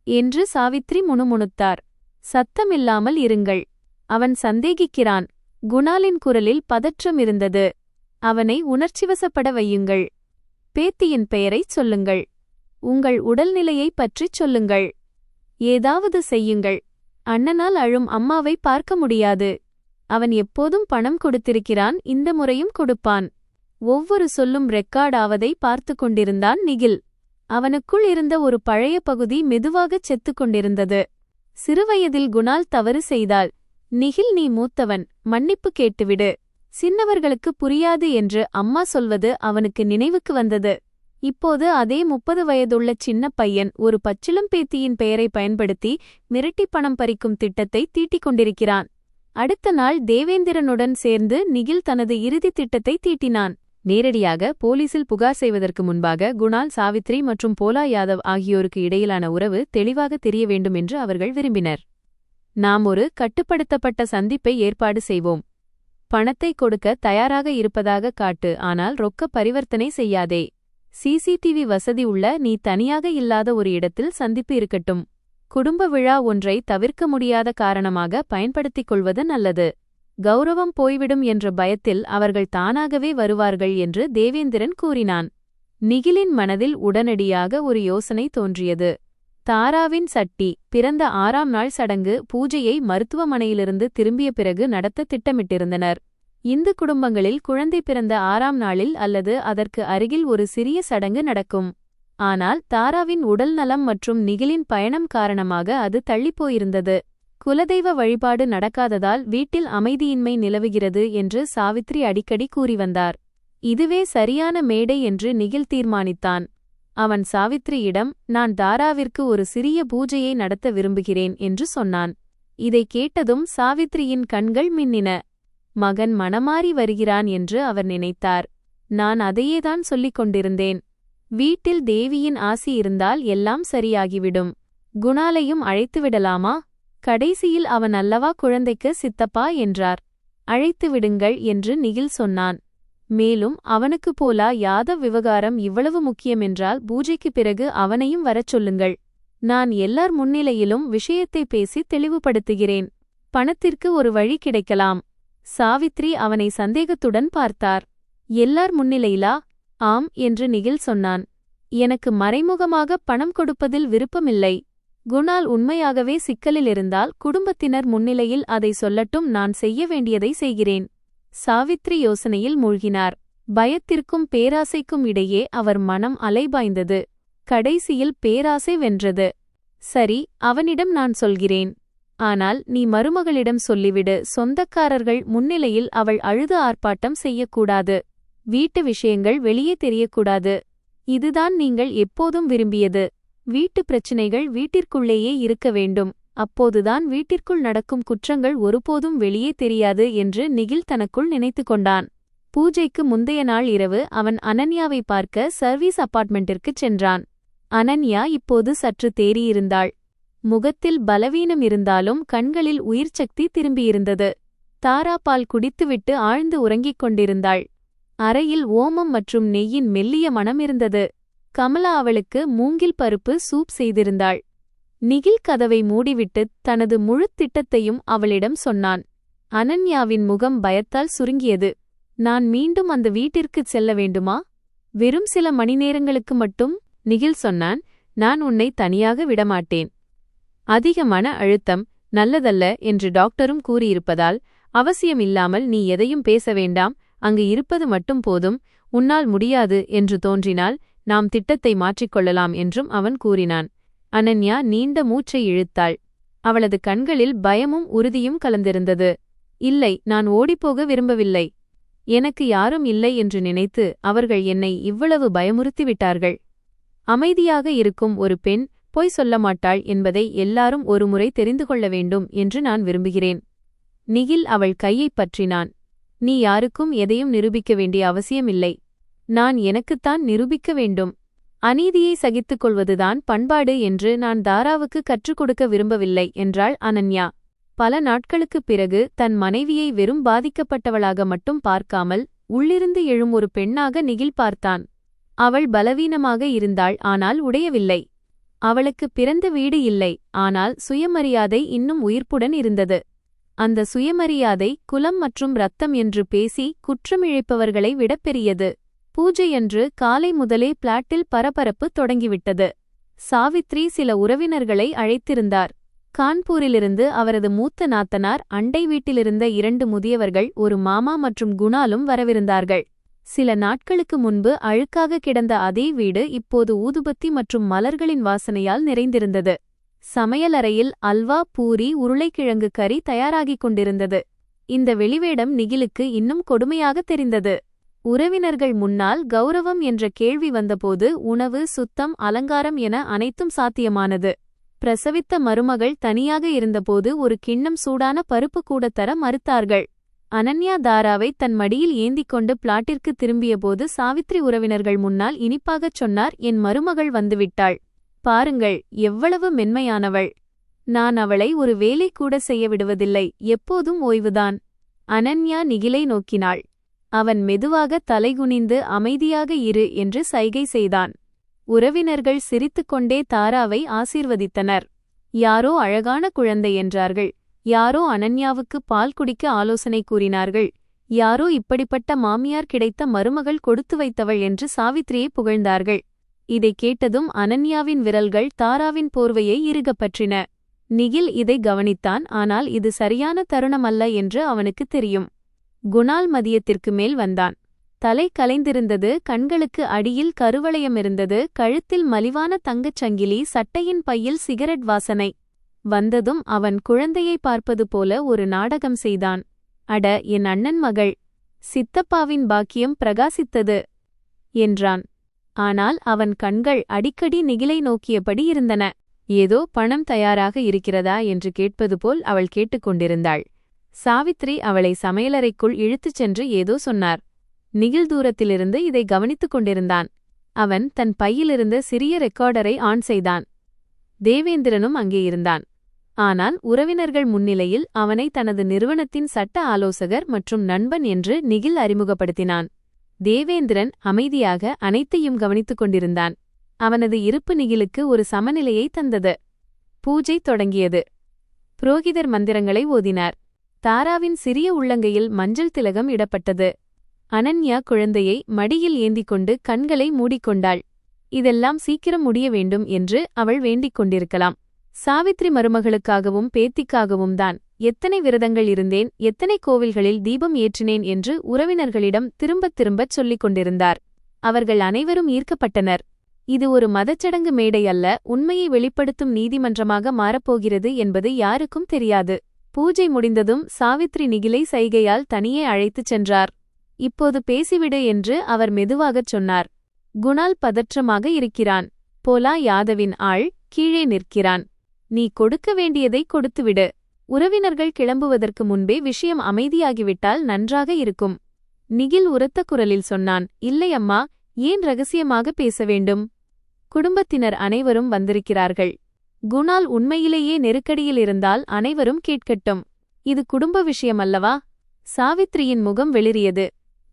என்று சாவித்ரி முணுமுணுத்தார். சத்தமில்லாமல் இருங்கள். அவன் சந்தேகிக்கிறான். குணாலின் குரலில் பதற்றம் இருந்தது. அவனை உணர்ச்சிவசப்பட வையுங்கள். பேத்தியின் பெயரைச் சொல்லுங்கள். உங்கள் உடல்நிலையைப் பற்றிச் சொல்லுங்கள். ஏதாவது செய்யுங்கள். அண்ணனால் அழும் அம்மாவை பார்க்க முடியாது. அவன் எப்போதும் பணம் கொடுத்திருக்கிறான், இந்த முறையும் கொடுப்பான். ஒவ்வொரு சொல்லும் ரெக்கார்ட் ஆவதை பார்த்து கொண்டிருந்தான் நிகில். அவனுக்குள் இருந்த ஒரு பழைய பகுதி மெதுவாகச் செத்துக் கொண்டிருந்தது. சிறுவயதில் குணால் தவறு செய்தாள். நிகில், நீ மூத்தவன், மன்னிப்பு கேட்டுவிடு. சின்னவர்களுக்கு புரியாது என்று அம்மா சொல்வது அவனுக்கு நினைவுக்கு வந்தது. இப்போது அதே 30 வயதுள்ள சின்ன பையன் ஒரு பச்சிளம் பேத்தியின் பெயரை பயன்படுத்தி மிரட்டி பணம் பறிக்கும் திட்டத்தை தீட்டிக் கொண்டிருக்கிறான். அடுத்த நாள் தேவேந்திரனுடன் சேர்ந்து நிகில் தனது இறுதி திட்டத்தை தீட்டினான். நேரடியாக போலீசில் புகார் செய்வதற்கு முன்பாக குணால், சாவித்ரி மற்றும் போலா யாதவ் ஆகியோருக்கு இடையிலான உறவு தெளிவாக தெரிய வேண்டும் என்று அவர்கள் விரும்பினர். நாம் ஒரு கட்டுப்படுத்தப்பட்ட சந்திப்பை ஏற்பாடு செய்வோம். பணத்தை கொடுக்க தயாராக இருப்பதாக காட்டு, ஆனால் ரொக்க பரிவர்த்தனை செய்யாதே. சிசிடிவி வசதி உள்ள நீ தனியாக இல்லாத ஒரு இடத்தில் சந்திப்பு இருக்கட்டும். குடும்ப விழா ஒன்றை தவிர்க்க முடியாத காரணமாக பயன்படுத்திக் கொள்வது நல்லது. கௌரவம் போய்விடும் என்ற பயத்தில் அவர்கள் தானாகவே வருவார்கள் என்று தேவேந்திரன் கூறினான். நிகிலின் மனதில் உடனடியாக ஒரு யோசனை தோன்றியது. தாராவின் சட்டி பிறந்த 6ஆம் நாள் சடங்கு பூஜையை மருத்துவமனையிலிருந்து திரும்பிய பிறகு நடத்த திட்டமிட்டிருந்தனர். இந்து குடும்பங்களில் குழந்தை பிறந்த 6ஆம் நாளில் அல்லது அதற்கு அருகில் ஒரு சிறிய சடங்கு நடக்கும். ஆனால் தாராவின் உடல் நலம் மற்றும் நிகிலின் பயணம் காரணமாக அது தள்ளிப்போயிருந்தது. குலதெய்வ வழிபாடு நடக்காததால் வீட்டில் அமைதியின்மை நிலவுகிறது என்று சாவித்ரி அடிக்கடி கூறி வந்தார். இதுவே சரியான மேடை என்று நிகில் தீர்மானித்தான். அவன் சாவித்ரியிடம், நான் தாராவிற்கு ஒரு சிறிய பூஜையை நடத்த விரும்புகிறேன் என்று சொன்னான். இதை கேட்டதும் சாவித்ரியின் கண்கள் மின்னின. மகன் மனமாறி வருகிறான் என்று அவர் நினைத்தார். நான் அதையேதான் சொல்லிக் கொண்டிருந்தேன். வீட்டில் தேவியின் ஆசி இருந்தால் எல்லாம் சரியாகிவிடும். குணாலையும் அழைத்துவிடலாமா? கடைசியில் அவன் அல்லவா குழந்தைக்கு சித்தப்பா என்றார். அழைத்து விடுங்கள் என்று நிகில் சொன்னான். மேலும் அவனுக்கு போலா யாதவ் விவகாரம் இவ்வளவு முக்கியமென்றால் பூஜைக்கு பிறகு அவனையும் வரச் சொல்லுங்கள். நான் எல்லார் முன்னிலையிலும் விஷயத்தை பேசி தெளிவுபடுத்துகிறேன். பணத்திற்கு ஒரு வழி கிடைக்கலாம். சாவித்ரி அவனை சந்தேகத்துடன் பார்த்தார். எல்லார் முன்னிலையிலா? ஆம் என்று நிகில் சொன்னான். எனக்கு மறைமுகமாக பணம் கொடுப்பதில் விருப்பமில்லை. குணால் உண்மையாகவே சிக்கலில் இருந்தால் குடும்பத்தினர் முன்னிலையில் அதை சொல்லட்டும், நான் செய்ய வேண்டியதை செய்கிறேன். சாவித்ரி யோசனையில் மூழ்கினார். பயத்திற்கும் பேராசைக்கும் இடையே அவர் மனம் அலைபாய்ந்தது. கடைசியில் பேராசை வென்றது. சரி, அவனிடம் நான் சொல்கிறேன். ஆனால் நீ மருமகளிடம் சொல்லிவிடு. சொந்தக்காரர்கள் முன்னிலையில் அவள் அழுது ஆர்ப்பாட்டம் செய்யக்கூடாது. வீட்டு விஷயங்கள் வெளியே தெரியக்கூடாது. இதுதான் நீங்கள் எப்போதும் விரும்பியது. வீட்டு பிரச்சினைகள் வீட்டிற்குள்ளேயே இருக்க வேண்டும். அப்போதுதான் வீட்டிற்குள் நடக்கும் குற்றங்கள் ஒருபோதும் வெளியே தெரியாது என்று நிகில் தனக்குள் நினைத்து கொண்டான். பூஜைக்கு முந்தைய நாள் இரவு அவன் அனன்யாவை பார்க்க சர்வீஸ் அபார்ட்மெண்ட்டிற்குச் சென்றான். அனன்யா இப்போது சற்று தேறியிருந்தாள். முகத்தில் பலவீனம் இருந்தாலும் கண்களில் உயிர்ச்சக்தி திரும்பியிருந்தது. தாராப்பால் குடித்துவிட்டு ஆழ்ந்து உறங்கிக் கொண்டிருந்தாள். அறையில் ஓமம் மற்றும் நெய்யின் மெல்லிய மனம் இருந்தது. கமலா அவளுக்கு மூங்கில் பருப்பு சூப் செய்திருந்தாள். நிகில் கதவை மூடிவிட்டு தனது முழு திட்டத்தையும் அவளிடம் சொன்னான். அனன்யாவின் முகம் பயத்தால் சுருங்கியது. நான் மீண்டும் அந்த வீட்டிற்குச் செல்ல வேண்டுமா? வெறும் சில மணி நேரங்களுக்கு மட்டும்? நிகில் சொன்னான். நான் உன்னை தனியாக விடமாட்டேன். அதிக மன அழுத்தம் நல்லதல்ல என்று டாக்டரும் கூறியிருப்பதால் அவசியமில்லாமல் நீ எதையும் பேச வேண்டாம். அங்கு இருப்பது மட்டும் போதும். உன்னால் முடியாது என்று தோன்றினால் நாம் திட்டத்தை மாற்றிக்கொள்ளலாம் என்றும் அவன் கூறினான். அனன்யா நீண்ட மூச்சை இழுத்தாள். அவளது கண்களில் பயமும் உறுதியும் கலந்திருந்தது. இல்லை, நான் ஓடிப்போக விரும்பவில்லை. எனக்கு யாரும் இல்லை என்று நினைத்து அவர்கள் என்னை இவ்வளவு பயமுறுத்திவிட்டார்கள். அமைதியாக இருக்கும் ஒரு பெண் பொய் சொல்ல மாட்டாள் என்பதை எல்லாரும் ஒருமுறை தெரிந்து கொள்ள வேண்டும் என்று நான் விரும்புகிறேன். நிகில் அவள் கையைப் பற்றினான். நீ யாருக்கும் எதையும் நிரூபிக்க வேண்டிய அவசியமில்லை. நான் எனக்குத்தான் நிரூபிக்க வேண்டும். அநீதியை சகித்துக் கொள்வதுதான் பண்பாடு என்று நான் தாராவுக்கு கற்றுக் கொடுக்க விரும்பவில்லை என்றாள் அனன்யா. பல நாட்களுக்குப் பிறகு தன் மனைவியை வெறும் பாதிக்கப்பட்டவளாக மட்டும் பார்க்காமல் உள்ளிருந்து எழும் ஒரு பெண்ணாக நிகில் பார்த்தான். அவள் பலவீனமாக இருந்தாள், ஆனால் உடையவில்லை. அவளுக்கு பிறந்த வீடு இல்லை, ஆனால் சுயமரியாதை இன்னும் உயிர்ப்புடன் இருந்தது. அந்த சுயமரியாதை குலம் மற்றும் இரத்தம் என்று பேசி குற்றமிழைப்பவர்களை விட பெரியது. பூஜையன்று காலை முதலே பிளாட்டில் பரபரப்பு தொடங்கிவிட்டது. சாவித்ரி சில உறவினர்களை அழைத்திருந்தார். கான்பூரிலிருந்து அவரது மூத்த நாத்தனார், அண்டை வீட்டிலிருந்த 2 முதியவர்கள், ஒரு மாமா மற்றும் குணாலும் வரவிருந்தார்கள். சில நாட்களுக்கு முன்பு அழுக்காக கிடந்த அதே வீடு இப்போது ஊதுபத்தி மற்றும் மலர்களின் வாசனையால் நிறைந்திருந்தது. சமையலறையில் அல்வா, பூரி, உருளைக்கிழங்கு கறி தயாராகிக் கொண்டிருந்தது. இந்த வெளிவேடம் நிகிலுக்கு இன்னும் கொடுமையாக தெரிந்தது. உறவினர்கள் முன்னால் கௌரவம் என்ற கேள்வி வந்தபோது உணவு, சுத்தம், அலங்காரம் என அனைத்தும் சாத்தியமானது. பிரசவித்த மருமகள் தனியாக இருந்தபோது ஒரு கிண்ணம் சூடான பருப்பு கூட தர மறுத்தார்கள். அனன்யா தாராவை தன் மடியில் ஏந்திக் கொண்டு பிளாட்டிற்கு திரும்பியபோது சாவித்ரி உறவினர்கள் முன்னால் இனிப்பாகச் சொன்னார், என் மருமகள் வந்துவிட்டாள். பாருங்கள், எவ்வளவு மென்மையானவள். நான் அவளை ஒரு வேலை கூட செய்ய விடுவதில்லை, எப்போதும் ஓய்வுதான். அனன்யா நிகிலை நோக்கினாள். அவன் மெதுவாக தலைகுனிந்து அமைதியாக இரு என்று சைகை செய்தான். உறவினர்கள் சிரித்துக்கொண்டே தாராவை ஆசீர்வதித்தனர். யாரோ அழகான குழந்தை என்றார்கள், யாரோ அனன்யாவுக்கு பால் குடிக்க ஆலோசனை கூறினார்கள், யாரோ இப்படிப்பட்ட மாமியார் கிடைத்த மருமகள் கொடுத்து வைத்தவள் என்று சாவித்ரியை புகழ்ந்தார்கள். இதைக் கேட்டதும் அனன்யாவின் விரல்கள் தாராவின் போர்வையை இறுகப் பற்றின. நிகில் இதை கவனித்தான். ஆனால் இது சரியான தருணமல்ல என்று அவனுக்கு தெரியும். குணால் மதியத்திற்கு மேல் வந்தான். தலை கலைந்திருந்தது, கண்களுக்கு அடியில் கருவளையமிருந்தது, கழுத்தில் மலிவான தங்கச் சங்கிலி, சட்டையின் பையில் சிகரெட் வாசனை. வந்ததும் அவன் குழந்தையை பார்ப்பது போல ஒரு நாடகம் செய்தான். அட, என் அண்ணன் மகள், சித்தப்பாவின் பாக்கியம் பிரகாசித்தது என்றான். ஆனால் அவன் கண்கள் அடிக்கடி நிகிலை நோக்கியபடி இருந்தன. ஏதோ பணம் தயாராக இருக்கிறதா என்று கேட்பது போல் அவள் கேட்டுக்கொண்டிருந்தாள். சாவித்ரி அவளை சமையலறைக்குள் இழுத்துச் சென்று ஏதோ சொன்னார். நிகில் தூரத்திலிருந்து இதை கவனித்துக் கொண்டிருந்தான். அவன் தன் பையிலிருந்து சிறிய ரெக்கார்டரை ஆன் செய்தான். தேவேந்திரனும் அங்கே இருந்தான். ஆனால் உறவினர்கள் முன்னிலையில் அவனை தனது நிறுவனத்தின் சட்ட ஆலோசகர் மற்றும் நண்பன் என்று நிகில் அறிமுகப்படுத்தினான். தேவேந்திரன் அமைதியாக அனைத்தையும் கவனித்துக் கொண்டிருந்தான். அவனது இருப்பு நிகிலுக்கு ஒரு சமநிலையை தந்தது. பூஜை தொடங்கியது. புரோகிதர் மந்திரங்களை ஓதினார். தாராவின் சிறிய உள்ளங்கையில் மஞ்சள் திலகம் இடப்பட்டது. அனன்யா குழந்தையை மடியில் ஏந்திக் கொண்டு கண்களை மூடிக்கொண்டாள். இதெல்லாம் சீக்கிரம் முடிய வேண்டும் என்று அவள் வேண்டிக் கொண்டிருக்கலாம். சாவித்ரி மருமகளுக்காகவும் பேத்திக்காகவும் தான். எத்தனை விரதங்கள் இருந்தேன், எத்தனை கோவில்களில் தீபம் ஏற்றினேன் என்று உறவினர்களிடம் திரும்பத் திரும்பச் சொல்லிக் கொண்டிருந்தார். அவர்கள் அனைவரும் ஈர்க்கப்பட்டனர். இது ஒரு மதச்சடங்கு மேடை அல்ல, உண்மையை வெளிப்படுத்தும் நீதிமன்றமாக மாறப்போகிறது என்பது யாருக்கும் தெரியாது. பூஜை முடிந்ததும் சாவித்ரி நிகிலை சைகையால் தனியே அழைத்துச் சென்றார். இப்போது பேசிவிடு என்று அவர் மெதுவாகச் சொன்னார். குணால் பதற்றமாக இருக்கிறான். போலா யாதவின் ஆள் கீழே நிற்கிறான். நீ கொடுக்க வேண்டியதை கொடுத்துவிடு. உறவினர்கள் கிளம்புவதற்கு முன்பே விஷயம் அமைதியாகிவிட்டால் நன்றாக இருக்கும். நிகில் உரத்த குரலில் சொன்னான். இல்லை அம்மா, ஏன் ரகசியமாக பேச வேண்டும்? குடும்பத்தினர் அனைவரும் வந்திருக்கிறார்கள். குணால் உண்மையிலேயே நெருக்கடியில் இருந்தால் அனைவரும் கேட்கட்டும். இது குடும்ப விஷயமல்லவா? சாவித்ரியின் முகம் வெளிரியது.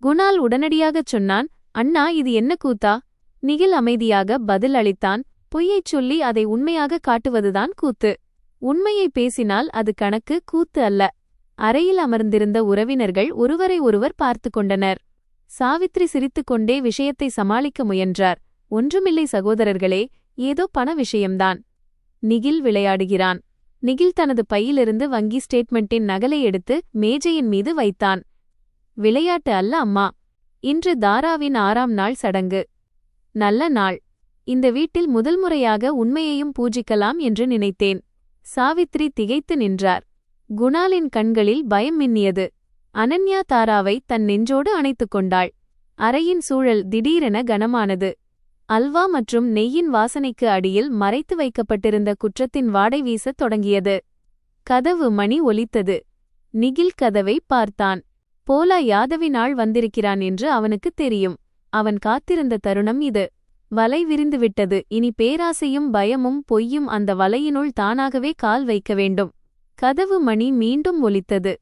குணால் உடனடியாகச் சொன்னான். அண்ணா, இது என்ன கூத்தா? நிகில் அமைதியாக பதில் அளித்தான். பொய்யைச் சொல்லி அதை உண்மையாக காட்டுவதுதான் கூத்து. உண்மையை பேசினால் அது கணக்கு, கூத்து அல்ல. அறையில் அமர்ந்திருந்த உறவினர்கள் ஒருவரை ஒருவர் பார்த்து கொண்டனர். சாவித்ரி சிரித்துக்கொண்டே விஷயத்தை சமாளிக்க முயன்றார். ஒன்றுமில்லை சகோதரர்களே, ஏதோ பண விஷயம்தான். நிகில் விளையாடுகிறான். நிகில் தனது பையிலிருந்து வங்கி ஸ்டேட்மெண்டின் நகலை எடுத்து மேஜையின் மீது வைத்தான். விளையாட்டு அல்ல அம்மா. இன்று தாராவின் 6ஆம் நாள் சடங்கு. நல்ல நாள். இந்த வீட்டில் முதல் முறையாக உண்மையையும் பூஜிக்கலாம் என்று நினைத்தேன். சாவித்ரி திகைத்து நின்றார். குணாலின் கண்களில் பயம் மின்னியது. அனன்யா தாராவை தன் நெஞ்சோடு அணைத்துக் கொண்டாள். அறையின் சூழல் திடீரென கனமானது. அல்வா மற்றும் நெய்யின் வாசனைக்கு அடியில் மறைத்து வைக்கப்பட்டிருந்த குற்றத்தின் வாடை வீசத் தொடங்கியது. கதவு மணி ஒலித்தது. நிகில் கதவை பார்த்தான். போலா யாதவின் ஆள் வந்திருக்கிறான் என்று அவனுக்கு தெரியும். அவன் காத்திருந்த தருணம் இது. வலை விரிந்துவிட்டது. இனி பேராசையும் பயமும் பொய்யும் அந்த வலையினுள் தானாகவே கால் வைக்க வேண்டும். கதவு மணி மீண்டும் ஒலித்தது.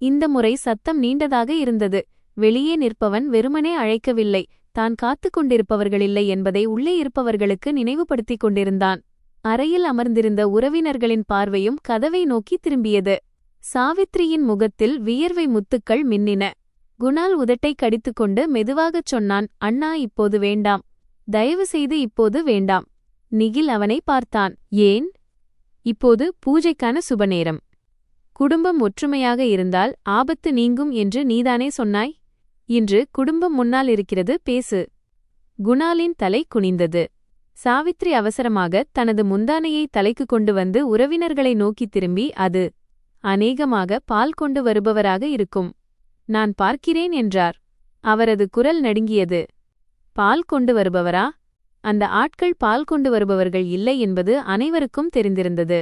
இந்த முறை சத்தம் நீண்டதாக இருந்தது. வெளியே நிற்பவன் வெறுமனே அழைக்கவில்லை, தான் காத்துக் கொண்டிருப்பவர்களில்லை என்பதை உள்ளே இருப்பவர்களுக்கு நினைவுபடுத்திக் கொண்டிருந்தான். அறையில் அமர்ந்திருந்த உறவினர்களின் பார்வையும் கதவை நோக்கி திரும்பியது. சாவித்ரியின் முகத்தில் வியர்வை முத்துக்கள் மின்னின. குணால் உதட்டை கடித்துக்கொண்டு மெதுவாகச் சொன்னான். அண்ணா, இப்போது வேண்டாம். தயவு செய்து இப்போது வேண்டாம். நிகில் அவனை பார்த்தான். ஏன்? இப்போது பூஜைக்கான சுபநேரம். குடும்பம் ஒற்றுமையாக இருந்தால் ஆபத்து நீங்கும் என்று நீதானே சொன்னாய். இன்று குடும்பம் முன்னால் இருக்கிறது, பேசு. குணாலின் தலை குனிந்தது. சாவித்ரி அவசரமாக தனது முந்தானையை தலைக்கு கொண்டு வந்து உறவினர்களை நோக்கித் திரும்பி, அது அநேகமாக பால் கொண்டு வருபவராக இருக்கும். நான் பார்க்கிறேன் என்றார். அவரது குரல் நடுங்கியது. பால் கொண்டு வருபவரா? அந்த ஆட்கள் பால் கொண்டு வருபவர்கள் இல்லை என்பது அனைவருக்கும் தெரிந்திருந்தது.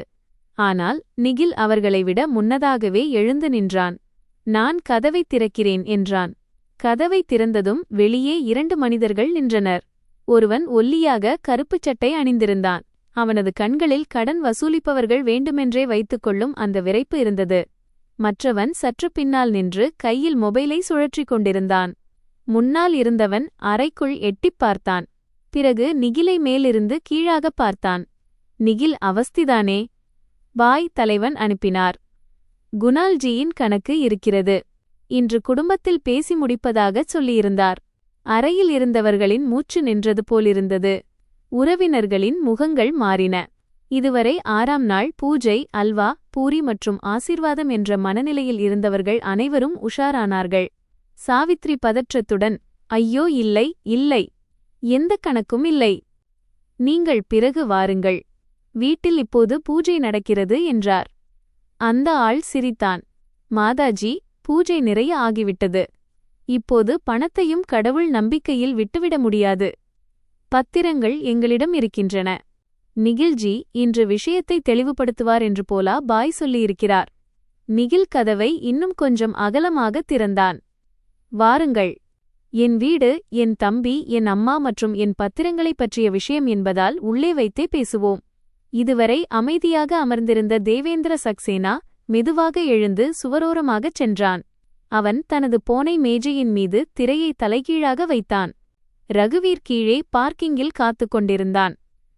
ஆனால் நிகில் அவர்களை விட முன்னதாகவே எழுந்து நின்றான். நான் கதவை திறக்கிறேன் என்றான். கதவை திறந்ததும் வெளியே 2 மனிதர்கள் நின்றனர். ஒருவன் ஒல்லியாக கருப்புச் சட்டை அணிந்திருந்தான். அவனது கண்களில் கடன் வசூலிப்பவர்கள் வேண்டுமென்றே வைத்துக்கொள்ளும் அந்த விரைப்பு இருந்தது. மற்றவன் சற்று பின்னால் நின்று கையில் மொபைலை சுழற்றிக் கொண்டிருந்தான். முன்னால் இருந்தவன் அறைக்குள் எட்டிப் பார்த்தான். பிறகு நிகிலை மேலிருந்து கீழாகப் பார்த்தான். நிகில் அவஸ்திதானே? பாய் தலைவன் அனுப்பினார். குணால்ஜியின் கணக்கு இருக்கிறது. இன்று குடும்பத்தில் பேசி முடிப்பதாகச் சொல்லியிருந்தார். அறையில் இருந்தவர்களின் மூச்சு நின்றது போலிருந்தது. உறவினர்களின் முகங்கள் மாறின. இதுவரை 6ஆம் நாள் பூஜை, அல்வா, பூரி மற்றும் ஆசீர்வாதம் என்ற மனநிலையில் இருந்தவர்கள் அனைவரும் உஷாரானார்கள். சாவித்ரி பதற்றத்துடன், ஐயோ இல்லை இல்லை, எந்த கணக்கும் இல்லை. நீங்கள் பிறகு வாருங்கள், வீட்டில் இப்போது பூஜை நடக்கிறது என்றார். அந்த ஆள் சிரித்தான். மாதாஜி, பூஜை நிறைய ஆகிவிட்டது. இப்போது பணத்தையும் கடவுள் நம்பிக்கையில் விட்டுவிட முடியாது. பத்திரங்கள் எங்களிடம் இருக்கின்றன. நிகில்ஜி இன்று விஷயத்தை தெளிவுபடுத்துவார் என்று போலா பாய் சொல்லியிருக்கிறார். நிகில் கதவை இன்னும் கொஞ்சம் அகலமாக திறந்தான். வாருங்கள். என் வீடு, என் தம்பி, என் அம்மா மற்றும் என் பத்திரங்களைப் பற்றிய விஷயம் என்பதால் உள்ளே வைத்தே பேசுவோம். இதுவரை அமைதியாக அமர்ந்திருந்த தேவேந்திர சக்சேனா மெதுவாக எழுந்து சுவரோரமாகச் சென்றான். அவன் தனது போனை மேஜையின் மீது திரையை தலைகீழாக வைத்தான். ரகுவீர் கீழே பார்க்கிங்கில் காத்துக் கொண்டிருந்தான்.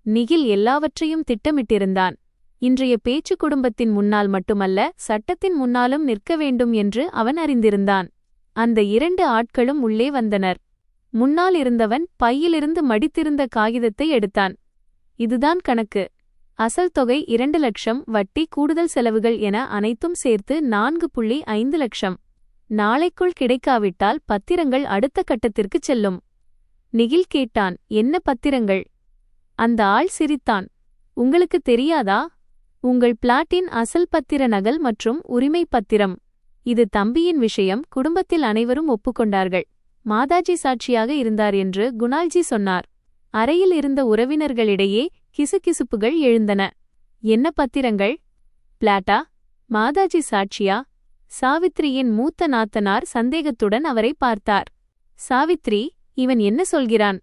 நிகில் எல்லாவற்றையும் திட்டமிட்டிருந்தான். இன்றைய பேச்சு குடும்பத்தின் முன்னால் மட்டுமல்ல, சட்டத்தின் முன்னாலும் நிற்க வேண்டும் என்று அவன் அறிந்திருந்தான். அந்த 2 ஆட்களும் உள்ளே வந்தனர். முன்னால் இருந்தவன் பையிலிருந்து மடித்திருந்த காகிதத்தை எடுத்தான். இதுதான் கணக்கு. அசல் தொகை 2 லட்சம், வட்டி, கூடுதல் செலவுகள் என அனைத்தும் சேர்த்து 4.5 லட்சம். நாளைக்குள் கிடைக்காவிட்டால் பத்திரங்கள் அடுத்த கட்டத்திற்குச் செல்லும். நிகில் கேட்டான், என்ன பத்திரங்கள்? அந்த ஆள் சிரித்தான். உங்களுக்கு தெரியாதா? உங்கள் பிளாட்டின் அசல் பத்திர நகல் மற்றும் உரிமை பத்திரம். இது தம்பியின் விஷயம். குடும்பத்தில் அனைவரும் ஒப்புக்கொண்டார்கள். மாதாஜி சாட்சியாக இருந்தார் என்று குணால்ஜி சொன்னார். அறையில் இருந்த உறவினர்களிடையே கிசுகிசுப்புகள் எழுந்தன. என்ன பத்திரங்கள்? பிளாட்டா? மாதாஜி சாட்சியா? சாவித்ரியின் மூத்த நாத்தனார் சந்தேகத்துடன் அவரை பார்த்தார். சாவித்ரி, இவன் என்ன சொல்கிறான்?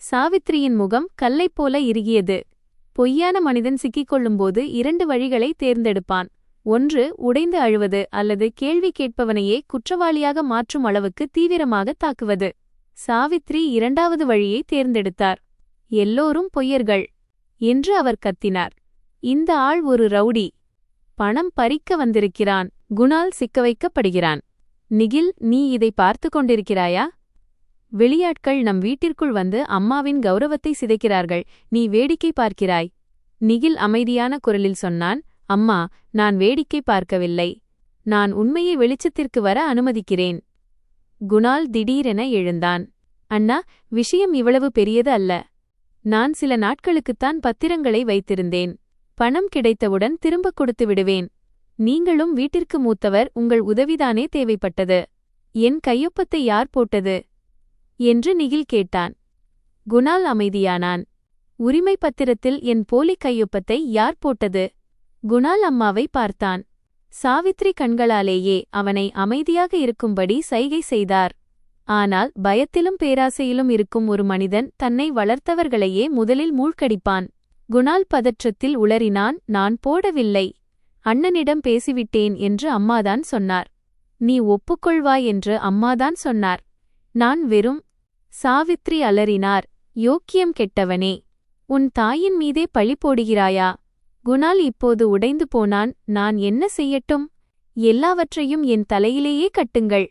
சாவித்ரியின் முகம் கல்லைப் போல இறுகியது. பொய்யான மனிதன் சிக்கிக்கொள்ளும்போது 2 வழிகளை தேர்ந்தெடுப்பான். ஒன்று, உடைந்து அழுவது, அல்லது கேள்வி கேட்பவனையே குற்றவாளியாக மாற்றும் அளவுக்கு தீவிரமாக தாக்குவது. சாவித்ரி 2வது வழியை தேர்ந்தெடுத்தார். எல்லோரும் பொய்யர்கள் என்று அவர் கத்தினார். இந்த ஆள் ஒரு ரவுடி. பணம் பறிக்க வந்திருக்கிறான். குணால் சிக்க வைக்கப்படுகிறான். நிகில், நீ இதை பார்த்து கொண்டிருக்கிறாயா? வெளியாட்கள் நம் வீட்டிற்குள் வந்து அம்மாவின் கௌரவத்தை சிதைக்கிறார்கள். நீ வேடிக்கை பார்க்கிறாய். நிகில் அமைதியான குரலில் சொன்னான். அம்மா, நான் வேடிக்கை பார்க்கவில்லை. நான் உண்மையை வெளிச்சத்திற்கு வர அனுமதிக்கிறேன். குணால் திடீரென எழுந்தான். அண்ணா, விஷயம் இவ்வளவு பெரியது அல்ல. நான் சில நாட்களுக்குத்தான் பத்திரங்களை வைத்திருந்தேன். பணம் கிடைத்தவுடன் திரும்பக் கொடுத்து விடுவேன். நீங்களும் வீட்டிற்கு மூத்தவர், உங்கள் உதவிதானே தேவைப்பட்டது. என் கையொப்பத்தை யார் போட்டது என்று நிகில் கேட்டான். குணால் அமைதியானான். உரிமை பத்திரத்தில் என் போலி கையொப்பத்தை யார் போட்டது? குணால் அம்மாவை பார்த்தான். சாவித்ரி கண்களாலேயே அவனை அமைதியாக இருக்கும்படி சைகை செய்தார். ஆனால் பயத்திலும் பேராசையிலும் இருக்கும் ஒரு மனிதன் தன்னை வளர்த்தவர்களையே முதலில் மூழ்கடிப்பான். குணால் பதற்றத்தில் உளறினான். நான் போடவில்லை. அண்ணனிடம் பேசிவிட்டேன் என்று அம்மாதான் சொன்னார். நீ ஒப்புக்கொள்வாய் என்று அம்மாதான் சொன்னார். நான் வெறும்... சாவித்ரி அலறினார். யோக்கியம் கெட்டவனே, உன் தாயின் மீதே பழி போடுகிறாயா? குணால் இப்போது உடைந்து போனான். நான் என்ன செய்யட்டும்? எல்லாவற்றையும் என் தலையிலேயே கட்டுங்கள்.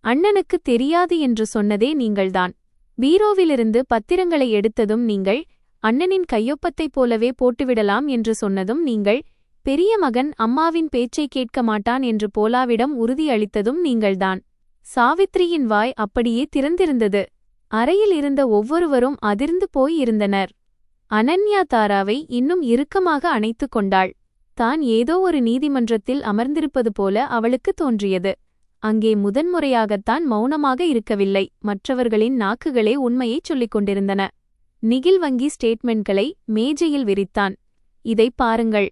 அண்ணனுக்கு தெரியாது என்று சொன்னதே நீங்கள்தான். பீரோவிலிருந்து பத்திரங்களை எடுத்ததும் நீங்கள். அண்ணனின் கையொப்பத்தைப் போலவே போட்டுவிடலாம் என்று சொன்னதும் நீங்கள். பெரிய மகன் அம்மாவின் பேச்சை கேட்க மாட்டான் என்று போலாவிடம் உறுதியளித்ததும் நீங்கள்தான். சாவித்ரியின் வாய் அப்படியே திறந்திருந்தது. அறையில் இருந்த ஒவ்வொருவரும் அதிர்ந்து போய் இருந்தனர். அனன்யா தாராவை இன்னும் இறுக்கமாக அணைத்து கொண்டாள். தான் ஏதோ ஒரு நீதிமன்றத்தில் அமர்ந்திருப்பது போல அவளுக்கு தோன்றியது. அங்கே முதன்முறையாகத்தான் மௌனமாக இருக்கவில்லை. மற்றவர்களின் நாக்குகளே உண்மையைச் சொல்லிக் கொண்டிருந்தன. நிகில் வங்கி ஸ்டேட்மெண்ட்களை மேஜையில் விரித்தான். இதை பாருங்கள்.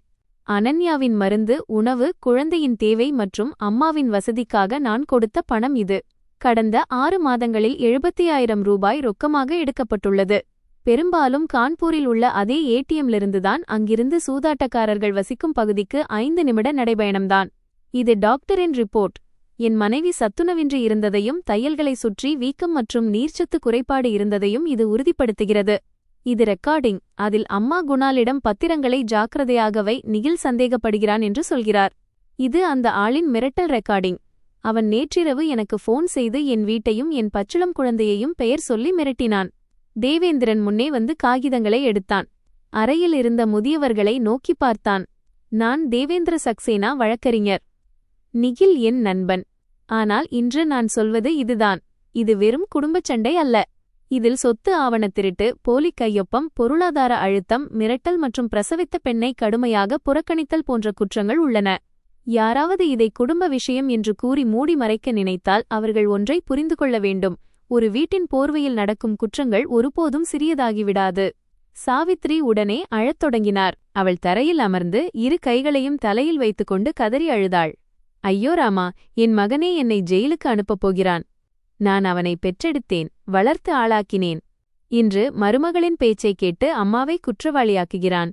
அனன்யாவின் மருந்து, உணவு, குழந்தையின் தேவை மற்றும் அம்மாவின் வசதிக்காக நான் கொடுத்த பணம் இது. கடந்த 6 மாதங்களில் 75,000 ரூபாய் ரொக்கமாக எடுக்கப்பட்டுள்ளது. பெரும்பாலும் கான்பூரில் உள்ள அதே ஏடிஎம்லிருந்துதான். அங்கிருந்து சூதாட்டக்காரர்கள் வசிக்கும் பகுதிக்கு 5 நிமிட நடைபயணம்தான். இது டாக்டரின் ரிப்போர்ட். என் மனைவி சத்துணவின்றி இருந்ததையும் தையல்களை சுற்றி வீக்கம் மற்றும் நீர்ச்சத்து குறைபாடு இருந்ததையும் இது உறுதிப்படுத்துகிறது. இது ரெக்கார்டிங். அதில் அம்மா குணாலிடம் பத்திரங்களை ஜாக்கிரதையாகவை, நிகில் சந்தேகப்படுகிறான் என்று சொல்கிறார். இது அந்த ஆளின் மிரட்டல் ரெக்கார்டிங். அவன் நேற்றிரவு எனக்கு ஃபோன் செய்து என் வீட்டையும் என் பச்சிளம் குழந்தையையும் பெயர் சொல்லி மிரட்டினான். தேவேந்திரன் முன்னே வந்து காகிதங்களை எடுத்தான். அறையில் இருந்த முதியவர்களை நோக்கி பார்த்தான். நான் தேவேந்திர சக்சேனா, வழக்கறிஞர். நிகில் என் நண்பன். ஆனால் இன்று நான் சொல்வது இதுதான். இது வெறும் குடும்பச் சண்டை அல்ல. இதில் சொத்து ஆவண திருட்டு, போலி கையொப்பம், பொருளாதார அழுத்தம், மிரட்டல் மற்றும் பிரசவித்த பெண்ணை கடுமையாக புறக்கணித்தல் போன்ற குற்றங்கள் உள்ளன. யாராவது இதை குடும்ப விஷயம் என்று கூறி மூடி மறைக்க நினைத்தால் அவர்கள் ஒன்றை புரிந்து கொள்ள வேண்டும். ஒரு வீட்டின் போர்வையில் நடக்கும் குற்றங்கள் ஒருபோதும் சிறியதாகிவிடாது. சாவித்ரி உடனே அழத் தொடங்கினார். அவள் தரையில் அமர்ந்து 2 கைகளையும் தலையில் வைத்துக்கொண்டு கதறி அழுதாள். ஐயோ ராமா, என் மகனே என்னை ஜெயிலுக்கு அனுப்பப் போகிறான். நான் அவனை பெற்றெடுத்தேன், வளர்த்து ஆளாக்கினேன். இன்று மருமகளின் பேச்சைக் கேட்டு அம்மாவை குற்றவாளியாக்குகிறான்.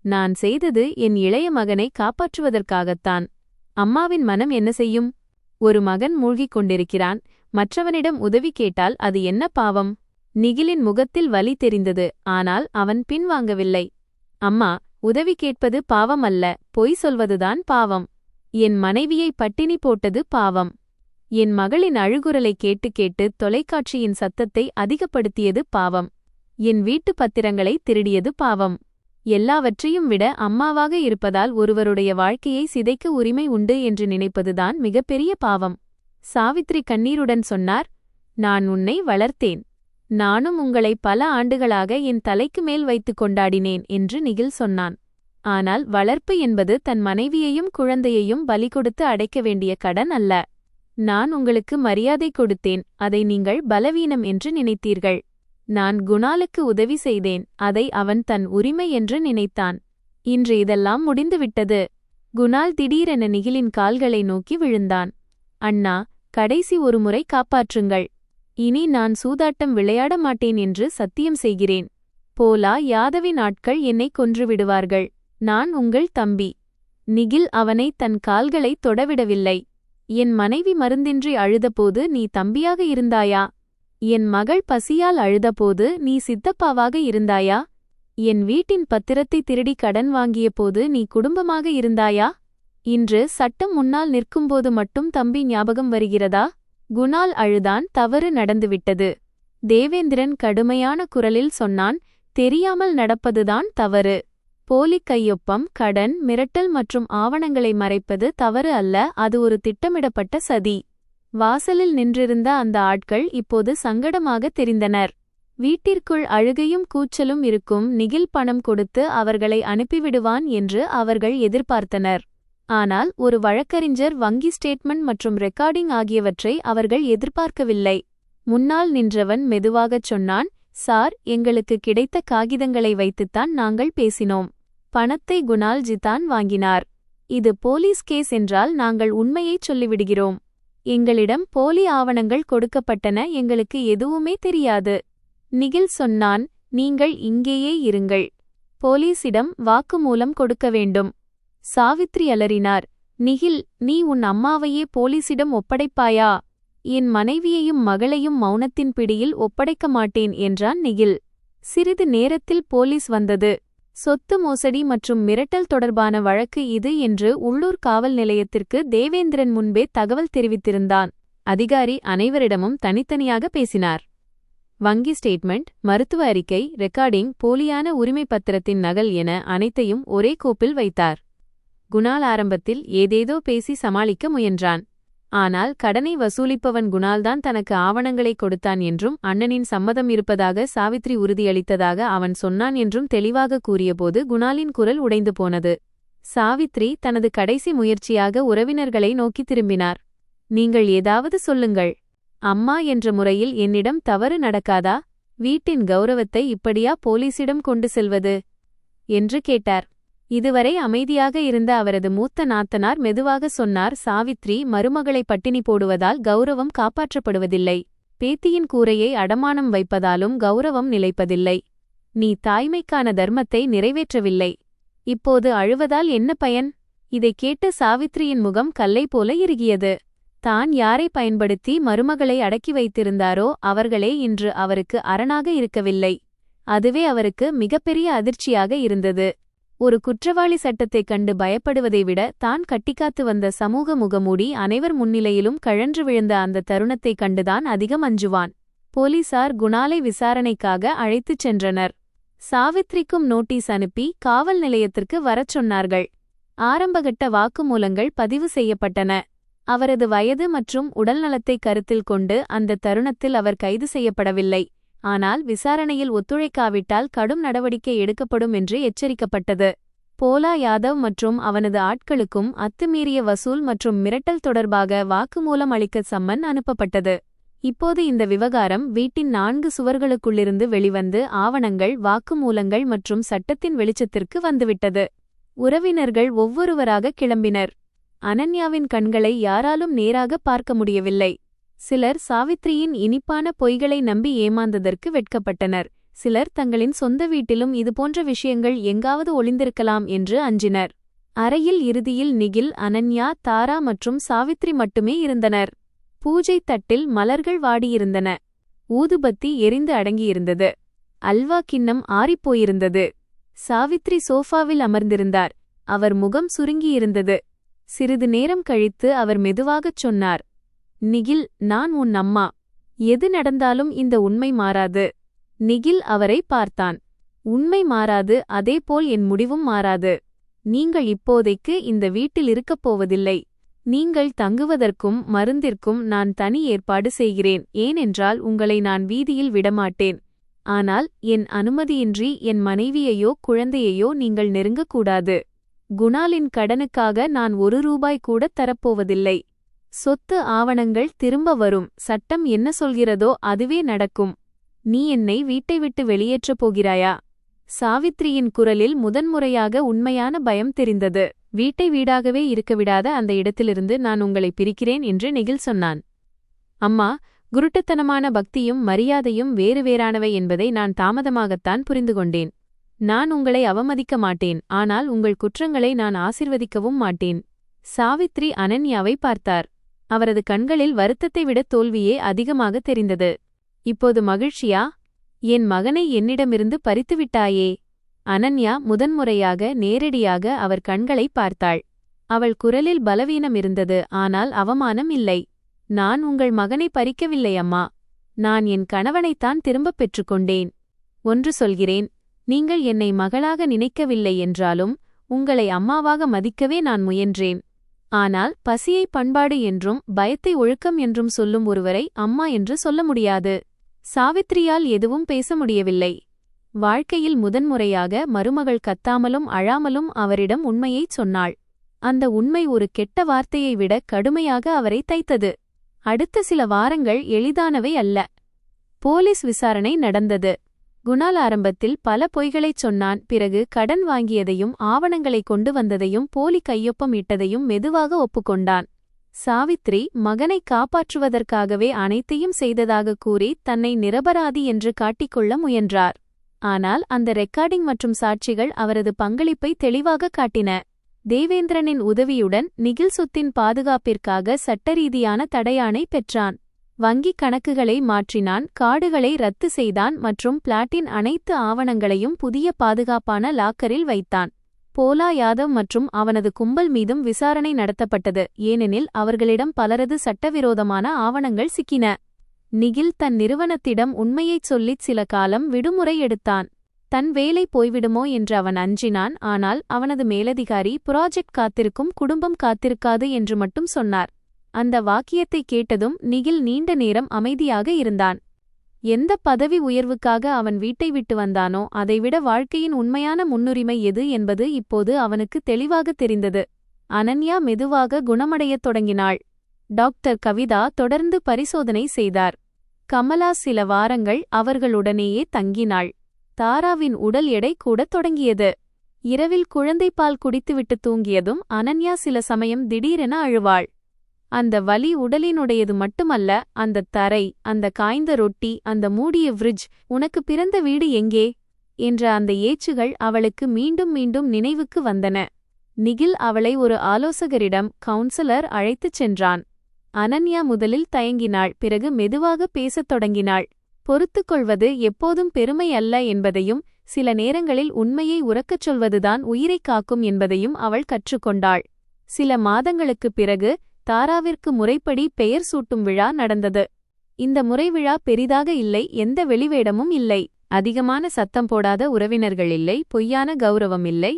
நான் செய்தது என் இளைய மகனை காப்பாற்றுவதற்காகத்தான். அம்மாவின் மனம் என்ன செய்யும்? ஒரு மகன் மூழ்கிக் கொண்டிருக்கிறான். மற்றவனிடம் உதவி கேட்டால் அது என்ன பாவம்? நிகிலின் முகத்தில் வலி தெரிந்தது. ஆனால் அவன் பின்வாங்கவில்லை. அம்மா, உதவி கேட்பது பாவம் அல்ல, பொய் சொல்வதுதான் பாவம். என் மனைவியை பட்டினி போட்டது பாவம். என் மகளின் அழுகுரலை கேட்டு கேட்டு தொலைக்காட்சியின் சத்தத்தை அதிகப்படுத்தியது பாவம். என் வீட்டு பத்திரங்களை திருடியது பாவம். எல்லாவற்றையும் விட அம்மாவாக இருப்பதால் ஒருவருடைய வாழ்க்கையை சிதைக்க உரிமை உண்டு என்று நினைப்பதுதான் மிகப்பெரிய பாவம். சாவித்ரி கண்ணீருடன் சொன்னார். நான் உன்னை வளர்த்தேன். நானும் உங்களை பல ஆண்டுகளாக என் தலைக்கு மேல் வைத்து கொண்டாடினேன் என்று நிகில் சொன்னான். ஆனால் வளர்ப்பு என்பது தன் மனைவியையும் குழந்தையையும் பலி கொடுத்து அடைக்க வேண்டிய கடன் அல்ல. நான் உங்களுக்கு மரியாதை கொடுத்தேன், அதை நீங்கள் பலவீனம் என்று நினைத்தீர்கள். நான் குணாலுக்கு உதவி செய்தேன், அதை அவன் தன் உரிமை என்று நினைத்தான். இன்று இதெல்லாம் முடிந்துவிட்டது. குணால் திடீரென நிகிலின் கால்களை நோக்கி விழுந்தான். அண்ணா, கடைசி ஒரு முறை காப்பாற்றுங்கள். இனி நான் சூதாட்டம் விளையாட மாட்டேன் என்று சத்தியம் செய்கிறேன். போலா யாதவின் ஆட்கள் என்னை கொன்றுவிடுவார்கள். நான் உங்கள் தம்பி. நிகில் அவனை தன் கால்களை தொடவிடவில்லை. என் மனைவி மருந்தின்றி அழுதபோது நீ தம்பியாக இருந்தாயா? என் மகள் பசியால் அழுதபோது நீ சித்தப்பாவாக இருந்தாயா? என் வீட்டின் பத்திரத்தை திருடி கடன் வாங்கியபோது நீ குடும்பமாக இருந்தாயா? இன்று சட்டம் முன்னால் நிற்கும்போது மட்டும் தம்பி ஞாபகம் வருகிறதா? குணால் அழுதான். தவறு நடந்துவிட்டது. தேவேந்திரன் கடுமையான குரலில் சொன்னான். தெரியாமல் நடப்பதுதான் தவறு. போலி கையொப்பம், கடன், மிரட்டல் மற்றும் ஆவணங்களை மறைப்பது தவறு அல்ல, அது ஒரு திட்டமிடப்பட்ட சதி. வாசலில் நின்றிருந்த அந்த ஆட்கள் இப்போது சங்கடமாக தெரிந்தனர். வீட்டிற்குள் அழுகையும் கூச்சலும் இருக்கும். நிகில் பணம் கொடுத்து அவர்களை அனுப்பிவிடுவான் என்று அவர்கள் எதிர்பார்த்தனர். ஆனால் ஒரு வழக்கறிஞர் வங்கி ஸ்டேட்மெண்ட் மற்றும் ரெக்கார்டிங் ஆகியவற்றை அவர்கள் எதிர்பார்க்கவில்லை. முன்னால் நின்றவன் மெதுவாகச் சொன்னான். சார், எங்களுக்கு கிடைத்த காகிதங்களை வைத்துத்தான் நாங்கள் பேசினோம். பணத்தை குணால் ஜிதான் வாங்கினார். இது போலீஸ் கேஸ் என்றால் நாங்கள் உண்மையைச் சொல்லிவிடுகிறோம். எங்களிடம் போலி ஆவணங்கள் கொடுக்கப்பட்டன, எங்களுக்கு எதுவுமே தெரியாது. நிகில் சொன்னான். நீங்கள் இங்கேயே இருங்கள். போலீசிடம் வாக்குமூலம் கொடுக்க வேண்டும். சாவித்ரி அலறினார். நிகில், நீ உன் அம்மாவையே போலீசிடம் ஒப்படைப்பாயா? என் மனைவியையும் மகளையும் மௌனத்தின் பிடியில் ஒப்படைக்க மாட்டேன் என்றான் நிகில். சிறிது நேரத்தில் போலீஸ் வந்தது. சொத்து மோசடி மற்றும் மிரட்டல் தொடர்பான வழக்கு இது என்று உள்ளூர் காவல் நிலையத்திற்கு தேவேந்திரன் முன்பே தகவல் தெரிவித்திருந்தான். அதிகாரி அனைவரிடமும் தனித்தனியாக பேசினார். வங்கி ஸ்டேட்மெண்ட், மருத்துவ அறிக்கை, ரெக்கார்டிங், போலியான உரிமை பத்திரத்தின் நகல் என அனைத்தையும் ஒரே கோப்பில் வைத்தார். குணால் ஆரம்பத்தில் ஏதேதோ பேசி சமாளிக்க முயன்றான். ஆனால் கடனை வசூலிப்பவன் குணால்தான் தனக்கு ஆவணங்களை கொடுத்தான் என்றும் அண்ணனின் சம்மதம் இருப்பதாக சாவித்ரி உறுதியளித்ததாக அவன் சொன்னான் என்றும் தெளிவாக கூறியபோது குணாலின் குரல் உடைந்து போனது. சாவித்ரி தனது கடைசி முயற்சியாக உறவினர்களை நோக்கி திரும்பினார். நீங்கள் ஏதாவது சொல்லுங்கள். அம்மா என்ற முறையில் என்னிடம் தவறு நடக்காதா? வீட்டின் கௌரவத்தை இப்படியா போலீசிடம் கொண்டு செல்வது என்று கேட்டார். இதுவரை அமைதியாக இருந்த அவரது மூத்த நாத்தனார் மெதுவாக சொன்னார், சாவித்ரி, மருமகளை பட்டினி போடுவதால் கௌரவம் காப்பாற்றப்படுவதில்லை. பேத்தியின் கூரையை அடமானம் வைப்பதாலும் கௌரவம் நிலைப்பதில்லை. நீ தாய்மைக்கான தர்மத்தை நிறைவேற்றவில்லை. இப்போது அழுவதால் என்ன பயன்? இதைக் கேட்டு சாவித்ரியின் முகம் கல்லை போல இறுகியது. தான் யாரை பயன்படுத்தி மருமகளை அடக்கி வைத்திருந்தாரோ அவர்களே இன்று அவருக்கு அரணாக இருக்கவில்லை. அதுவே அவருக்கு மிகப்பெரிய அதிர்ச்சியாக இருந்தது. ஒரு குற்றவாளி சட்டத்தைக் கண்டு பயப்படுவதை விட தான் கட்டிக்காத்து வந்த சமூக முகமூடி அனைவர் முன்னிலையிலும் கழன்று விழுந்த அந்த தருணத்தைக் கண்டுதான் அதிகம் அஞ்சுவான். போலீசார் குணாலை விசாரணைக்காக அழைத்துச் சென்றனர். சாவித்ரிக்கும் நோட்டீஸ் அனுப்பி காவல் நிலையத்திற்கு வரச் சொன்னார்கள். ஆரம்பகட்ட வாக்குமூலங்கள் பதிவு செய்யப்பட்டன. அவரது வயது மற்றும் உடல்நலத்தை கருத்தில் கொண்டு அந்த தருணத்தில் அவர் கைது செய்யப்படவில்லை. ஆனால் விசாரணையில் ஒத்துழைக்காவிட்டால் கடும் நடவடிக்கை எடுக்கப்படும் என்று எச்சரிக்கப்பட்டது. போலா யாதவ் மற்றும் அவனது ஆட்களுக்கும் அத்துமீறிய வசூல் மற்றும் மிரட்டல் தொடர்பாக வாக்குமூலம் அளிக்க சம்மன் அனுப்பப்பட்டது. இப்போது இந்த விவகாரம் வீட்டின் 4 சுவர்களுக்குள்ளிருந்து வெளிவந்து ஆவணங்கள், வாக்குமூலங்கள் மற்றும் சட்டத்தின் வெளிச்சத்திற்கு வந்துவிட்டது. உறவினர்கள் ஒவ்வொருவராக கிளம்பினர். அனன்யாவின் கண்களை யாராலும் நேராக பார்க்க முடியவில்லை. சிலர் சாவித்ரியின் இனிப்பான பொய்களை நம்பி ஏமாந்ததற்கு வெட்கப்பட்டனர். சிலர் தங்களின் சொந்த வீட்டிலும் இதுபோன்ற விஷயங்கள் எங்காவது ஒளிந்திருக்கலாம் என்று அஞ்சினர். அறையில் இறுதியில் நிகில், அனன்யா, தாரா மற்றும் சாவித்ரி மட்டுமே இருந்தனர். பூஜை தட்டில் மலர்கள் வாடியிருந்தன. ஊதுபத்தி எரிந்து அடங்கியிருந்தது. அல்வா கிண்ணம் ஆறிப்போயிருந்தது. சாவித்ரி சோஃபாவில் அமர்ந்திருந்தார். அவர் முகம் சுருங்கியிருந்தது. சிறிது நேரம் கழித்து அவர் மெதுவாகச் சொன்னார், நிகில், நான் உன் அம்மா. எது நடந்தாலும் இந்த உண்மை மாறாது. நிகில் அவரை பார்த்தான். உண்மை மாறாது, அதேபோல் என் முடிவும் மாறாது. நீங்கள் இப்போதைக்கு இந்த வீட்டில் இருக்கப் போவதில்லை. நீங்கள் தங்குவதற்கும் மருந்திற்கும் நான் தனி ஏற்பாடு செய்கிறேன். ஏனென்றால் உங்களை நான் வீதியில் விடமாட்டேன். ஆனால் என் அனுமதியின்றி என் மனைவியையோ குழந்தையையோ நீங்கள் நெருங்கக்கூடாது. குணாலின் கடனுக்காக நான் 1 ரூபாய் கூட தரப்போவதில்லை. சொத்து ஆவணங்கள் திரும்ப வரும். சட்டம் என்ன சொல்கிறதோ அதுவே நடக்கும். நீ என்னை வீட்டை விட்டு வெளியேற்றப் போகிறாயா? சாவித்ரியின் குரலில் முதன்முறையாக உண்மையான பயம் தெரிந்தது. வீட்டை வீடாகவே இருக்கவிடாத அந்த இடத்திலிருந்து நான் உங்களை பிரிக்கிறேன் என்று நெகில் சொன்னான். அம்மா, குருட்டுத்தனமான பக்தியும் மரியாதையும் வேறு வேறானவை என்பதை நான் தாமதமாகத்தான் புரிந்து கொண்டேன். நான் உங்களை அவமதிக்க மாட்டேன், ஆனால் உங்கள் குற்றங்களை நான் ஆசிர்வதிக்கவும் மாட்டேன். சாவித்ரி அனன்யாவை பார்த்தார். அவரது கண்களில் வருத்தத்தை விட தோல்வியே அதிகமாக தெரிந்தது. இப்போது மகிழ்ச்சியா? என் மகனை என்னிடமிருந்து பறித்துவிட்டாயே. அனன்யா முதன்முறையாக நேரடியாக அவர் கண்களை பார்த்தாள். அவள் குரலில் பலவீனம் இருந்தது, ஆனால் அவமானம் இல்லை. நான் உங்கள் மகனை பறிக்கவில்லை அம்மா. நான் என் கணவனைத்தான் திரும்பப் பெற்றுக்கொண்டேன். ஒன்று சொல்கிறேன், நீங்கள் என்னை மகளாக நினைக்கவில்லை என்றாலும் உங்களை அம்மாவாக மதிக்கவே நான் முயன்றேன். ஆனால் பசியை பண்பாடு என்றும் பயத்தை ஒழுக்கம் என்றும் சொல்லும் ஒருவரை அம்மா என்று சொல்ல முடியாது. சாவித்ரியால் எதுவும் பேச முடியவில்லை. வாழ்க்கையில் முதன்முறையாக மருமகள் கத்தாமலும் அழாமலும் அவரிடம் உண்மையைச் சொன்னாள். அந்த உண்மை ஒரு கெட்ட வார்த்தையை விட கடுமையாக அவரை தைத்தது. அடுத்த சில வாரங்கள் எளிதானவை அல்ல. போலீஸ் விசாரணை நடந்தது. குணால் ஆரம்பத்தில் பல பொய்களைச் சொன்னான். பிறகு கடன் வாங்கியதையும் ஆவணங்களை கொண்டு வந்ததையும் போலி கையொப்பம் இட்டதையும் மெதுவாக ஒப்புக்கொண்டான். சாவித்ரி மகனை காப்பாற்றுவதற்காகவே அனைத்தையும் செய்ததாக கூறி தன்னை நிரபராதி என்று காட்டிக்கொள்ள முயன்றார். ஆனால் அந்த ரெக்கார்டிங் மற்றும் சாட்சிகள் அவரது பங்களிப்பை தெளிவாக காட்டின. தேவேந்திரனின் உதவியுடன் நிகில் சொத்தின் பாதுகாப்பிற்காக சட்டரீதியான தடையாணை பெற்றான். வங்கிக் கணக்குகளை மாற்றினான், கார்டுகளை ரத்து செய்தான் மற்றும் பிளாட்டின் அனைத்து ஆவணங்களையும் புதிய பாதுகாப்பான லாக்கரில் வைத்தான். போலா யாதவ் மற்றும் அவனது கும்பல் மீதும் விசாரணை நடத்தப்பட்டது, ஏனெனில் அவர்களிடம் பலரது சட்டவிரோதமான ஆவணங்கள் சிக்கின. நிகில் தன் நிறுவனத்திடம் உண்மையைச் சொல்லிச் சில காலம் விடுமுறை எடுத்தான். தன் வேலை போய்விடுமோ என்று அவன் அஞ்சினான். ஆனால் அவனது மேலதிகாரி புராஜெக்ட் காத்திருக்கும், குடும்பம் காத்திருக்காது என்று மட்டும் சொன்னார். அந்த வாக்கியத்தை கேட்டதும் நிகில் நீண்ட நேரம் அமைதியாக இருந்தான். எந்த பதவி உயர்வுக்காக அவன் வீட்டை விட்டு வந்தானோ அதைவிட வாழ்க்கையின் உண்மையான முன்னுரிமை எது என்பது இப்போது அவனுக்கு தெளிவாக தெரிந்தது. அனன்யா மெதுவாக குணமடையத் தொடங்கினாள். டாக்டர் கவிதா தொடர்ந்து பரிசோதனை செய்தார். கமலா சில வாரங்கள் அவர்களுடனேயே தங்கினாள். தாராவின் உடல் எடை கூடத் தொடங்கியது. இரவில் குழந்தைப்பால் குடித்துவிட்டு தூங்கியதும் அனன்யா சில சமயம் திடீரென அழுவாள். அந்த வலி உடலினுடையது மட்டுமல்ல, அந்த தரை, அந்த காய்ந்த ரொட்டி, அந்த மூடிய ஃப்ரிட்ஜ், உனக்கு பிறந்த வீடு எங்கே என்ற அந்த ஏச்சுகள் அவளுக்கு மீண்டும் மீண்டும் நினைவுக்கு வந்தன. நிகில் அவளை ஒரு ஆலோசகரிடம், கவுன்சிலர் அழைத்துச் சென்றான். அனன்யா முதலில் தயங்கினாள், பிறகு மெதுவாக பேசத் தொடங்கினாள். பொறுத்துக்கொள்வது எப்போதும் பெருமை அல்ல என்பதையும், சில நேரங்களில் உண்மையை உரக்கச் சொல்வதுதான் உயிரைக் காக்கும் என்பதையும் அவள் கற்றுக்கொண்டாள். சில மாதங்களுக்குப் பிறகு தாராவிற்கு முறைப்படி பெயர் சூட்டும் விழா நடந்தது. இந்த முறை விழா பெரிதாக இல்லை, எந்த வெளிவேடமும் இல்லை. அதிகமான சத்தம் போடாத உறவினர்கள் இல்லை, பொய்யான கௌரவம் இல்லை.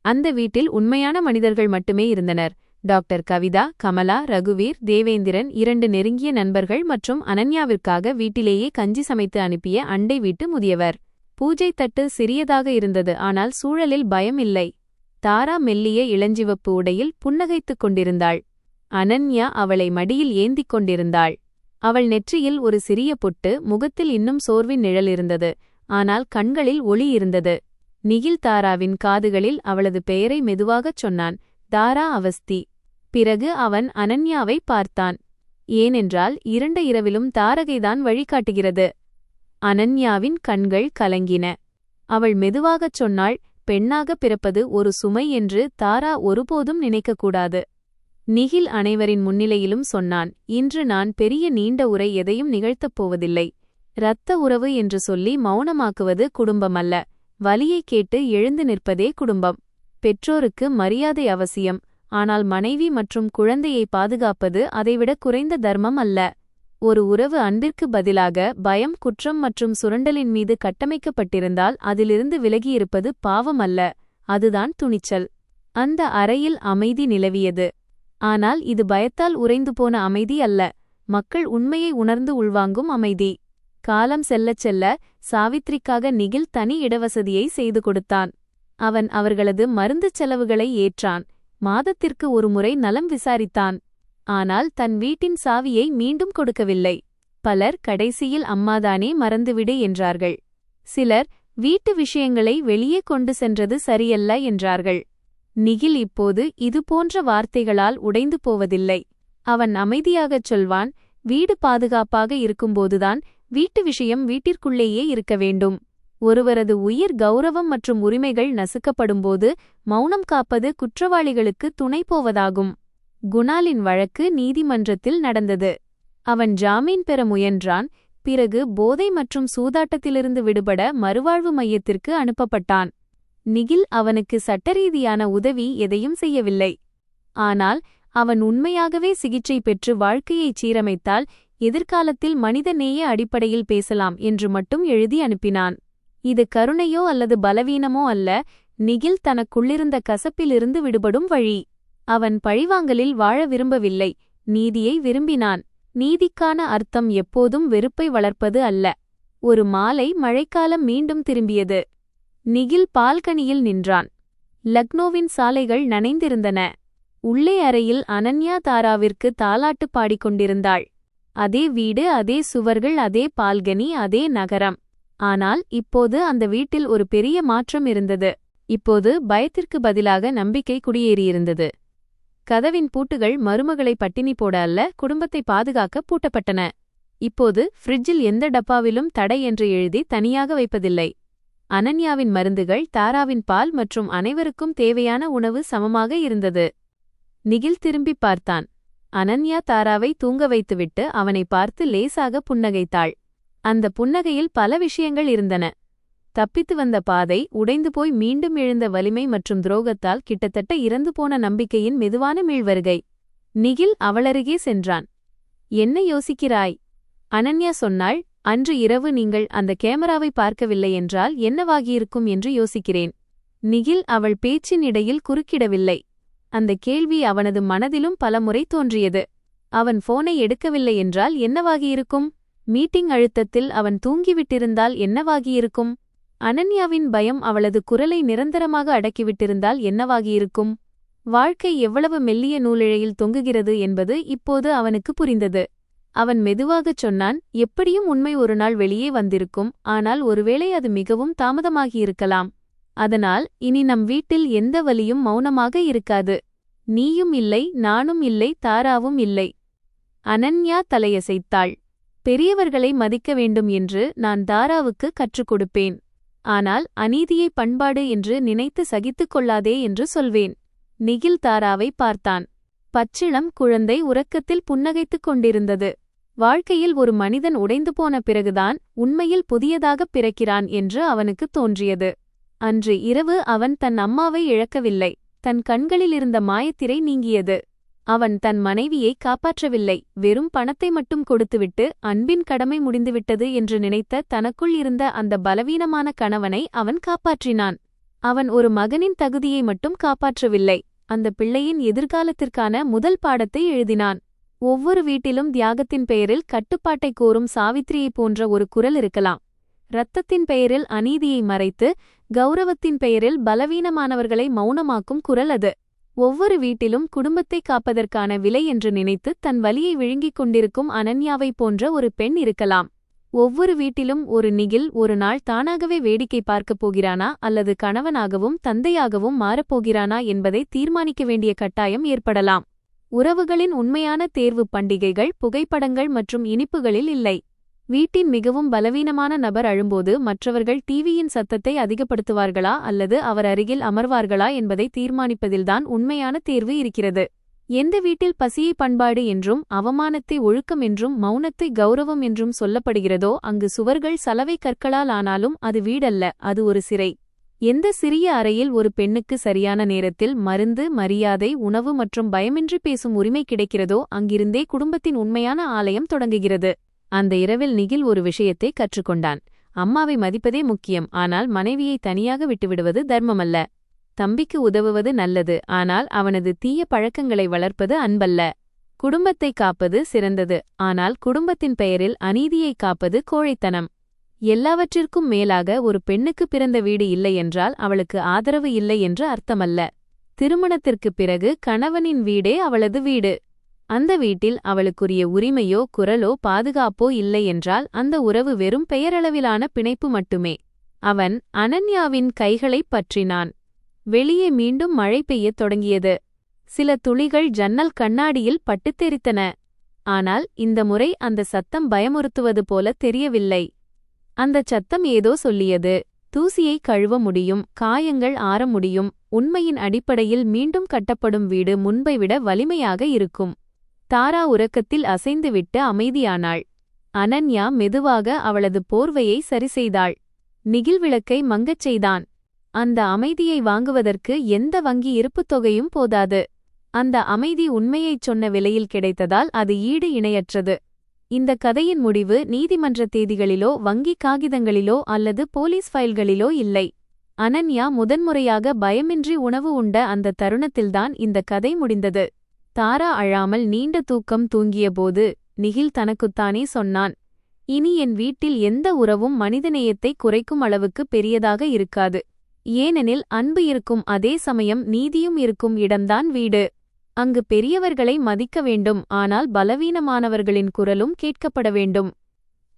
அந்த வீட்டில் உண்மையான மனிதர்கள் மட்டுமே இருந்தனர். டாக்டர் கவிதா, கமலா, ரகுவீர், தேவேந்திரன், 2 நெருங்கிய நண்பர்கள் மற்றும் அனன்யாவிற்காக வீட்டிலேயே கஞ்சி சமைத்து அனுப்பிய அண்டை வீட்டு முதியவர். பூஜை தட்டு சிறியதாக இருந்தது, ஆனால் சூழலில் பயம் இல்லை. தாரா மெல்லிய இளஞ்சிவப்பு உடையில் புன்னகைத்துக் கொண்டிருந்தாள். அனன்யா அவளை மடியில் ஏந்திக் கொண்டிருந்தாள். அவள் நெற்றியில் ஒரு சிறிய பொட்டு, முகத்தில் இன்னும் சோர்வின் நிழல் இருந்தது. ஆனால் கண்களில் ஒளி இருந்தது. நிகில் தாராவின் காதுகளில் அவளது பெயரை மெதுவாகச் சொன்னான், தாரா அவஸ்தி. பிறகு அவன் அனன்யாவை பார்த்தான். ஏனென்றால் 2 இரவிலும் தாரகைதான் வழிகாட்டுகிறது. அனன்யாவின் கண்கள் கலங்கின. அவள் மெதுவாகச் சொன்னாள், பெண்ணாக பிறப்பது ஒரு சுமை என்று தாரா ஒருபோதும் நினைக்கக்கூடாது. நிகில் அனைவரின் முன்னிலையிலும் சொன்னான், இன்று நான் பெரிய நீண்ட உரை எதையும் நிகழ்த்தப் போவதில்லை. இரத்த உறவு என்று சொல்லி மௌனமாக்குவது குடும்பமல்ல, வலியைக் கேட்டு எழுந்து நிற்பதே குடும்பம். பெற்றோருக்கு மரியாதை அவசியம், ஆனால் மனைவி மற்றும் குழந்தையை பாதுகாப்பது அதைவிட குறைந்த தர்மம் அல்ல. ஒரு உறவு அன்பிற்கு பதிலாக பயம், குற்றம் மற்றும் சுரண்டலின் மீது கட்டமைக்கப்பட்டிருந்தால் அதிலிருந்து விலகியிருப்பது பாவம் அல்ல, அதுதான் துணிச்சல். அந்த அறையில் அமைதி நிலவியது. ஆனால் இது பயத்தால் உறைந்து போன அமைதி அல்ல, மக்கள் உண்மையை உணர்ந்து உள்வாங்கும் அமைதி. காலம் செல்லச் செல்ல சாவித்ரிக்காக நிகில் தனி இடவசதியை செய்து கொடுத்தான். அவன் அவர்களது மருந்துச் செலவுகளை ஏற்றான். மாதத்திற்கு ஒரு முறை நலம் விசாரித்தான். ஆனால் தன் வீட்டின் சாவியை மீண்டும் கொடுக்கவில்லை. பலர் கடைசியில் அம்மாதானே மறந்துவிடு என்றார்கள். சிலர் வீட்டு விஷயங்களை வெளியே கொண்டு சென்றது சரியல்ல என்றார்கள். நிகில் இப்போது இதுபோன்ற வார்த்தைகளால் உடைந்து போவதில்லை. அவன் அமைதியாகச் சொல்வான், வீடு பாதுகாப்பாக இருக்கும்போதுதான் வீட்டு விஷயம் வீட்டிற்குள்ளேயே இருக்க வேண்டும். ஒருவரது உயிர், கௌரவம் மற்றும் உரிமைகள் நசுக்கப்படும்போது மௌனம் காப்பது குற்றவாளிகளுக்கு துணை போவதாகும். குணாலின் வழக்கு நீதிமன்றத்தில் நடந்தது. அவன் ஜாமீன் பெற முயன்றான். பிறகு போதை மற்றும் சூதாட்டத்திலிருந்து விடுபட மறுவாழ்வு மையத்திற்கு அனுப்பப்பட்டான். நிகில் அவனுக்கு சட்டரீதியான உதவி எதையும் செய்யவில்லை. ஆனால் அவன் உண்மையாகவே சிகிச்சை பெற்று வாழ்க்கையைச் சீரமைத்தால் எதிர்காலத்தில் மனித நேய அடிப்படையில் பேசலாம் என்று மட்டும் எழுதி அனுப்பினான். இது கருணையோ அல்லது பலவீனமோ அல்ல, நிகில் தனக்குள்ளிருந்த கசப்பிலிருந்து விடுபடும் வழி. அவன் பழிவாங்கலில் வாழ விரும்பவில்லை, நீதியை விரும்பினான். நீதிக்கான அர்த்தம் எப்போதும் வெறுப்பை வளர்ப்பது அல்ல. ஒரு மாலை மழைக்காலம் மீண்டும் திரும்பியது. நிகில் பால்கனியில் நின்றான். லக்னோவின் சாலைகள் நனைந்திருந்தன. உள்ளே அறையில் அனன்யா தாராவிற்கு தாலாட்டு பாடிக்கொண்டிருந்தாள். அதே வீடு, அதே சுவர்கள், அதே பால்கனி, அதே நகரம். ஆனால் இப்போது அந்த வீட்டில் ஒரு பெரிய மாற்றம் இருந்தது. இப்போது பயத்திற்கு பதிலாக நம்பிக்கை குடியேறியிருந்தது. கதவின் பூட்டுகள் மருமகளை பட்டினி போட அல்ல, குடும்பத்தை பாதுகாக்க பூட்டப்பட்டன. இப்போது ஃப்ரிட்ஜில் எந்த டப்பாவிலும் தடை என்று எழுதி தனியாக வைப்பதில்லை. அனன்யாவின் மருந்துகள், தாராவின் பால் மற்றும் அனைவருக்கும் தேவையான உணவு சமமாக இருந்தது. நிகில் திரும்பி பார்த்தான். அனன்யா தாராவை தூங்க வைத்துவிட்டு அவனை பார்த்து லேசாக புன்னகைத்தாள். அந்த புன்னகையில் பல விஷயங்கள் இருந்தன. தப்பித்து வந்த பாதை, உடைந்து போய் மீண்டும் எழுந்த வலிமை மற்றும் துரோகத்தால் கிட்டத்தட்ட இறந்து போன நம்பிக்கையின் மெதுவான மீள்வருகை. நிகில் அவளருகே சென்றான். என்ன யோசிக்கிறாய்? அனன்யா சொன்னாள், அன்று இரவு நீங்கள் அந்த கேமராவை பார்க்கவில்லை என்றால் என்னவாகியிருக்கும் என்று யோசிக்கிறேன். நிகில் அவள் பேச்சின் இடையில் குறுக்கிடவில்லை. அந்த கேள்வி அவனது மனதிலும் பலமுறை தோன்றியது. அவன் போனை எடுக்கவில்லை என்றால் என்னவாகியிருக்கும்? மீட்டிங் அழுத்தத்தில் அவன் தூங்கிவிட்டிருந்தால் என்னவாகியிருக்கும்? அனன்யாவின் பயம் அவளது குரலை நிரந்தரமாக அடக்கிவிட்டிருந்தால் என்னவாகியிருக்கும்? வாழ்க்கை எவ்வளவு மெல்லிய நூலிழையில் தொங்குகிறது என்பது இப்போது அவனுக்கு புரிந்தது. அவன் மெதுவாகச் சொன்னான், எப்படியும் உண்மை ஒரு நாள் வெளியே வந்திருக்கும், ஆனால் ஒருவேளை அது மிகவும் தாமதமாகியிருக்கலாம். அதனால் இனி நம் வீட்டில் எந்த வலியும் மௌனமாக இருக்காது. நீயும் இல்லை, நானும் இல்லை, தாராவும் இல்லை. அனன்யா தலையசைத்தாள். பெரியவர்களை மதிக்க வேண்டும் என்று நான் தாராவுக்கு கற்றுக் கொடுப்பேன். ஆனால் அநீதியை பண்பாடு என்று நினைத்து சகித்துக் கொள்ளாதே என்று சொல்வேன். நிகில் தாராவை பார்த்தான். பச்சிளம் குழந்தை உறக்கத்தில் புன்னகைத்துக் கொண்டிருந்தது. வாழ்க்கையில் ஒரு மனிதன் உடைந்து போன பிறகுதான் உண்மையில் புதியதாகப் பிறக்கிறான் என்று அவனுக்கு தோன்றியது. அன்று இரவு அவன் தன் அம்மாவை இழக்கவில்லை. தன் கண்களிலிருந்த மாயத்திரை நீங்கியது. அவன் தன் மனைவியை காப்பாற்றவில்லை, வெறும் பணத்தை மட்டும் கொடுத்துவிட்டு அன்பின் கடமை முடிந்துவிட்டது என்று நினைத்த தனக்குள் இருந்த அந்த பலவீனமான கணவனை அவன் காப்பாற்றினான். அவன் ஒரு மகனின் தகுதியை மட்டும் காப்பாற்றவில்லை, அந்த பிள்ளையின் எதிர்காலத்திற்கான முதல் பாடத்தை எழுதினான். ஒவ்வொரு வீட்டிலும் தியாகத்தின் பெயரில் கட்டுப்பாட்டை கோரும் சாவித்திரியைப் போன்ற ஒரு குரல் இருக்கலாம். இரத்தத்தின் பெயரில் அநீதியை மறைத்து கௌரவத்தின் பெயரில் பலவீனமானவர்களை மௌனமாக்கும் குரல் அது. ஒவ்வொரு வீட்டிலும் குடும்பத்தை காப்பதற்கான விலை என்று நினைத்து தன் வலியை விழுங்கிக் கொண்டிருக்கும் அனன்யாவைப் போன்ற ஒரு பெண் இருக்கலாம். ஒவ்வொரு வீட்டிலும் ஒரு நிகில் ஒரு நாள் தானாகவே வேடிக்கை பார்க்கப் போகிறானா அல்லது கணவனாகவும் தந்தையாகவும் மாறப்போகிறானா என்பதை தீர்மானிக்க வேண்டிய கட்டாயம் ஏற்படலாம். உறவுகளின் உண்மையான தேர்வு பண்டிகைகள், புகைப்படங்கள் மற்றும் இனிப்புகளில் இல்லை. வீட்டின் மிகவும் பலவீனமான நபர் அழும்போது மற்றவர்கள் டிவியின் சத்தத்தை அதிகப்படுத்துவார்களா அல்லது அவர் அருகில் அமர்வார்களா என்பதை தீர்மானிப்பதில்தான் உண்மையான தேர்வு இருக்கிறது. எந்த வீட்டில் பசியை பண்பாடு என்றும் அவமானத்தை ஒழுக்கம் என்றும் மௌனத்தை கௌரவம் என்றும் சொல்லப்படுகிறதோ அங்கு சுவர்கள் சலவை கற்களால் ஆனாலும் அது வீடல்ல, அது ஒரு சிறை. எந்த சிறிய அறையில் ஒரு பெண்ணுக்கு சரியான நேரத்தில் மருந்து, மரியாதை, உணவு மற்றும் பயமின்றி பேசும் உரிமை கிடைக்கிறதோ அங்கிருந்தே குடும்பத்தின் உண்மையான ஆலயம் தொடங்குகிறது. அந்த இரவில் நிகில் ஒரு விஷயத்தை கற்றுக்கொண்டான். அம்மாவை மதிப்பதே முக்கியம், ஆனால் மனைவியை தனியாக விட்டுவிடுவது தர்மமல்ல. தம்பிக்கு உதவுவது நல்லது, ஆனால் அவனது தீய பழக்கங்களை வளர்ப்பது அன்பல்ல. குடும்பத்தை காப்பது சிறந்தது, ஆனால் குடும்பத்தின் பெயரில் அநீதியை காப்பது கோழைத்தனம். எல்லாவற்றிற்கும் மேலாக ஒரு பெண்ணுக்கு பிறந்த வீடு இல்லை என்றால் அவளுக்கு ஆதரவு இல்லை என்று அர்த்தமல்ல. திருமணத்திற்குப் பிறகு கணவனின் வீடே அவளது வீடு. அந்த வீட்டில் அவளுக்குரிய உரிமையோ குரலோ பாதுகாப்போ இல்லை என்றால் அந்த உறவு வெறும் பெயரளவிலான பிணைப்பு மட்டுமே. அவன் அனன்யாவின் கைகளைப் பற்றினான். வெளியே மீண்டும் மழை பெய்யத் தொடங்கியது. சில துளிகள் ஜன்னல் கண்ணாடியில் பட்டுத் தெரித்தன. ஆனால் இந்த முறை அந்த சத்தம் பயமுறுத்துவது போல தெரியவில்லை. அந்தச் சத்தம் ஏதோ சொல்லியது. தூசியை கழுவ முடியும், காயங்கள் ஆற முடியும், உண்மையின் அடிப்படையில் மீண்டும் கட்டப்படும் வீடு முன்பை விட வலிமையாக இருக்கும். தாரா உறக்கத்தில் அசைந்துவிட்டு அமைதியானாள். அனன்யா மெதுவாக அவளது போர்வையை சரிசெய்தாள். நிகில் விளக்கை மங்கச் செய்தான். அந்த அமைதியை வாங்குவதற்கு எந்த வங்கி இருப்புத் தொகையும் போதாது. அந்த அமைதி உண்மையைச் சொன்ன விலையில் கிடைத்ததால் அது ஈடு இணையற்றது. இந்த கதையின் முடிவு நீதிமன்ற தேதிகளிலோ வங்கி காகிதங்களிலோ அல்லது போலீஸ் ஃபைல்களிலோ இல்லை. அனன்யா முதன்முறையாக பயமின்றி உணவு உண்ட அந்த தருணத்தில்தான் இந்த கதை முடிந்தது. தாரா அழாமல் நீண்ட தூக்கம் தூங்கியபோது நிகில் தனக்குத்தானே சொன்னான், இனி என் வீட்டில் எந்த உறவும் மனிதநேயத்தை குறைக்கும் அளவுக்கு பெரியதாக இருக்காது. ஏனெனில் அன்பு இருக்கும் அதே சமயம் நீதியும் இருக்கும் இடம்தான் வீடு. அங்கு பெரியவர்களை மதிக்க வேண்டும், ஆனால் பலவீனமானவர்களின் குரலும் கேட்கப்பட வேண்டும்.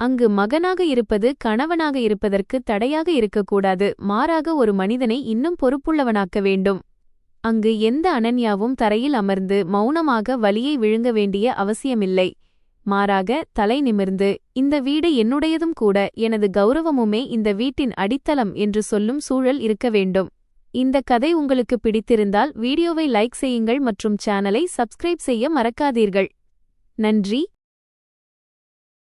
அங்கு மகனாக இருப்பது கணவனாக இருப்பதற்கு தடையாக இருக்கக்கூடாது, மாறாக ஒரு மனிதனை இன்னும் பொறுப்புள்ளவனாக்க வேண்டும். அங்கு எந்த அனன்யாவும் தரையில் அமர்ந்து மௌனமாக வலியை விழுங்க வேண்டிய அவசியமில்லை. மாறாக தலை நிமிர்ந்து, இந்த வீடு என்னுடையதும் கூட, எனது கௌரவமுமே இந்த வீட்டின் அடித்தளம் என்று சொல்லும் சூழல் இருக்க வேண்டும். இந்த கதை உங்களுக்கு பிடித்திருந்தால் வீடியோவை லைக் செய்யுங்கள் மற்றும் சேனலை சப்ஸ்கிரைப் செய்ய மறக்காதீர்கள். நன்றி.